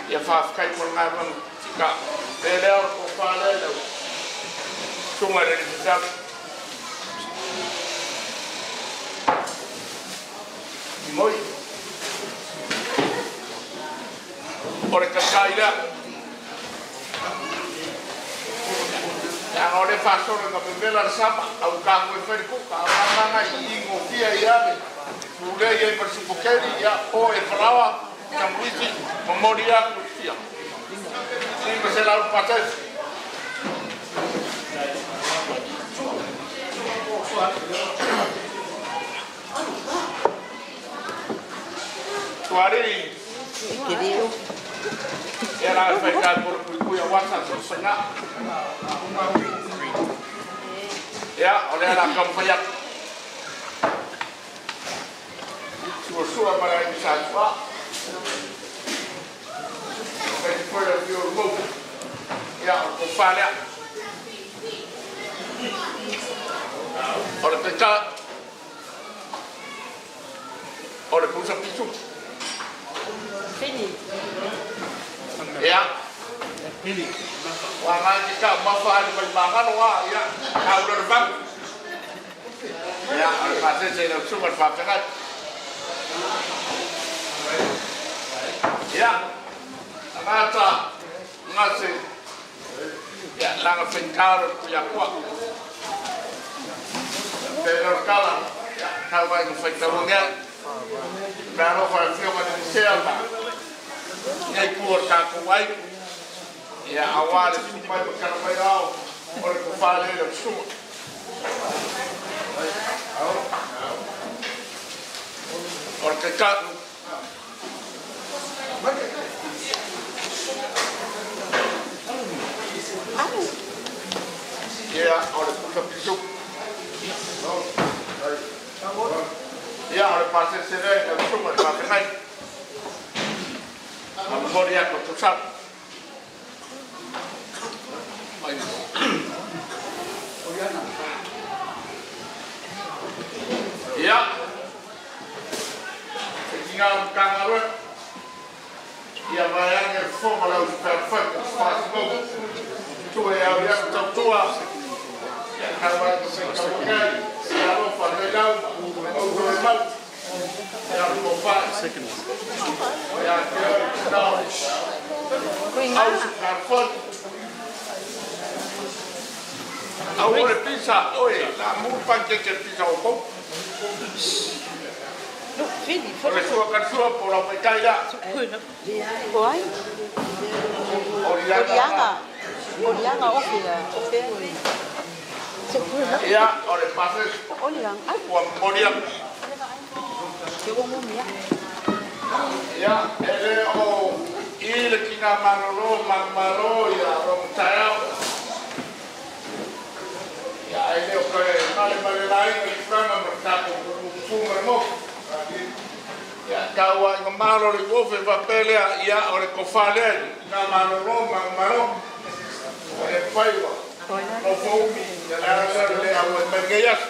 ya pafkai mengarang, jika beliau kepala itu, semua dari sejak Moimoi, orang kaya. Yang oleh pastor dengan pembela sama, aku kamu efekku, kawan-kawan ini ngofia ya, sudah yang bersukukeri ya, perawa, yang wisi, memoria kusia. Ini masih lalu pakai. Suari, era efeknya berkuku yang wasan sepenyak. Ya, oleh anak kampanye. Suara pada insan pak. Bagi pada diurut. Ya, kampanye. Oleh pecah. Oleh pusat pisu. Ya. Ini. Warna jika mafan berbangan wah ya kau terbang. Ya, pasti saya cuma pakai. Ya, mata ngasih. Ya, langat pengkar punya kuat. Benar kalah. Ya, kau yang fektarunya. Baru kalau siapa yang siapa. Yang kuat kaku baik. Ya awal supaya berkarya awal oleh kepala dan semua. Orang kekat. Ya oleh pusat pisuk. Ya oleh pasir serai dan semua pakai. Memoria pusat. Ya, tinggal kangaroo. Ya bayangnya formula perfect possible. Tua yang tertua. Ya kalau sekarang selalu pada jauh, overall. Ya lupa. Ya tahu. Harus perfect. Ahora pizza, oye, la muy panqueque pizza o con. No, fini, fuera. Por eso por la pecaya. Oi. Orianga, ofia. Ya, ahora pases. Orianga. Juan Moria. Qué bueno, mía. Ya, el que mamaro ya, romtaya. Ya, ini oke, mari lain di sana berkata umurmu. Ya, kawan kemaro di kofe papel ya, oleh kofale, namaro mamaro, oleh paiwa, kofomi, ya le awal bergayas.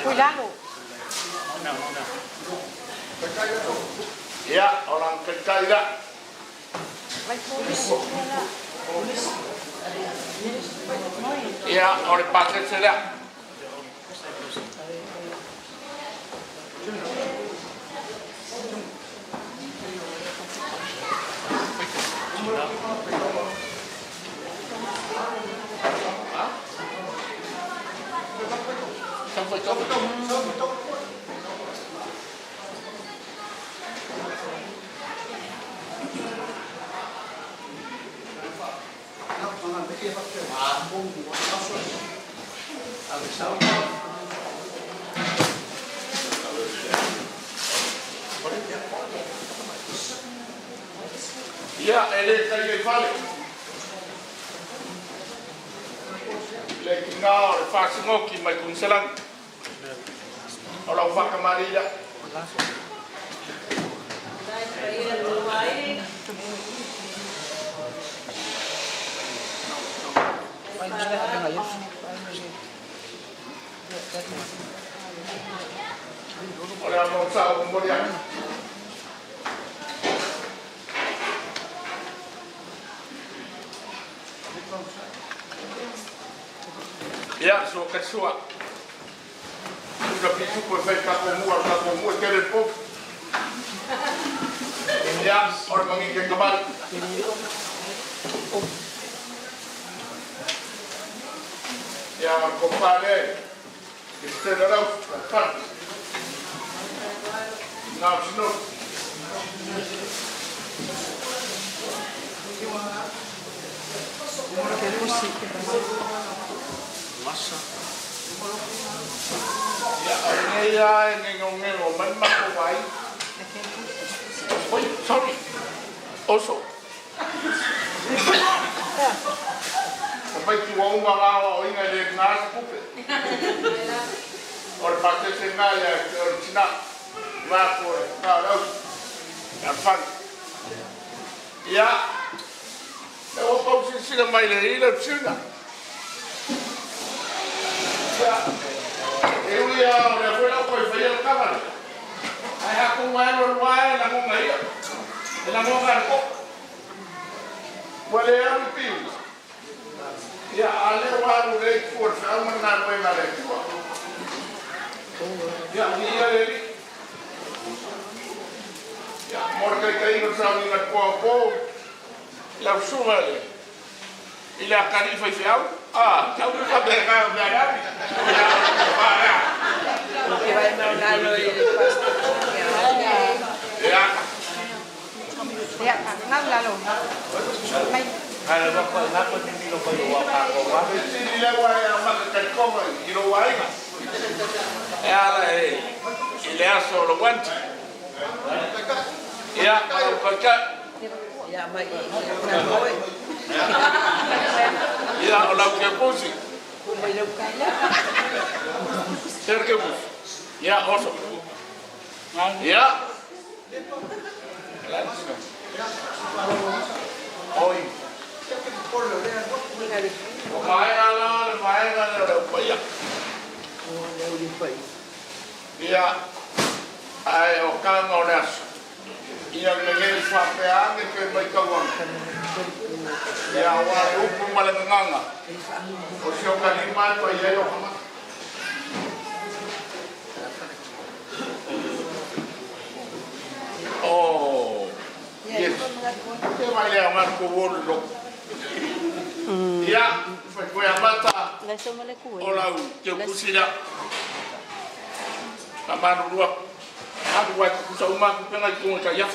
Cuidado. Ya, orang kekaya. Ya, oleh pakai sedak. foi tofu. Ya, ele kai fale. Le kinga o fasingoki mai kunselan. Ora o whakamarira. Ora mo sa o moria. Ya, so kasua. Udah pisu ko fai ka ko kere po. Ya, orang mengingat kembali. Ya, kompane. Istilah kan. Nah, sino. Masa. Ya, ini ngomong memang kuai. Oh, sorry. Also. Sampai tuang bangau ini ada nasi kupe. Orang pakai sengal ya, orang Cina, lapor, kalau apa? Ya, kalau kau sisi lemai lagi lebih Cina. Ya, ini ya, orang pun aku bayar kawan. Aku main bermain, aku ngaya, aku ngarko. Boleh yang piu. Ya, alih waru lek for, saya menang main lek. Ya, dia ini. Ya, morga kain bersama dengan popo, langsung aja. Ilah kali faisal. Ah, kau tu tak berkau berada. Oke, baik mau lalu Ya. Ya, ngang lalu. Mai. Kalau kau nak pun ini lo kau buat apa? Sini lewat yang makan kau, kilo wae. Ya lah, ini asal wanti. Ya, kalau kerja. Ya, mai. Ya, orang kepusi. Terkebus. Ya, osok. Ya. Oi. Main lah. Ya. Ayo kamu nas. Yang menjadi sampai angin ke baik kawan. Ya, walau pun malah nganga. Usia kalimat tu ya yo. Oh. Yes. Dia malah marco bolo. Ya, foi a mata. Olau, que kusila. Amaru dua. Aku buat kusau mak pengai tu kaya.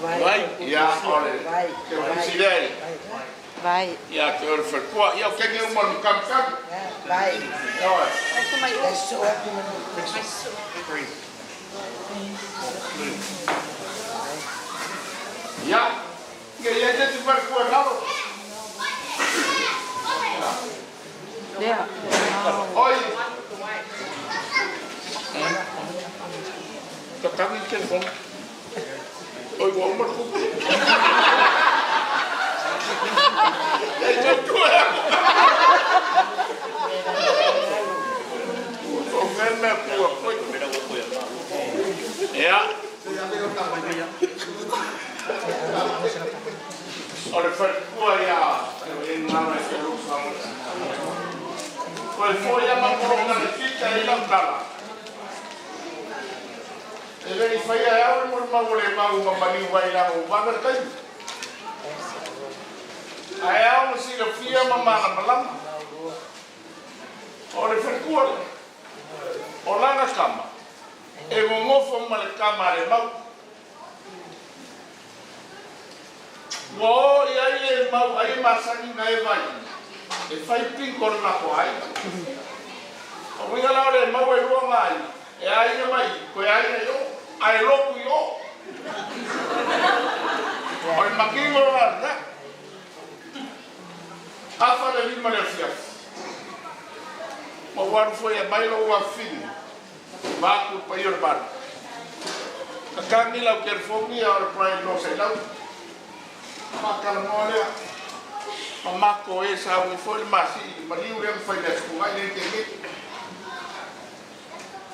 Baik, ya, oleh. Kemudian, baik. Ya, terfirkuat. Ya, kena umur kam. Baik. Oh. Ya, kaya jadi berkuat lalu. Dia. Oi. Kami kan oi, gua umur ku. Itu dua. Ongelme ku. Ya. Oleh perkua ya, ini nama seluruh Samoa. Kalau yang mengurungkan kita hilang kalah. Jadi saya awal mula boleh mau membeli wayang ubangan kan? Ai au masi la fia mama malama. O le whakua. O langa kama. E ngofo ma le kama le mau. Mo ia e mau ai masani na e vai. E fai pinko na ko ai. O winga la le mau e lua mai. E ai e mai, ko ai e yo, ai loku yo. O le makingo la. Afa le lima le fia. Mo wan foi e bailo wa fini. Va ku pa yor bar. Akani la ker fomi or prai no se lau. Makala molea. Mamako e sa wi foi masi, mali ure foi le ku ai le tenge.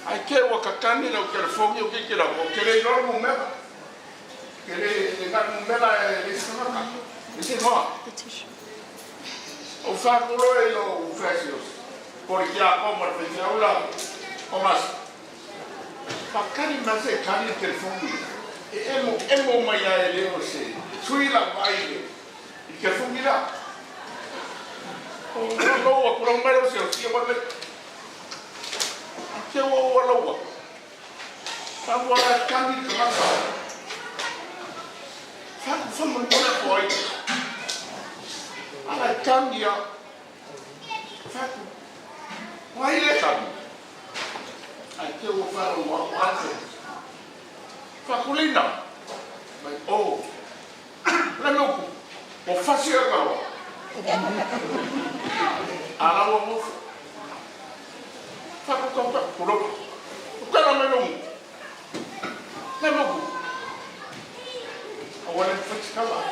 Ai ke wa kakani la ker fomi o ke la o ke le no mo meba. Ke le na mo meba le sona. Ese no. O faculo e lo ufesios. Porque a como el festival o más. Pakari mase kani telefoni. Emo maya ele o se. Sui la baile. E que fungira. O no o por un mero se o se va ver. Que o lo. Agora kani que más. Fa mo na foi. Ala cambia. Fato. Why le cambia? Ai que eu falo uma coisa. Faculina. Mas oh. Lá não. O fácil é agora. Ala o mo. Facu com puro. O cara não. Não. Agora ele foi escalar.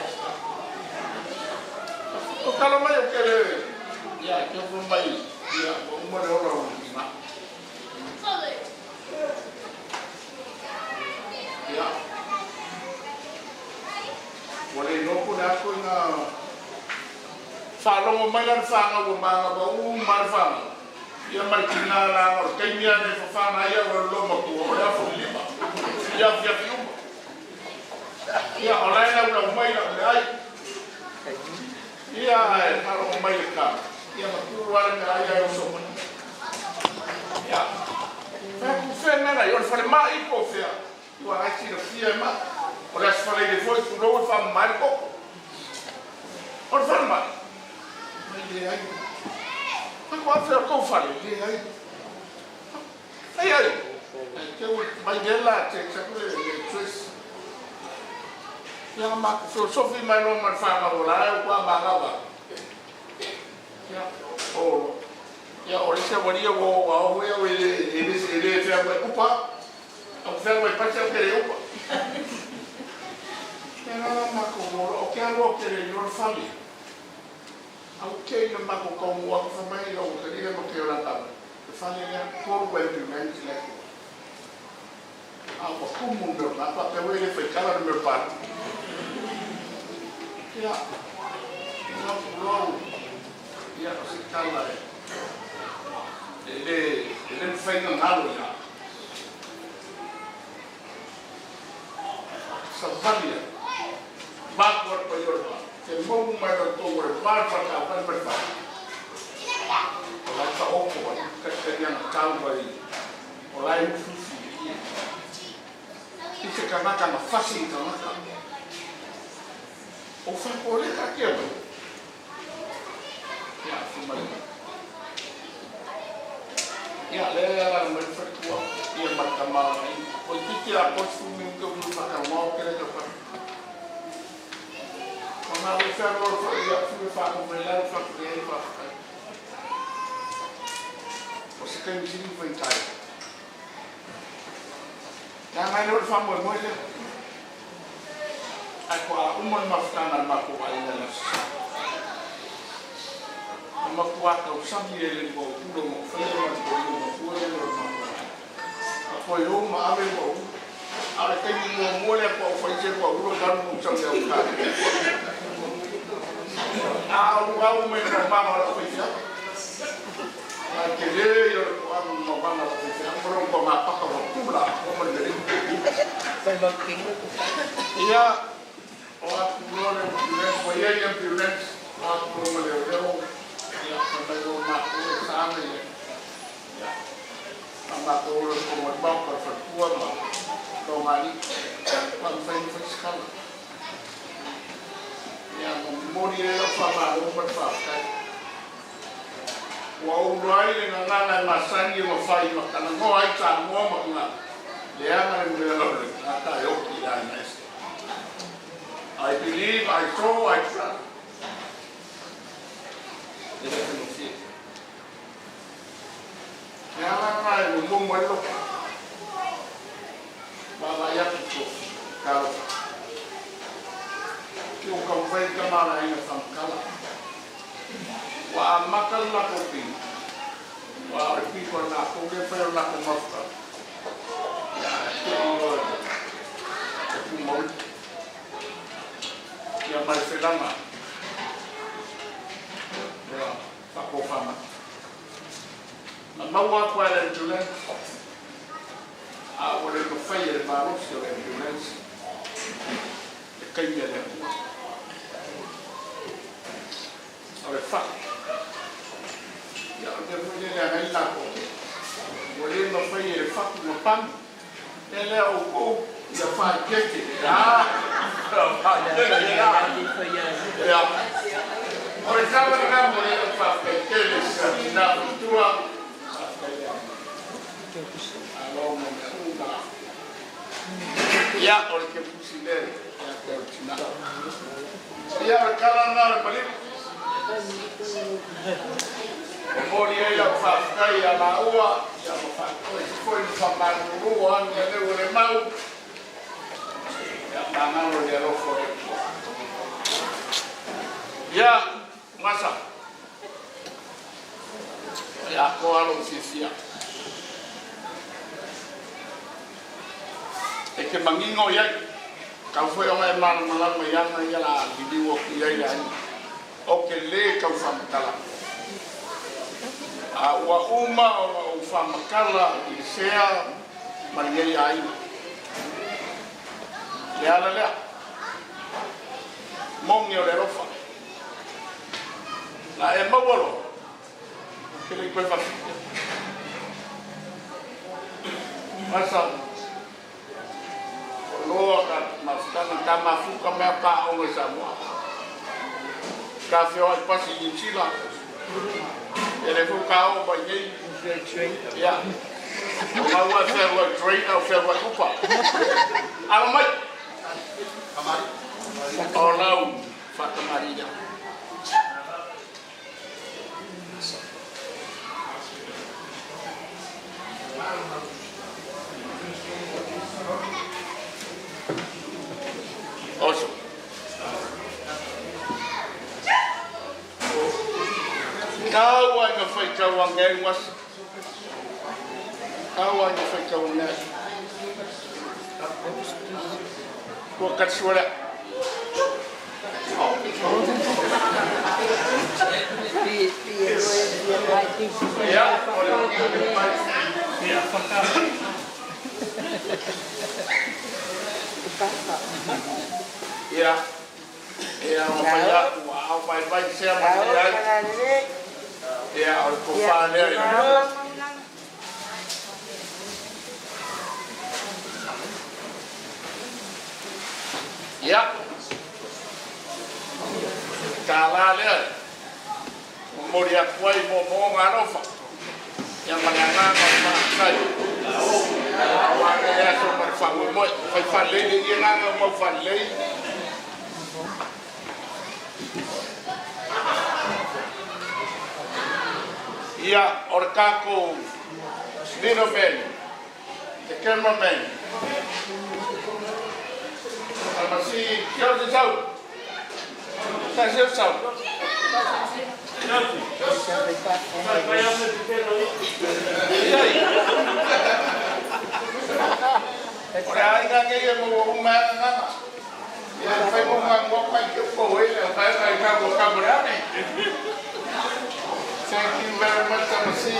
O cara mai o kere ya que eu mai ya o mo le ora na ya wale no ko na ko na fa lo mai la fa na o ma ba u ma fa ya mai kina la o kai mia ne fa na ya o lo mo ko ya fo lima ya ya ola na mai na ai ia kalau mai ka ia makuwa na ia o so ia ku fena na yo fale mai ko fea tu ai ti fia ma o la fale de foi tu no fa mal ko o fa mal mai de ai ko fa ko fale de ai que o mai de la che sa ko le tres yang mak filosofi mai no man fa ma bola ko ma ga ba ya o ya o se boni o o o ele fe ba upa o fe ba pa se ke upa ya ma ko o ke algo que le no fami au ke no ma ko mo o fa mai o ke le mo ke la ta fami ya por well to manage like a ko mo no ma pa pe we le fe kala no pa ya no flow ya se cala ele fez nada já sabia backward para your que como mais do todo o par para para lá está o povo que queria na calma aí lá é muito difícil isso que na cama fácil então na cama o fa ko le ka ke ba ya fuma ya le la mo fa ko ya ma ka ma o ti ti a ko fu mi ko mi fa ka mo ke le ka fa ona le fa ro fa ya fu fa ko me la fa ko ya fa o se ka mi si fa tai ya mai lo fa mo le aqua uma mafutana mako ainda nas uma quatro o sabe ele go tudo mo foi mo foi foi uma ave go ala que mo mo le ko foi je ko ro dan mo cham ya ka o me no mama la foi ya que le yo no mama la foi ya por un ma pa ko tubla como le sai lo que ya o a flore foi ele ambulantes Aku melewati, ya sampai rumah aku sana ya. Sama aku rumah bangka tertua mah, domani, sampai fiskal. Ya mudi le sama rumah pakai. Wau luai dengan nana masangi mafai makan ngoi Samoa makan. Dia mana melewati, kata yo tidak nice. I believe, I saw, I trust. Dia kena mesti. Yang lain umum malu. Bapa ya tu kalau kita konflik kemana ini samkala. Wah makan nak kopi. Wah people nak kopi, people nak makan. Ya itu mau. Yang paling lama. Ya, tak faham. Mau aku ada tulen. Aku ada kafir baru sudah tulen. Kaya dia. Oleh fak. Ya, dia punya yang lain aku. Boleh kafir fak mapan. Ele aku ya fak keke. Ya. Oleh kawan boleh fak keke na tua. Ya, oleh kepusiler, ya kerja. Ya, kalau nak balik, kemudian yang fakir, yang lawa, yang fakir, kau sama ruang, yang ada Lemau, yang tangan oleh rokok. Ya, masa. Ya, kau harus siap. Que mangingo ya kau foi orang malam yang la video kia ya o que le kau famkala wa uma o famkala i sea maria ya ya la mong yo le rofa la e mawolo que le puede hacer masa Loa mas kana kama fuka me pa o Samoa. Café oi pasi Chila. Ele fuka o banhei. Ya. Mau fazer o train ou fazer o cupa. Almai. Amari. Oh não, Fata Maria. Awesome. Kau yang fai kau wangai was. Kau yang fai kau wangai. Kau kat suara. Ya, ya, fakta. Ya, ya, apa baik saya masih ya, aku faham ya. Ya, kalau lihat, kemudian kuai mau ngarofa, yang menengah saya. Awalnya super Moimoi, Moimoi dia nggak mau Moimoi. Iya, orkaku, Dino Ben, the cameraman, masih jauh jauh, saya jauh. Orang yang mau rumah apa? Yang phải mau quay chụp bồi là phải ra một camera này. Thank you very much, Embassy,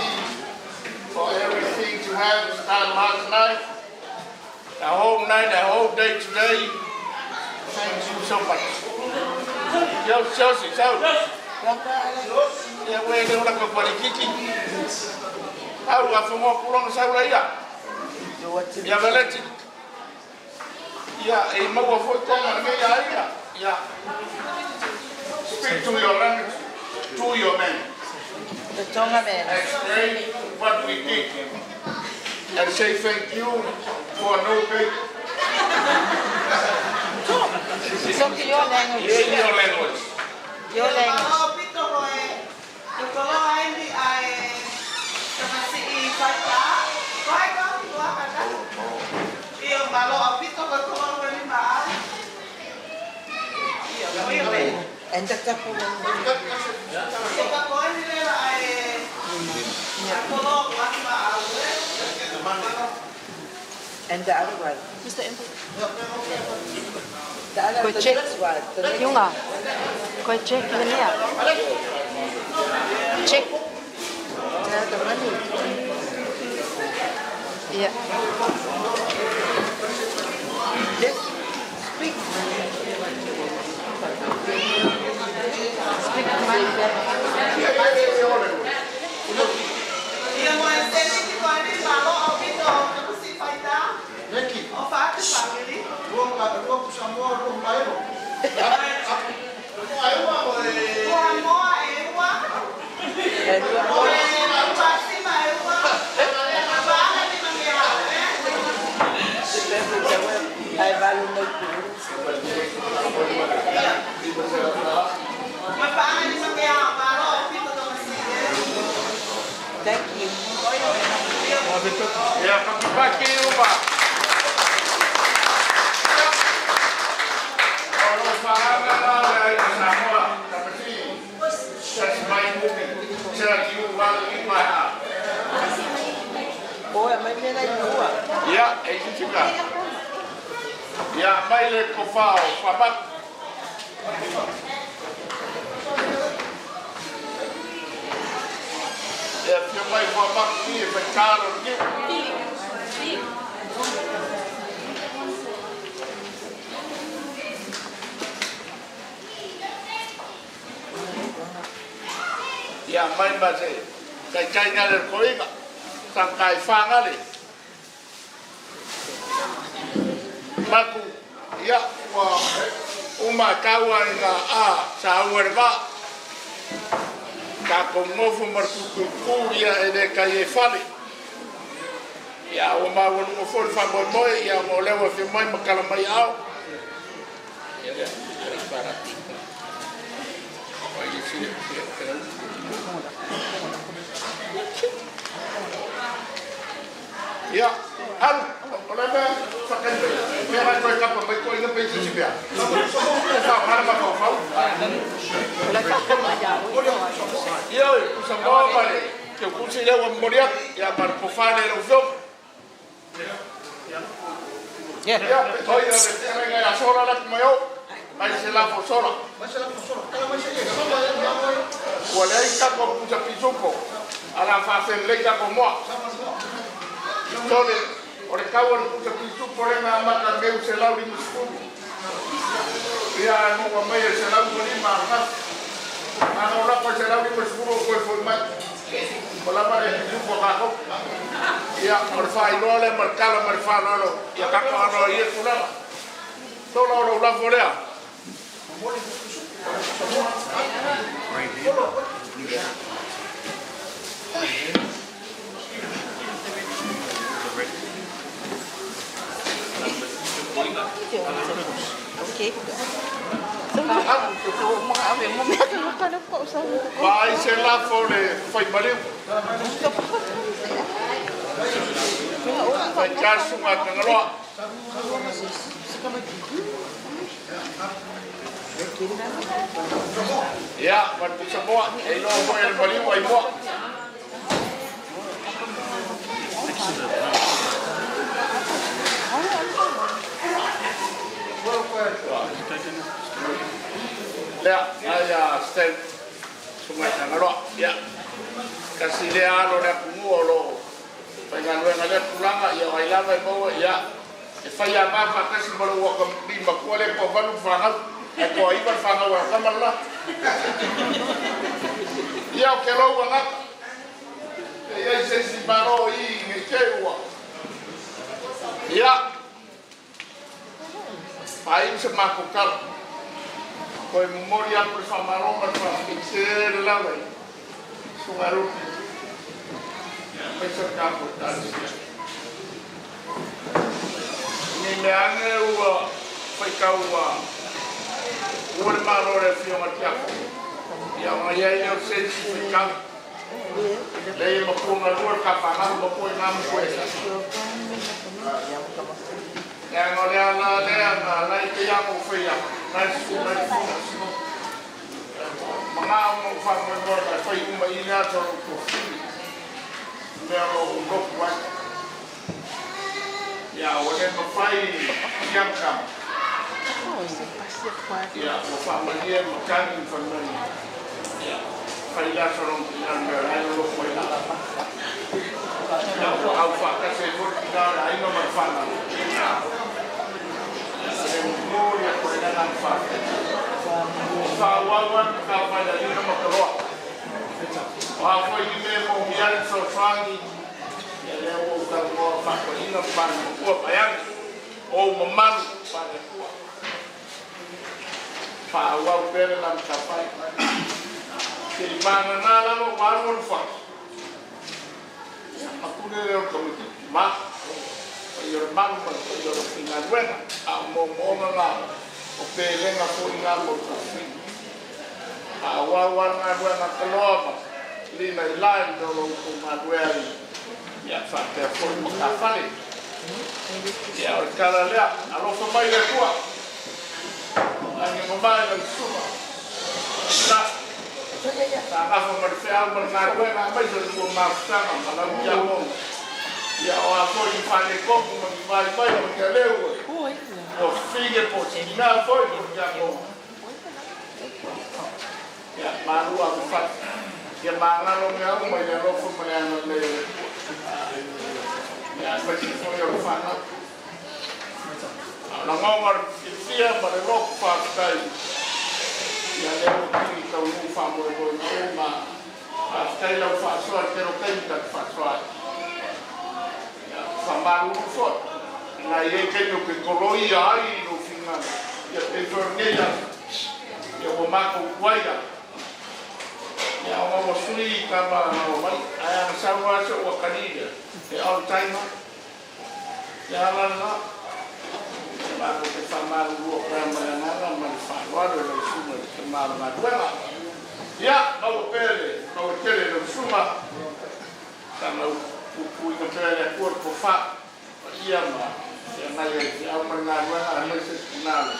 for everything you have done last night, the whole night, the whole day today. Thank you so much. Chelsea, ya we le ora ko parikiki. Au a fomo kurong sa ula ia. Ya valeti. Ya e mau fo ko ma me ya ia. Ya. Speak to your language, to your man. The Tonga man. Explain what we did. And say thank you for no pay. So your language. Your language. Your language. And the couple and the other one. Mr. Emperor. The other, the next one. The next Yung nga. Ko check yun niya. Check. The money. Yeah. Just speak. Speak money. Thank you. Ya, pagi-pagi rumah. Kalau faham dari Samoa, tapi that's my movie. Tell you what in my heart. Oh, may nila yung Ya, itu juga. Ya, may le kofao, papat. Ya, you may papat ni berkaro ni. Ya, may base. Kay ngalir ko ika. Sangkai fangali. Maku ya wa uma kawan nga sa werba ka komofu martuku ya ede kaye fali ya uma won mo fol fa Moimoi ya mo lewa fi mai makala mai au ya ya para wa yisi ya al oleh pakai merah kau kapal baik kau ingat pergi sini ya tak mana kau kau ya Samoa balik kau kunci dia orang meriah ya berkufan dari ujung ya oh ya mereka ya sora lagi mayo masih selama sora kalau masih walai kau kunci pisuko ala fase lega como Tole, ore kawan puta pisu pore na mata meu selau di musku. Ya mo mai selau ni markas. Ana ora pa selau di musku ko format. Bola mare pisu ko kako. Ya ore fai role marcala marfano. Ya kako ano ye kuna. Solo ora la forea. Okay. So, mga awin mo, may pa usap. Vai ser lá fora, foi baliu. Vai caso uma cangalo. Ya, waktu semua, elo boleh baliu, ai mo. Ya, ya, step semua tangalo. Ya, kasih dia lo dah kumu lo. Pengen lo ngajar pulang ya, ailah bawa ya. Faya apa kasih baru wakam di makuale ko balu faham. e ko iwa whanga wa kamala. Ia o ke lau angata. Ia se si maro I nge keua. Ia. Pai se mako kala. Koe mumori aku le whamaroma le whakikere lawe. Sungaruki. Pesa kapo tali. Ni me ange ua whaikau ua le maro le whionga tiako. Ia o ia i leo sensi whaikau. Lei mapunga lua ka whangaru mapoe ngamu koe sa. Ia ngore ana lea na lai te iamo whia. Nai su. Mga mo whamoe na whai uma I ngā toro ko whiri. Mea o ngoku wai. Ia o le mawhai iamkam. Ia o whamania makani whanmani. Ia whai la sorong ki ngā mea rai o loko I la. Ia o au whakase hori ki ngā rai no ma whana. Ia le mori a koe ngā whaka. Whawawan ka whai la lina makaroa. Whawhai I me mo hiari so whangi. Ia leo o ka moa whako ina whana kua paiangi. O mamaru whana kua. Whawau pere na mka whai. Ke I mana nā lama waru o whaka. Makune leo Committal. Ma. I ora maru ma I ora whina ruena. A mo moona ngā. O pēlenga ko I ngā mo ka whina. A wawan ngā ruena ka loama. Lina I lai dolo ko ngā ruena. Ia whakea koi mo ka whare. Ia o kara lea. Alofa mai le kua. Ange mamai le suma. Nā. Tā kafa mara whea au mara ngā ruena. Mai sa lua mawhtanga. Mana uia monga. Ia o a koi I whane koku ma I mai o kia leo. O whige po ti ngā koi o kia monga. Ia marua ku whati. Ia mangalo mea uma I a rofo mare ana leo. Ia pati foi o whana. Na ngomar I whia ma le roku whakatai. Ia leo kiri tau ngu whamoe hoi nau ma. Whakatai lau whasoa kero keimita ki whasoa. Ia whamaru ufo. Nga I kei o ke koroi ai no whingana. Ia te whornea. Ia o mako kuaia. Ia o mamo suri ka mara na o mai. Ai ana saua asa o kanina. E all time. Ia lana. Ia mako te whamaru ua prama ya nana. Ma le wharuaru e lau suma te maru na duela. Ia, nau pere. Nau tere lau suma. Tana upui ka pere a kuar po wha. Ia ma. Ia nai e au mai ngā duela. A mai se kunale.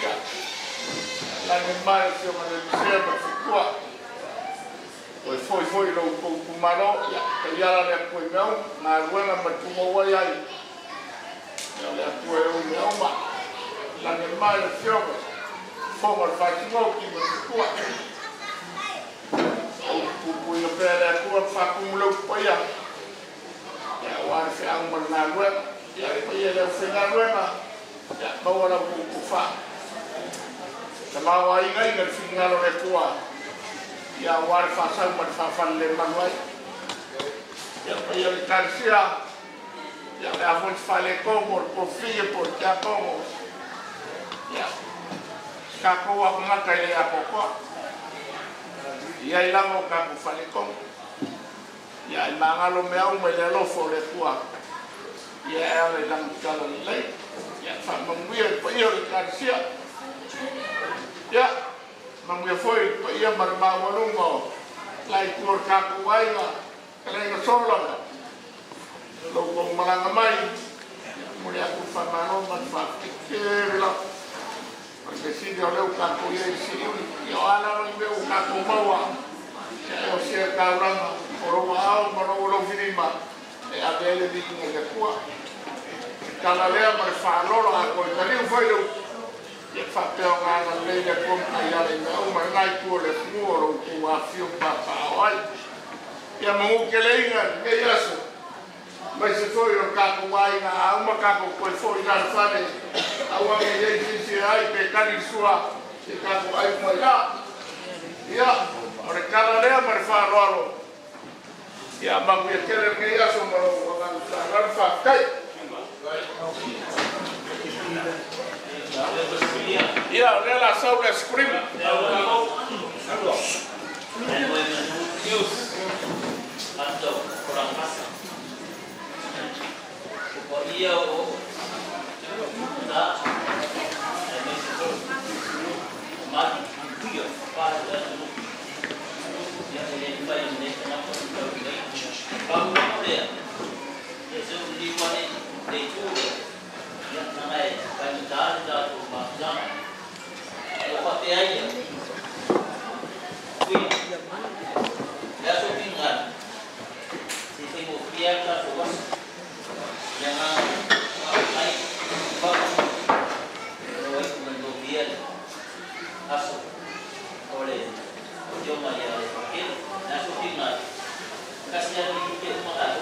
Ia. Lange mai se o mane musea ma whikua. Oi foi lo kumaro ya te yala le ko meu na ruena ma tumo wai ai ya le ko e meu ma la ne mai le fio fo ma fa ki mo ki mo ku ku yo pere ku fa ku lo ko ya ya wa se ang ma na ruena ya ko ye le se na ruena ya ba wala ku fa sama wa i ngai ngal fingalo le ku ia wale whasau ma whawhan le manuai. Ia pai o I karsia. Ia le avon whale kongo, po whie po kia kongo. Ia. Kako wa ngaka I le apokoa. Ia I lango kako whale kongo. Ia I mangalo me au me le lofo le kua. Ia ea le lango kala I lei. Ia whamangwia pai o I karsia. Ia. Manguia foi pa ia marma walungo lai kur kaku waiga kalenga sola lo ko malanga mai muli aku famano man fa kela porque si dio le kaku ia si io ala no me kaku mawa o se kauranga oro ao mano lo finima e abele di nge kwa kala lea mar fa lolo a ko tani foi lo Ia whapeo ngāna leia kompa I ale me au mai ngai kua le fuoro ku a whio papa ai. Ia mungu ke leinga, ke iaso. Mai se foi o kako wai ngā au ma kako koe foi ngā whare. Awang ye sisi ai pe kani sua e ka ko ai mo la. Ya, ora kala le mar fa rolo. Ya mangu ye kere ngai aso mo wa sa ran fa kai. Ya, le la sau le scream. Atau kurang pasang. Kalau ia tak, mati dia pada yang ini bayi ini kenapa dia bangun dia, jadi di mana itu yang namanya kami dah rumah jangan, apa dia ini, dia supingan. Ibu biar tak luas, jangan naik bawah, terus mendobiar asal oleh jomah yang pakai, nasi tinggal, kasihan itu makan.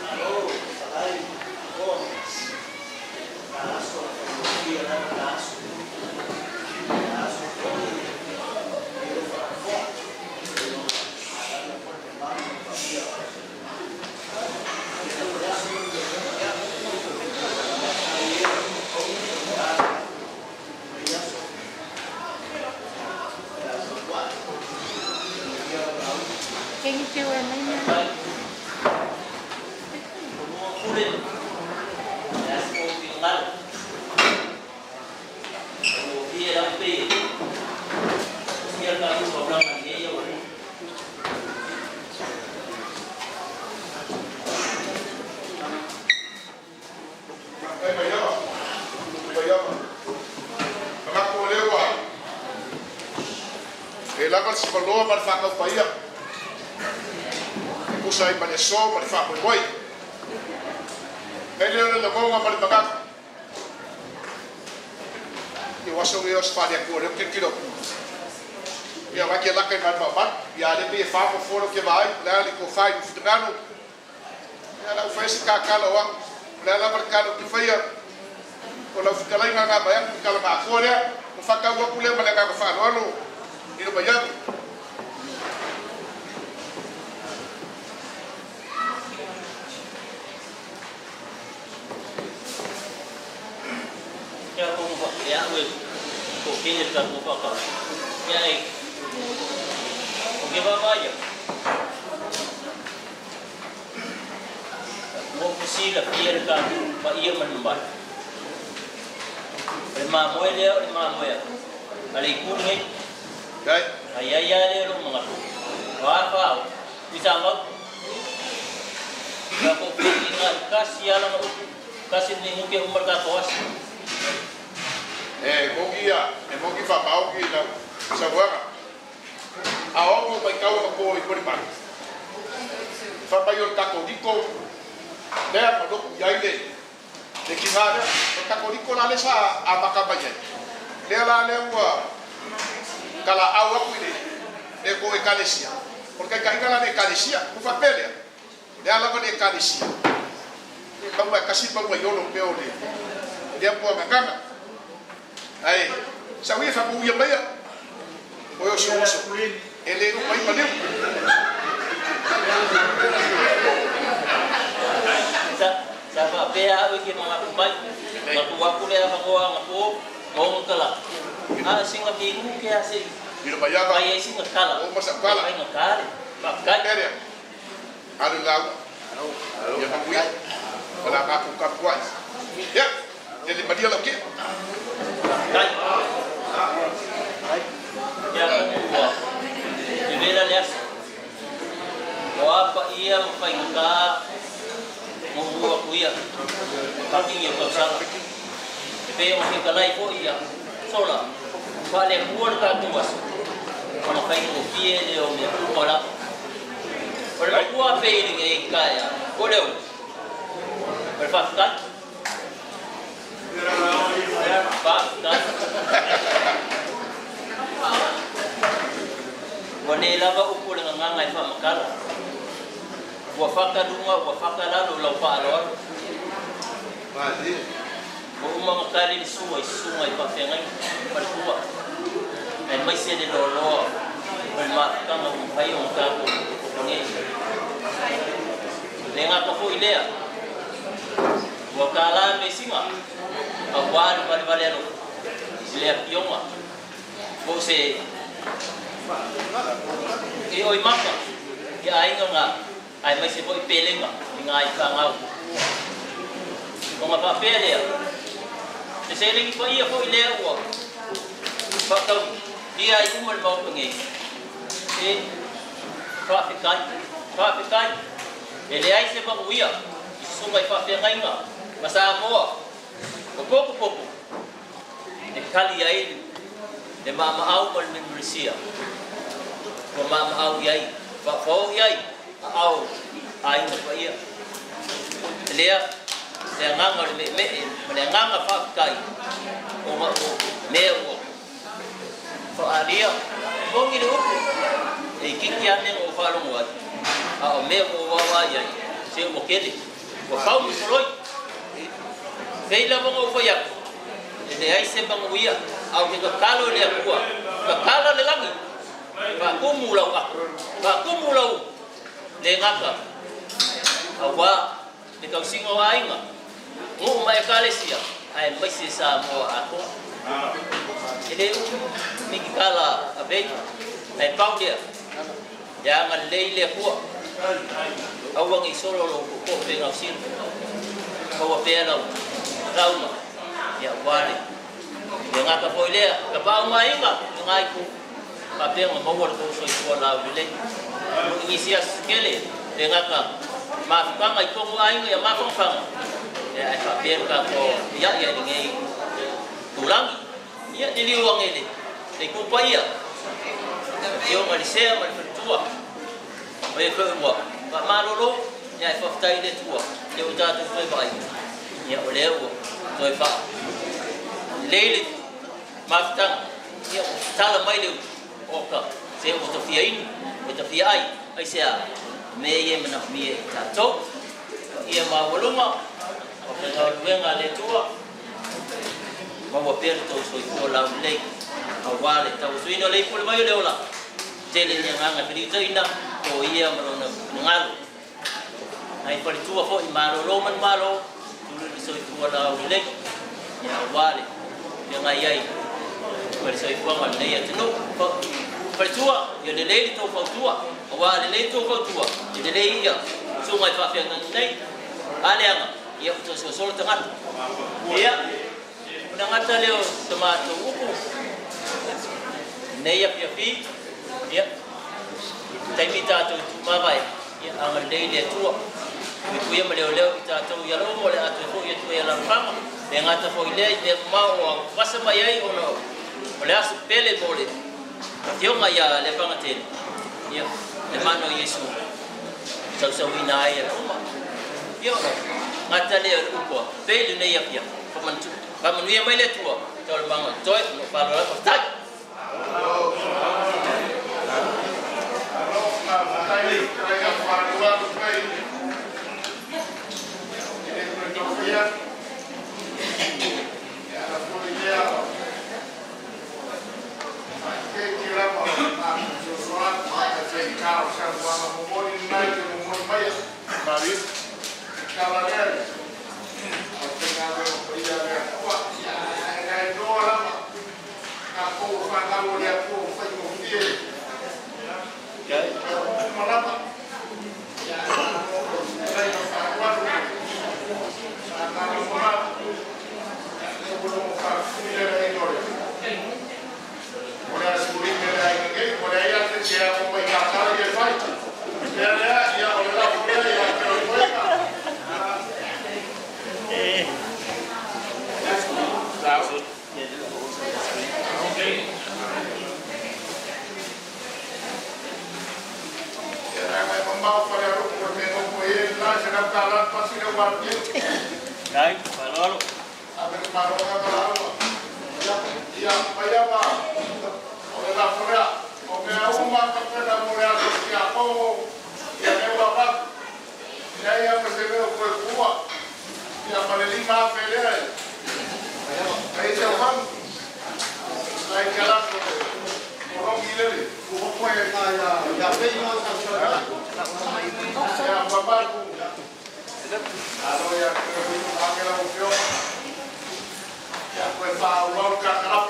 Halo, sekali, oh, asal biar asal. Can you do a minute? Lakas kalau merfakau payah, usai maneso merfakau boy. Ele orang lemau ngambil bagak. Iwaso iwas pada kuat, mungkin kilo. Ya bagi lakai berbabat, ya ada pi fakau follow kebai, lalu kofai mufutenganu. Ya lalu fes kakak lawang, lalu berkalu kifaya. Kalau futalai nggak bayar, kalau makau dia, mufakau gua pulang mereka kefanu lalu. Ini banyak. Ya aku mau ya wes, kau kini tak mau pakai. Ya eh, okey apa aja. Mau kusila biar kan, pak ia menembak. Moimoi dia, Moimoi. Kali kuning. Ayah dia lu mengaku. Wah, bisa mak. Kalau ingat kasih alam kasih ni mungkin umur kapas. Mogi ya, mogi fapau kita sabuaka. Awak mau baik kau nak kau ikut pak. Fapayor tako diko. Dia madok jai deh. Dekingada, tako diko lale sa apa kabarnya? Dia lale wa. Kalau awak ini, dia go ekalesia. Porque kalau dia ekalesia, bukan pelya. Dia lawan ekalesia. Kamu kasih bawa yolo peo dia. Dia buat nganga. Ay, sawi fa buya baya. Oyo suso. Ele no pai palim. Sa bea iki mga kumbay. Matuwa ko le ako ako mo kala. Singa bingu kaya si. Biro baya ba? Ay singa kala. O masak kala. Ay ngakali. Bakay. Kaya. Ano law? Ya pabuya. Wala ka ku kapwas. Ya. Ele badia laki. Kai. Ya ko. Ibela lias. Apa ia mengka membuat kuya. Tapi ia tak salah. Tapi mungkin kalai po ia. Sola. Vale buat ka tuas. Kalau kai ko pie dia o dia pola. Kalau gua pe ni kaya. Kodeu. Berfaskan. Paskan. Wanela ba upo dengan ngangai fa makala. ua whakarunga, ua whakararo lau whaaloaro. O umanga kare ni sua I sunga I whawhengai, parikua. E mai se ne loa, o mākanga o pai o mkako o konei. Le ngaka fo I lea, ua kāla me singa, a wāri wale aro, I lea pionga. Ko se, e oi maka, ke ainga ngā, ai mai se voi pelenga, I ngā I kāngau. O ngā whapea lea, te se ringi pa ia fo I lea ua, whakau, ia I umar mau pangei. E, whawhikai, e le ai se mangu ia, I sunga I whawhia ngainga, ma Samoa, o poko, e kali ai, e maamaau ma le memoresia, o maamaau iai, whawhau iai, a au, a inga pa ia. E lea, le nganga le ma le nganga whawhikai, o ma o mea ua, whaaria, mongi le upu, e kiki ane o whalongo atu, a o mea o wawa iai, se o kele, o whau musoloi, Keila mga upayak, e ai se bang uia, au ke kakalo le akua, kakala le langi, ka kumulau aku, ka kumulau le ngaka, awa, le kau singo ainga, ngu mai kalesia, ai mai se Samoa aku, ele miki kala abe, ai pau dia, jangan leile akua, awang isoro lo ko pe ngau sin, kau pe lau, Rauma, ya wale. Dia ngaka foi lea, ka pau mai inga, ngai ku. Ka pe nga mawar ko so I la bile. Inisia skele, dia ngaka ma fanga I ko ai nga ma fanga. Ya ai ka pe ka ko ya ngai. Tulang, ya dili uang ele. Te ku pa ia. Yo ngali se ma tua. Ai ko mo. Ka marolo, ya fa tai de tua. Yo ta tu foi bai. Ya oleh tôi fa leile maftang ya tala mai le oka se o to fiain o to fiai ai se me ye mana me ta to ia ma voluma o ke ta venga le tua ma wa per to so ko la le a wale ta so ino le pul mai le ola tele ni nganga pri to ina to ia ma no ngal ai pali tua fo I malo lo man malo so I la le ya wale ya ngai ai per so I ngal le ya tino per tua ya le le to fa tua wale le to fa tua ya le ya so ngai fa fa ngai ale anga ya to so so tanga ya ngata leo tomato upu ne ya pi ya tai ta to mabai ya angal le le tua mi kuia maleo ita tau ya lo mo le atu ko ya tu ya la fama le ngata fo ile de mau pasa mai ai ono le as pele mole tio nga ya le pangaten ya le mano Yesu sau sau ina ai uma yo ngata le upo pele ne ya pia pamantu pamanu ya mai le tua tol mango toy no palo la postai Đấy, phải lo luôn. Ya paseme o koe kua. Ya maleli ma pelea. Ai se mam. Ai kala ko. Orang gila ni. Ko koe ya pe no sa. Ya baba ku. Alo ya ko akela o fio. Ya koe pa o ka kala.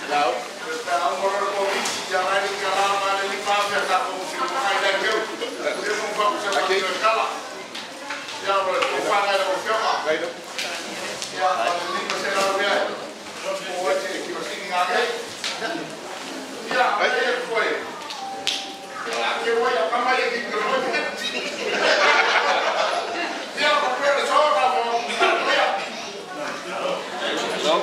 Lao. Pero amor ko bici jangan ni kala maleli ma pe ka ko si ko ai da keu. Dia não vai ser aqui escala. Já o fala era o filma. Já a linha será o viagem. O hoje que você ninguém aí. Já aí foi. Aqui eu ia para mais aqui que eu vou ter. Já o professor tá bom. Não.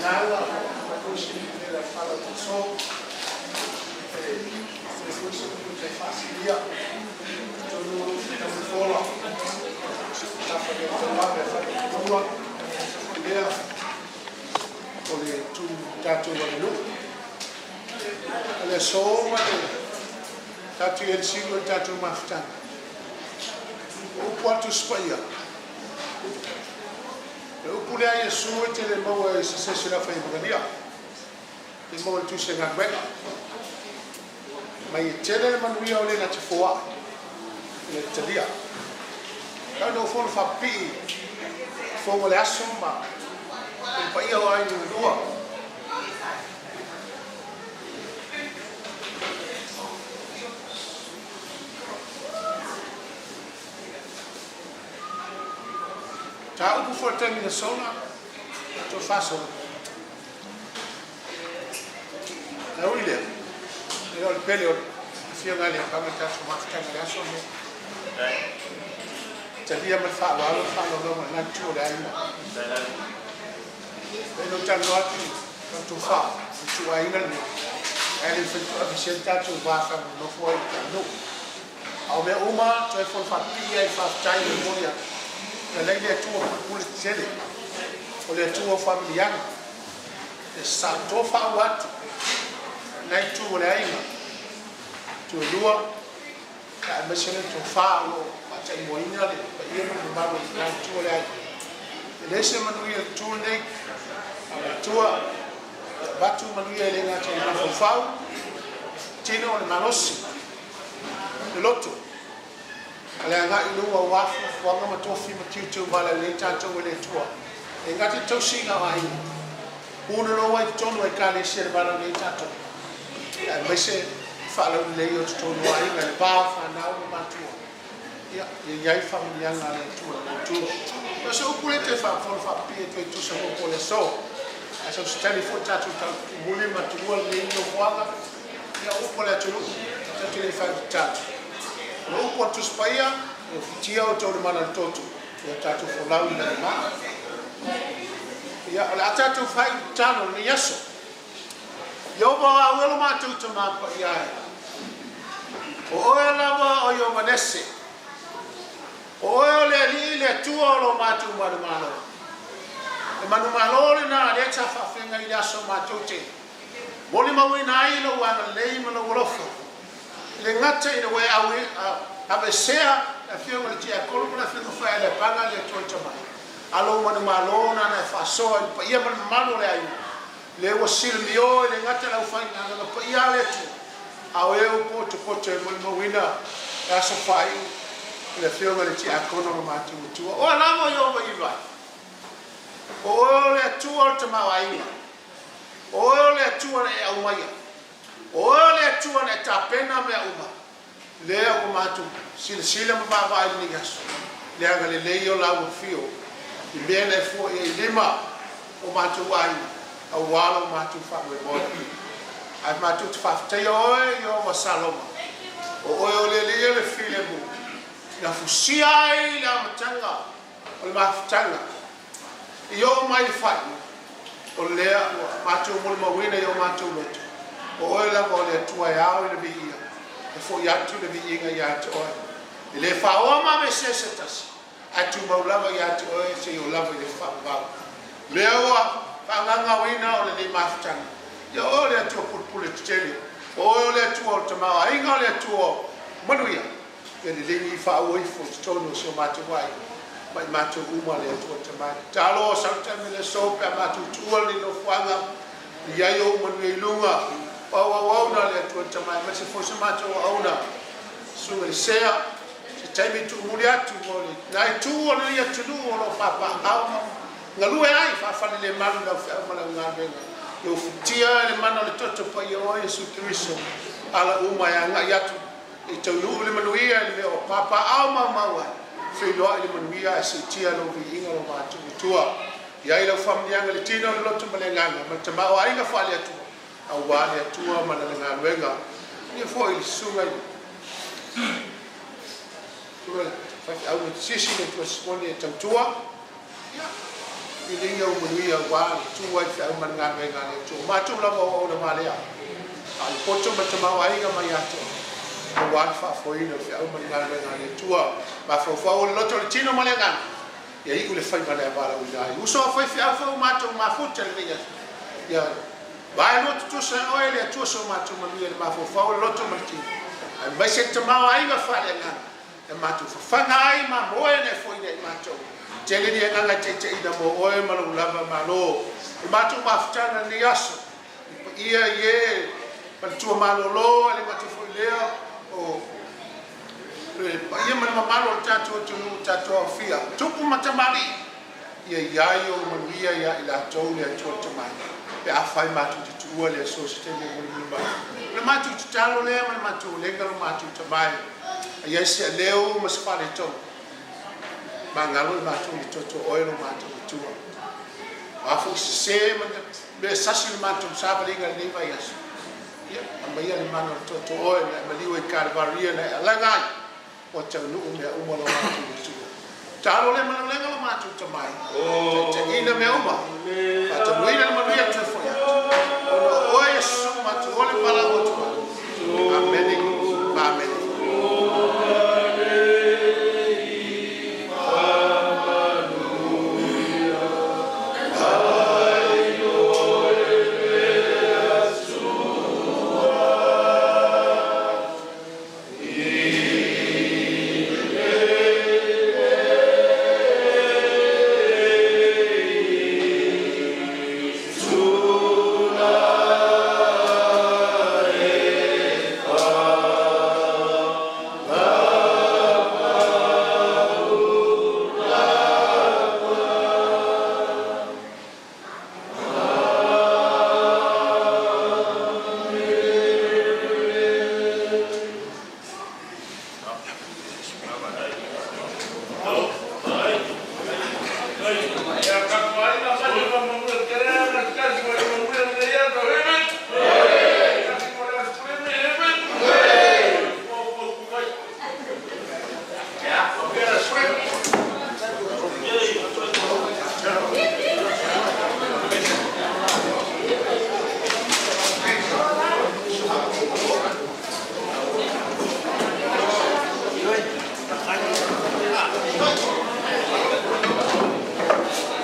Nada, a coisa fala do sol, depois é fácil, tudo fora, está fazendo trabalho, está fazendo rua, olha, tudo está tudo ali, olha só, está tudo ele sigo, está tudo mafutando, o quarto espalha. Eu pude aí sua te Lemau e se será foi Maria. Lemau tu se ngakwe. Mai tele manuia ole na tfoa. Le telia. Ka no fon fa pi. Fo mo le asoma. E pa ia ai no lua. Ta upu for terminazione to faso. La uile. Io il pelo fio gale a metà su ma sta gale sono. Tavia ma fa lo ma natura dai. E non c'è notti quanto fa, tu hai nel e il sceltato va fa non puoi no. Au me uma tu fa fatia e fa tai memoria. Lei le tua pulizele, o le tua familiare, e santo fa wat, lei tu le aima, tu lua, a messione tu fa lo, a te moina le, e io non vado lei tu le aima. E lei se manuia tu lei, a tua, batu manuia le ngate na fofau, tino le malosi, le loto. Ale nga inu wa wafu wanga matofi matiutu bala le tato le tua e ngati tosi nga ai uno no wa tono e kale ser bala le tato e mese fala le yo tono ai nga le ba fa na o matua ya ye famiglia nga le tua tu ma so pure te fa pi e tu so ko le so aso stali fo tato ta muli matua le no wanga ya o pole tu tato le fa tato no quanto spaia e fitia o tau mana toto e tatu folau na ma ya ala tatu fai tano ni yaso yo ba awelo ma tu ma pa ya o ela ba o yo manese o le li le tu o ma tu ma malo e manu malo na le ta fa fenga i yaso ma tote boli ma we na i lo wa le ma lo wolofo le ngata ina we awe ave sea a fio le tia kolo na fio fa le panga le toita mai alo manu malo na fa so pa ia man malo le ai le o silmio le ngata la fa na pa ia le tu awe o poto mo wina a so fai le fio le tia kolo ma tu o la mo yo i vai o le tu o te mai o le tu le au mai o le tu le tapena me uma le o matu silsila ma va ni gas le aga le yo la o fio i bene fo e lima o matu ai a wala matu fa me bo ai matu fa te yo wa saloma o le file mu na fusia ai la matanga o ma fatanga yo mai fa o le matu mo ma wina yo matu metu o la mo le tua ya o le bi e fo ya tu le bi nga ya to le fa o ma me se tas a tu ma la ya to e se yo la le fa ba le wa Whanganga wina o le mafutanga. Ia o le atua pulpule tele. O le atua o tamau ainga o le atua o manuia. Ia le lengi whaua i fo tonu so mātou wai. Mai mātou uma le atua tamai. Talo o sautame le sope a mātou tua le no whanga. Ia i o manuia i lunga. Wau na le atua tamai. Ma se fo sa mātou auna. Sunga le sea. Se taimi tu muri atu mo le. Nai tu o le ia tunu o lo papa auma. Ngalue ai whawhale le manu na whaumana ngāwenga. Yo futia le mana le toto pa i o Yesu Kiriso. Ala umai anga i atu. I tau nuu le manuia le mea o papa au maua. Whiloa le manuia e se tia no vi inga no mātu i tua. Ia i lau whamnianga le tino le loto ma le nganga. Ma te mao ainga whale atua. Au wale atua mana le ngāwenga. Ia fo i le sunga i. Tua le whaki au le sisi le tua simone e tautua. Ia. I le inga o manuia wale tua i whiau mana ngāwenga le tua. Mātu lama o na malea. Ai poto ma te mao ainga mai atua. O wan fa foi no fa o man ngal ngal tua ba fa fa o loto le tino male ngal ya i le fai male bala u dai u so foi fa fa ma to ma futa le ya ba no to so o ele to so ma to ma le ma fa o loto ma ti ai ba se te ma ai ga fa le ngal e ma to fa ngai ma mo e ne foi ne ma to te le ni ngal te te ida mo o e ma lo lava ma no e ma to ma futa na ni aso ia ye pa tu ma lo le ma to foi le o ia mana mamaro tato tunu tato fia tupu matamari ia iaio manuia ia ila tau le atua tamai pe afai matu te tua le so stele mulima le matu te talo le mana matu lenga lo matu tamai ia se leo maspale to mangalo matu le toto oilo matu tua afu se mana be sasi matu sabalinga le vai aso ia le mana toto o le maliu i karvaria le langai o te nu me uma lo matu tu talo le mana lenga lo matu tamai te ina me uma pa te muina le manuia tu foi o no o Yesu matu o le pala o tu amen.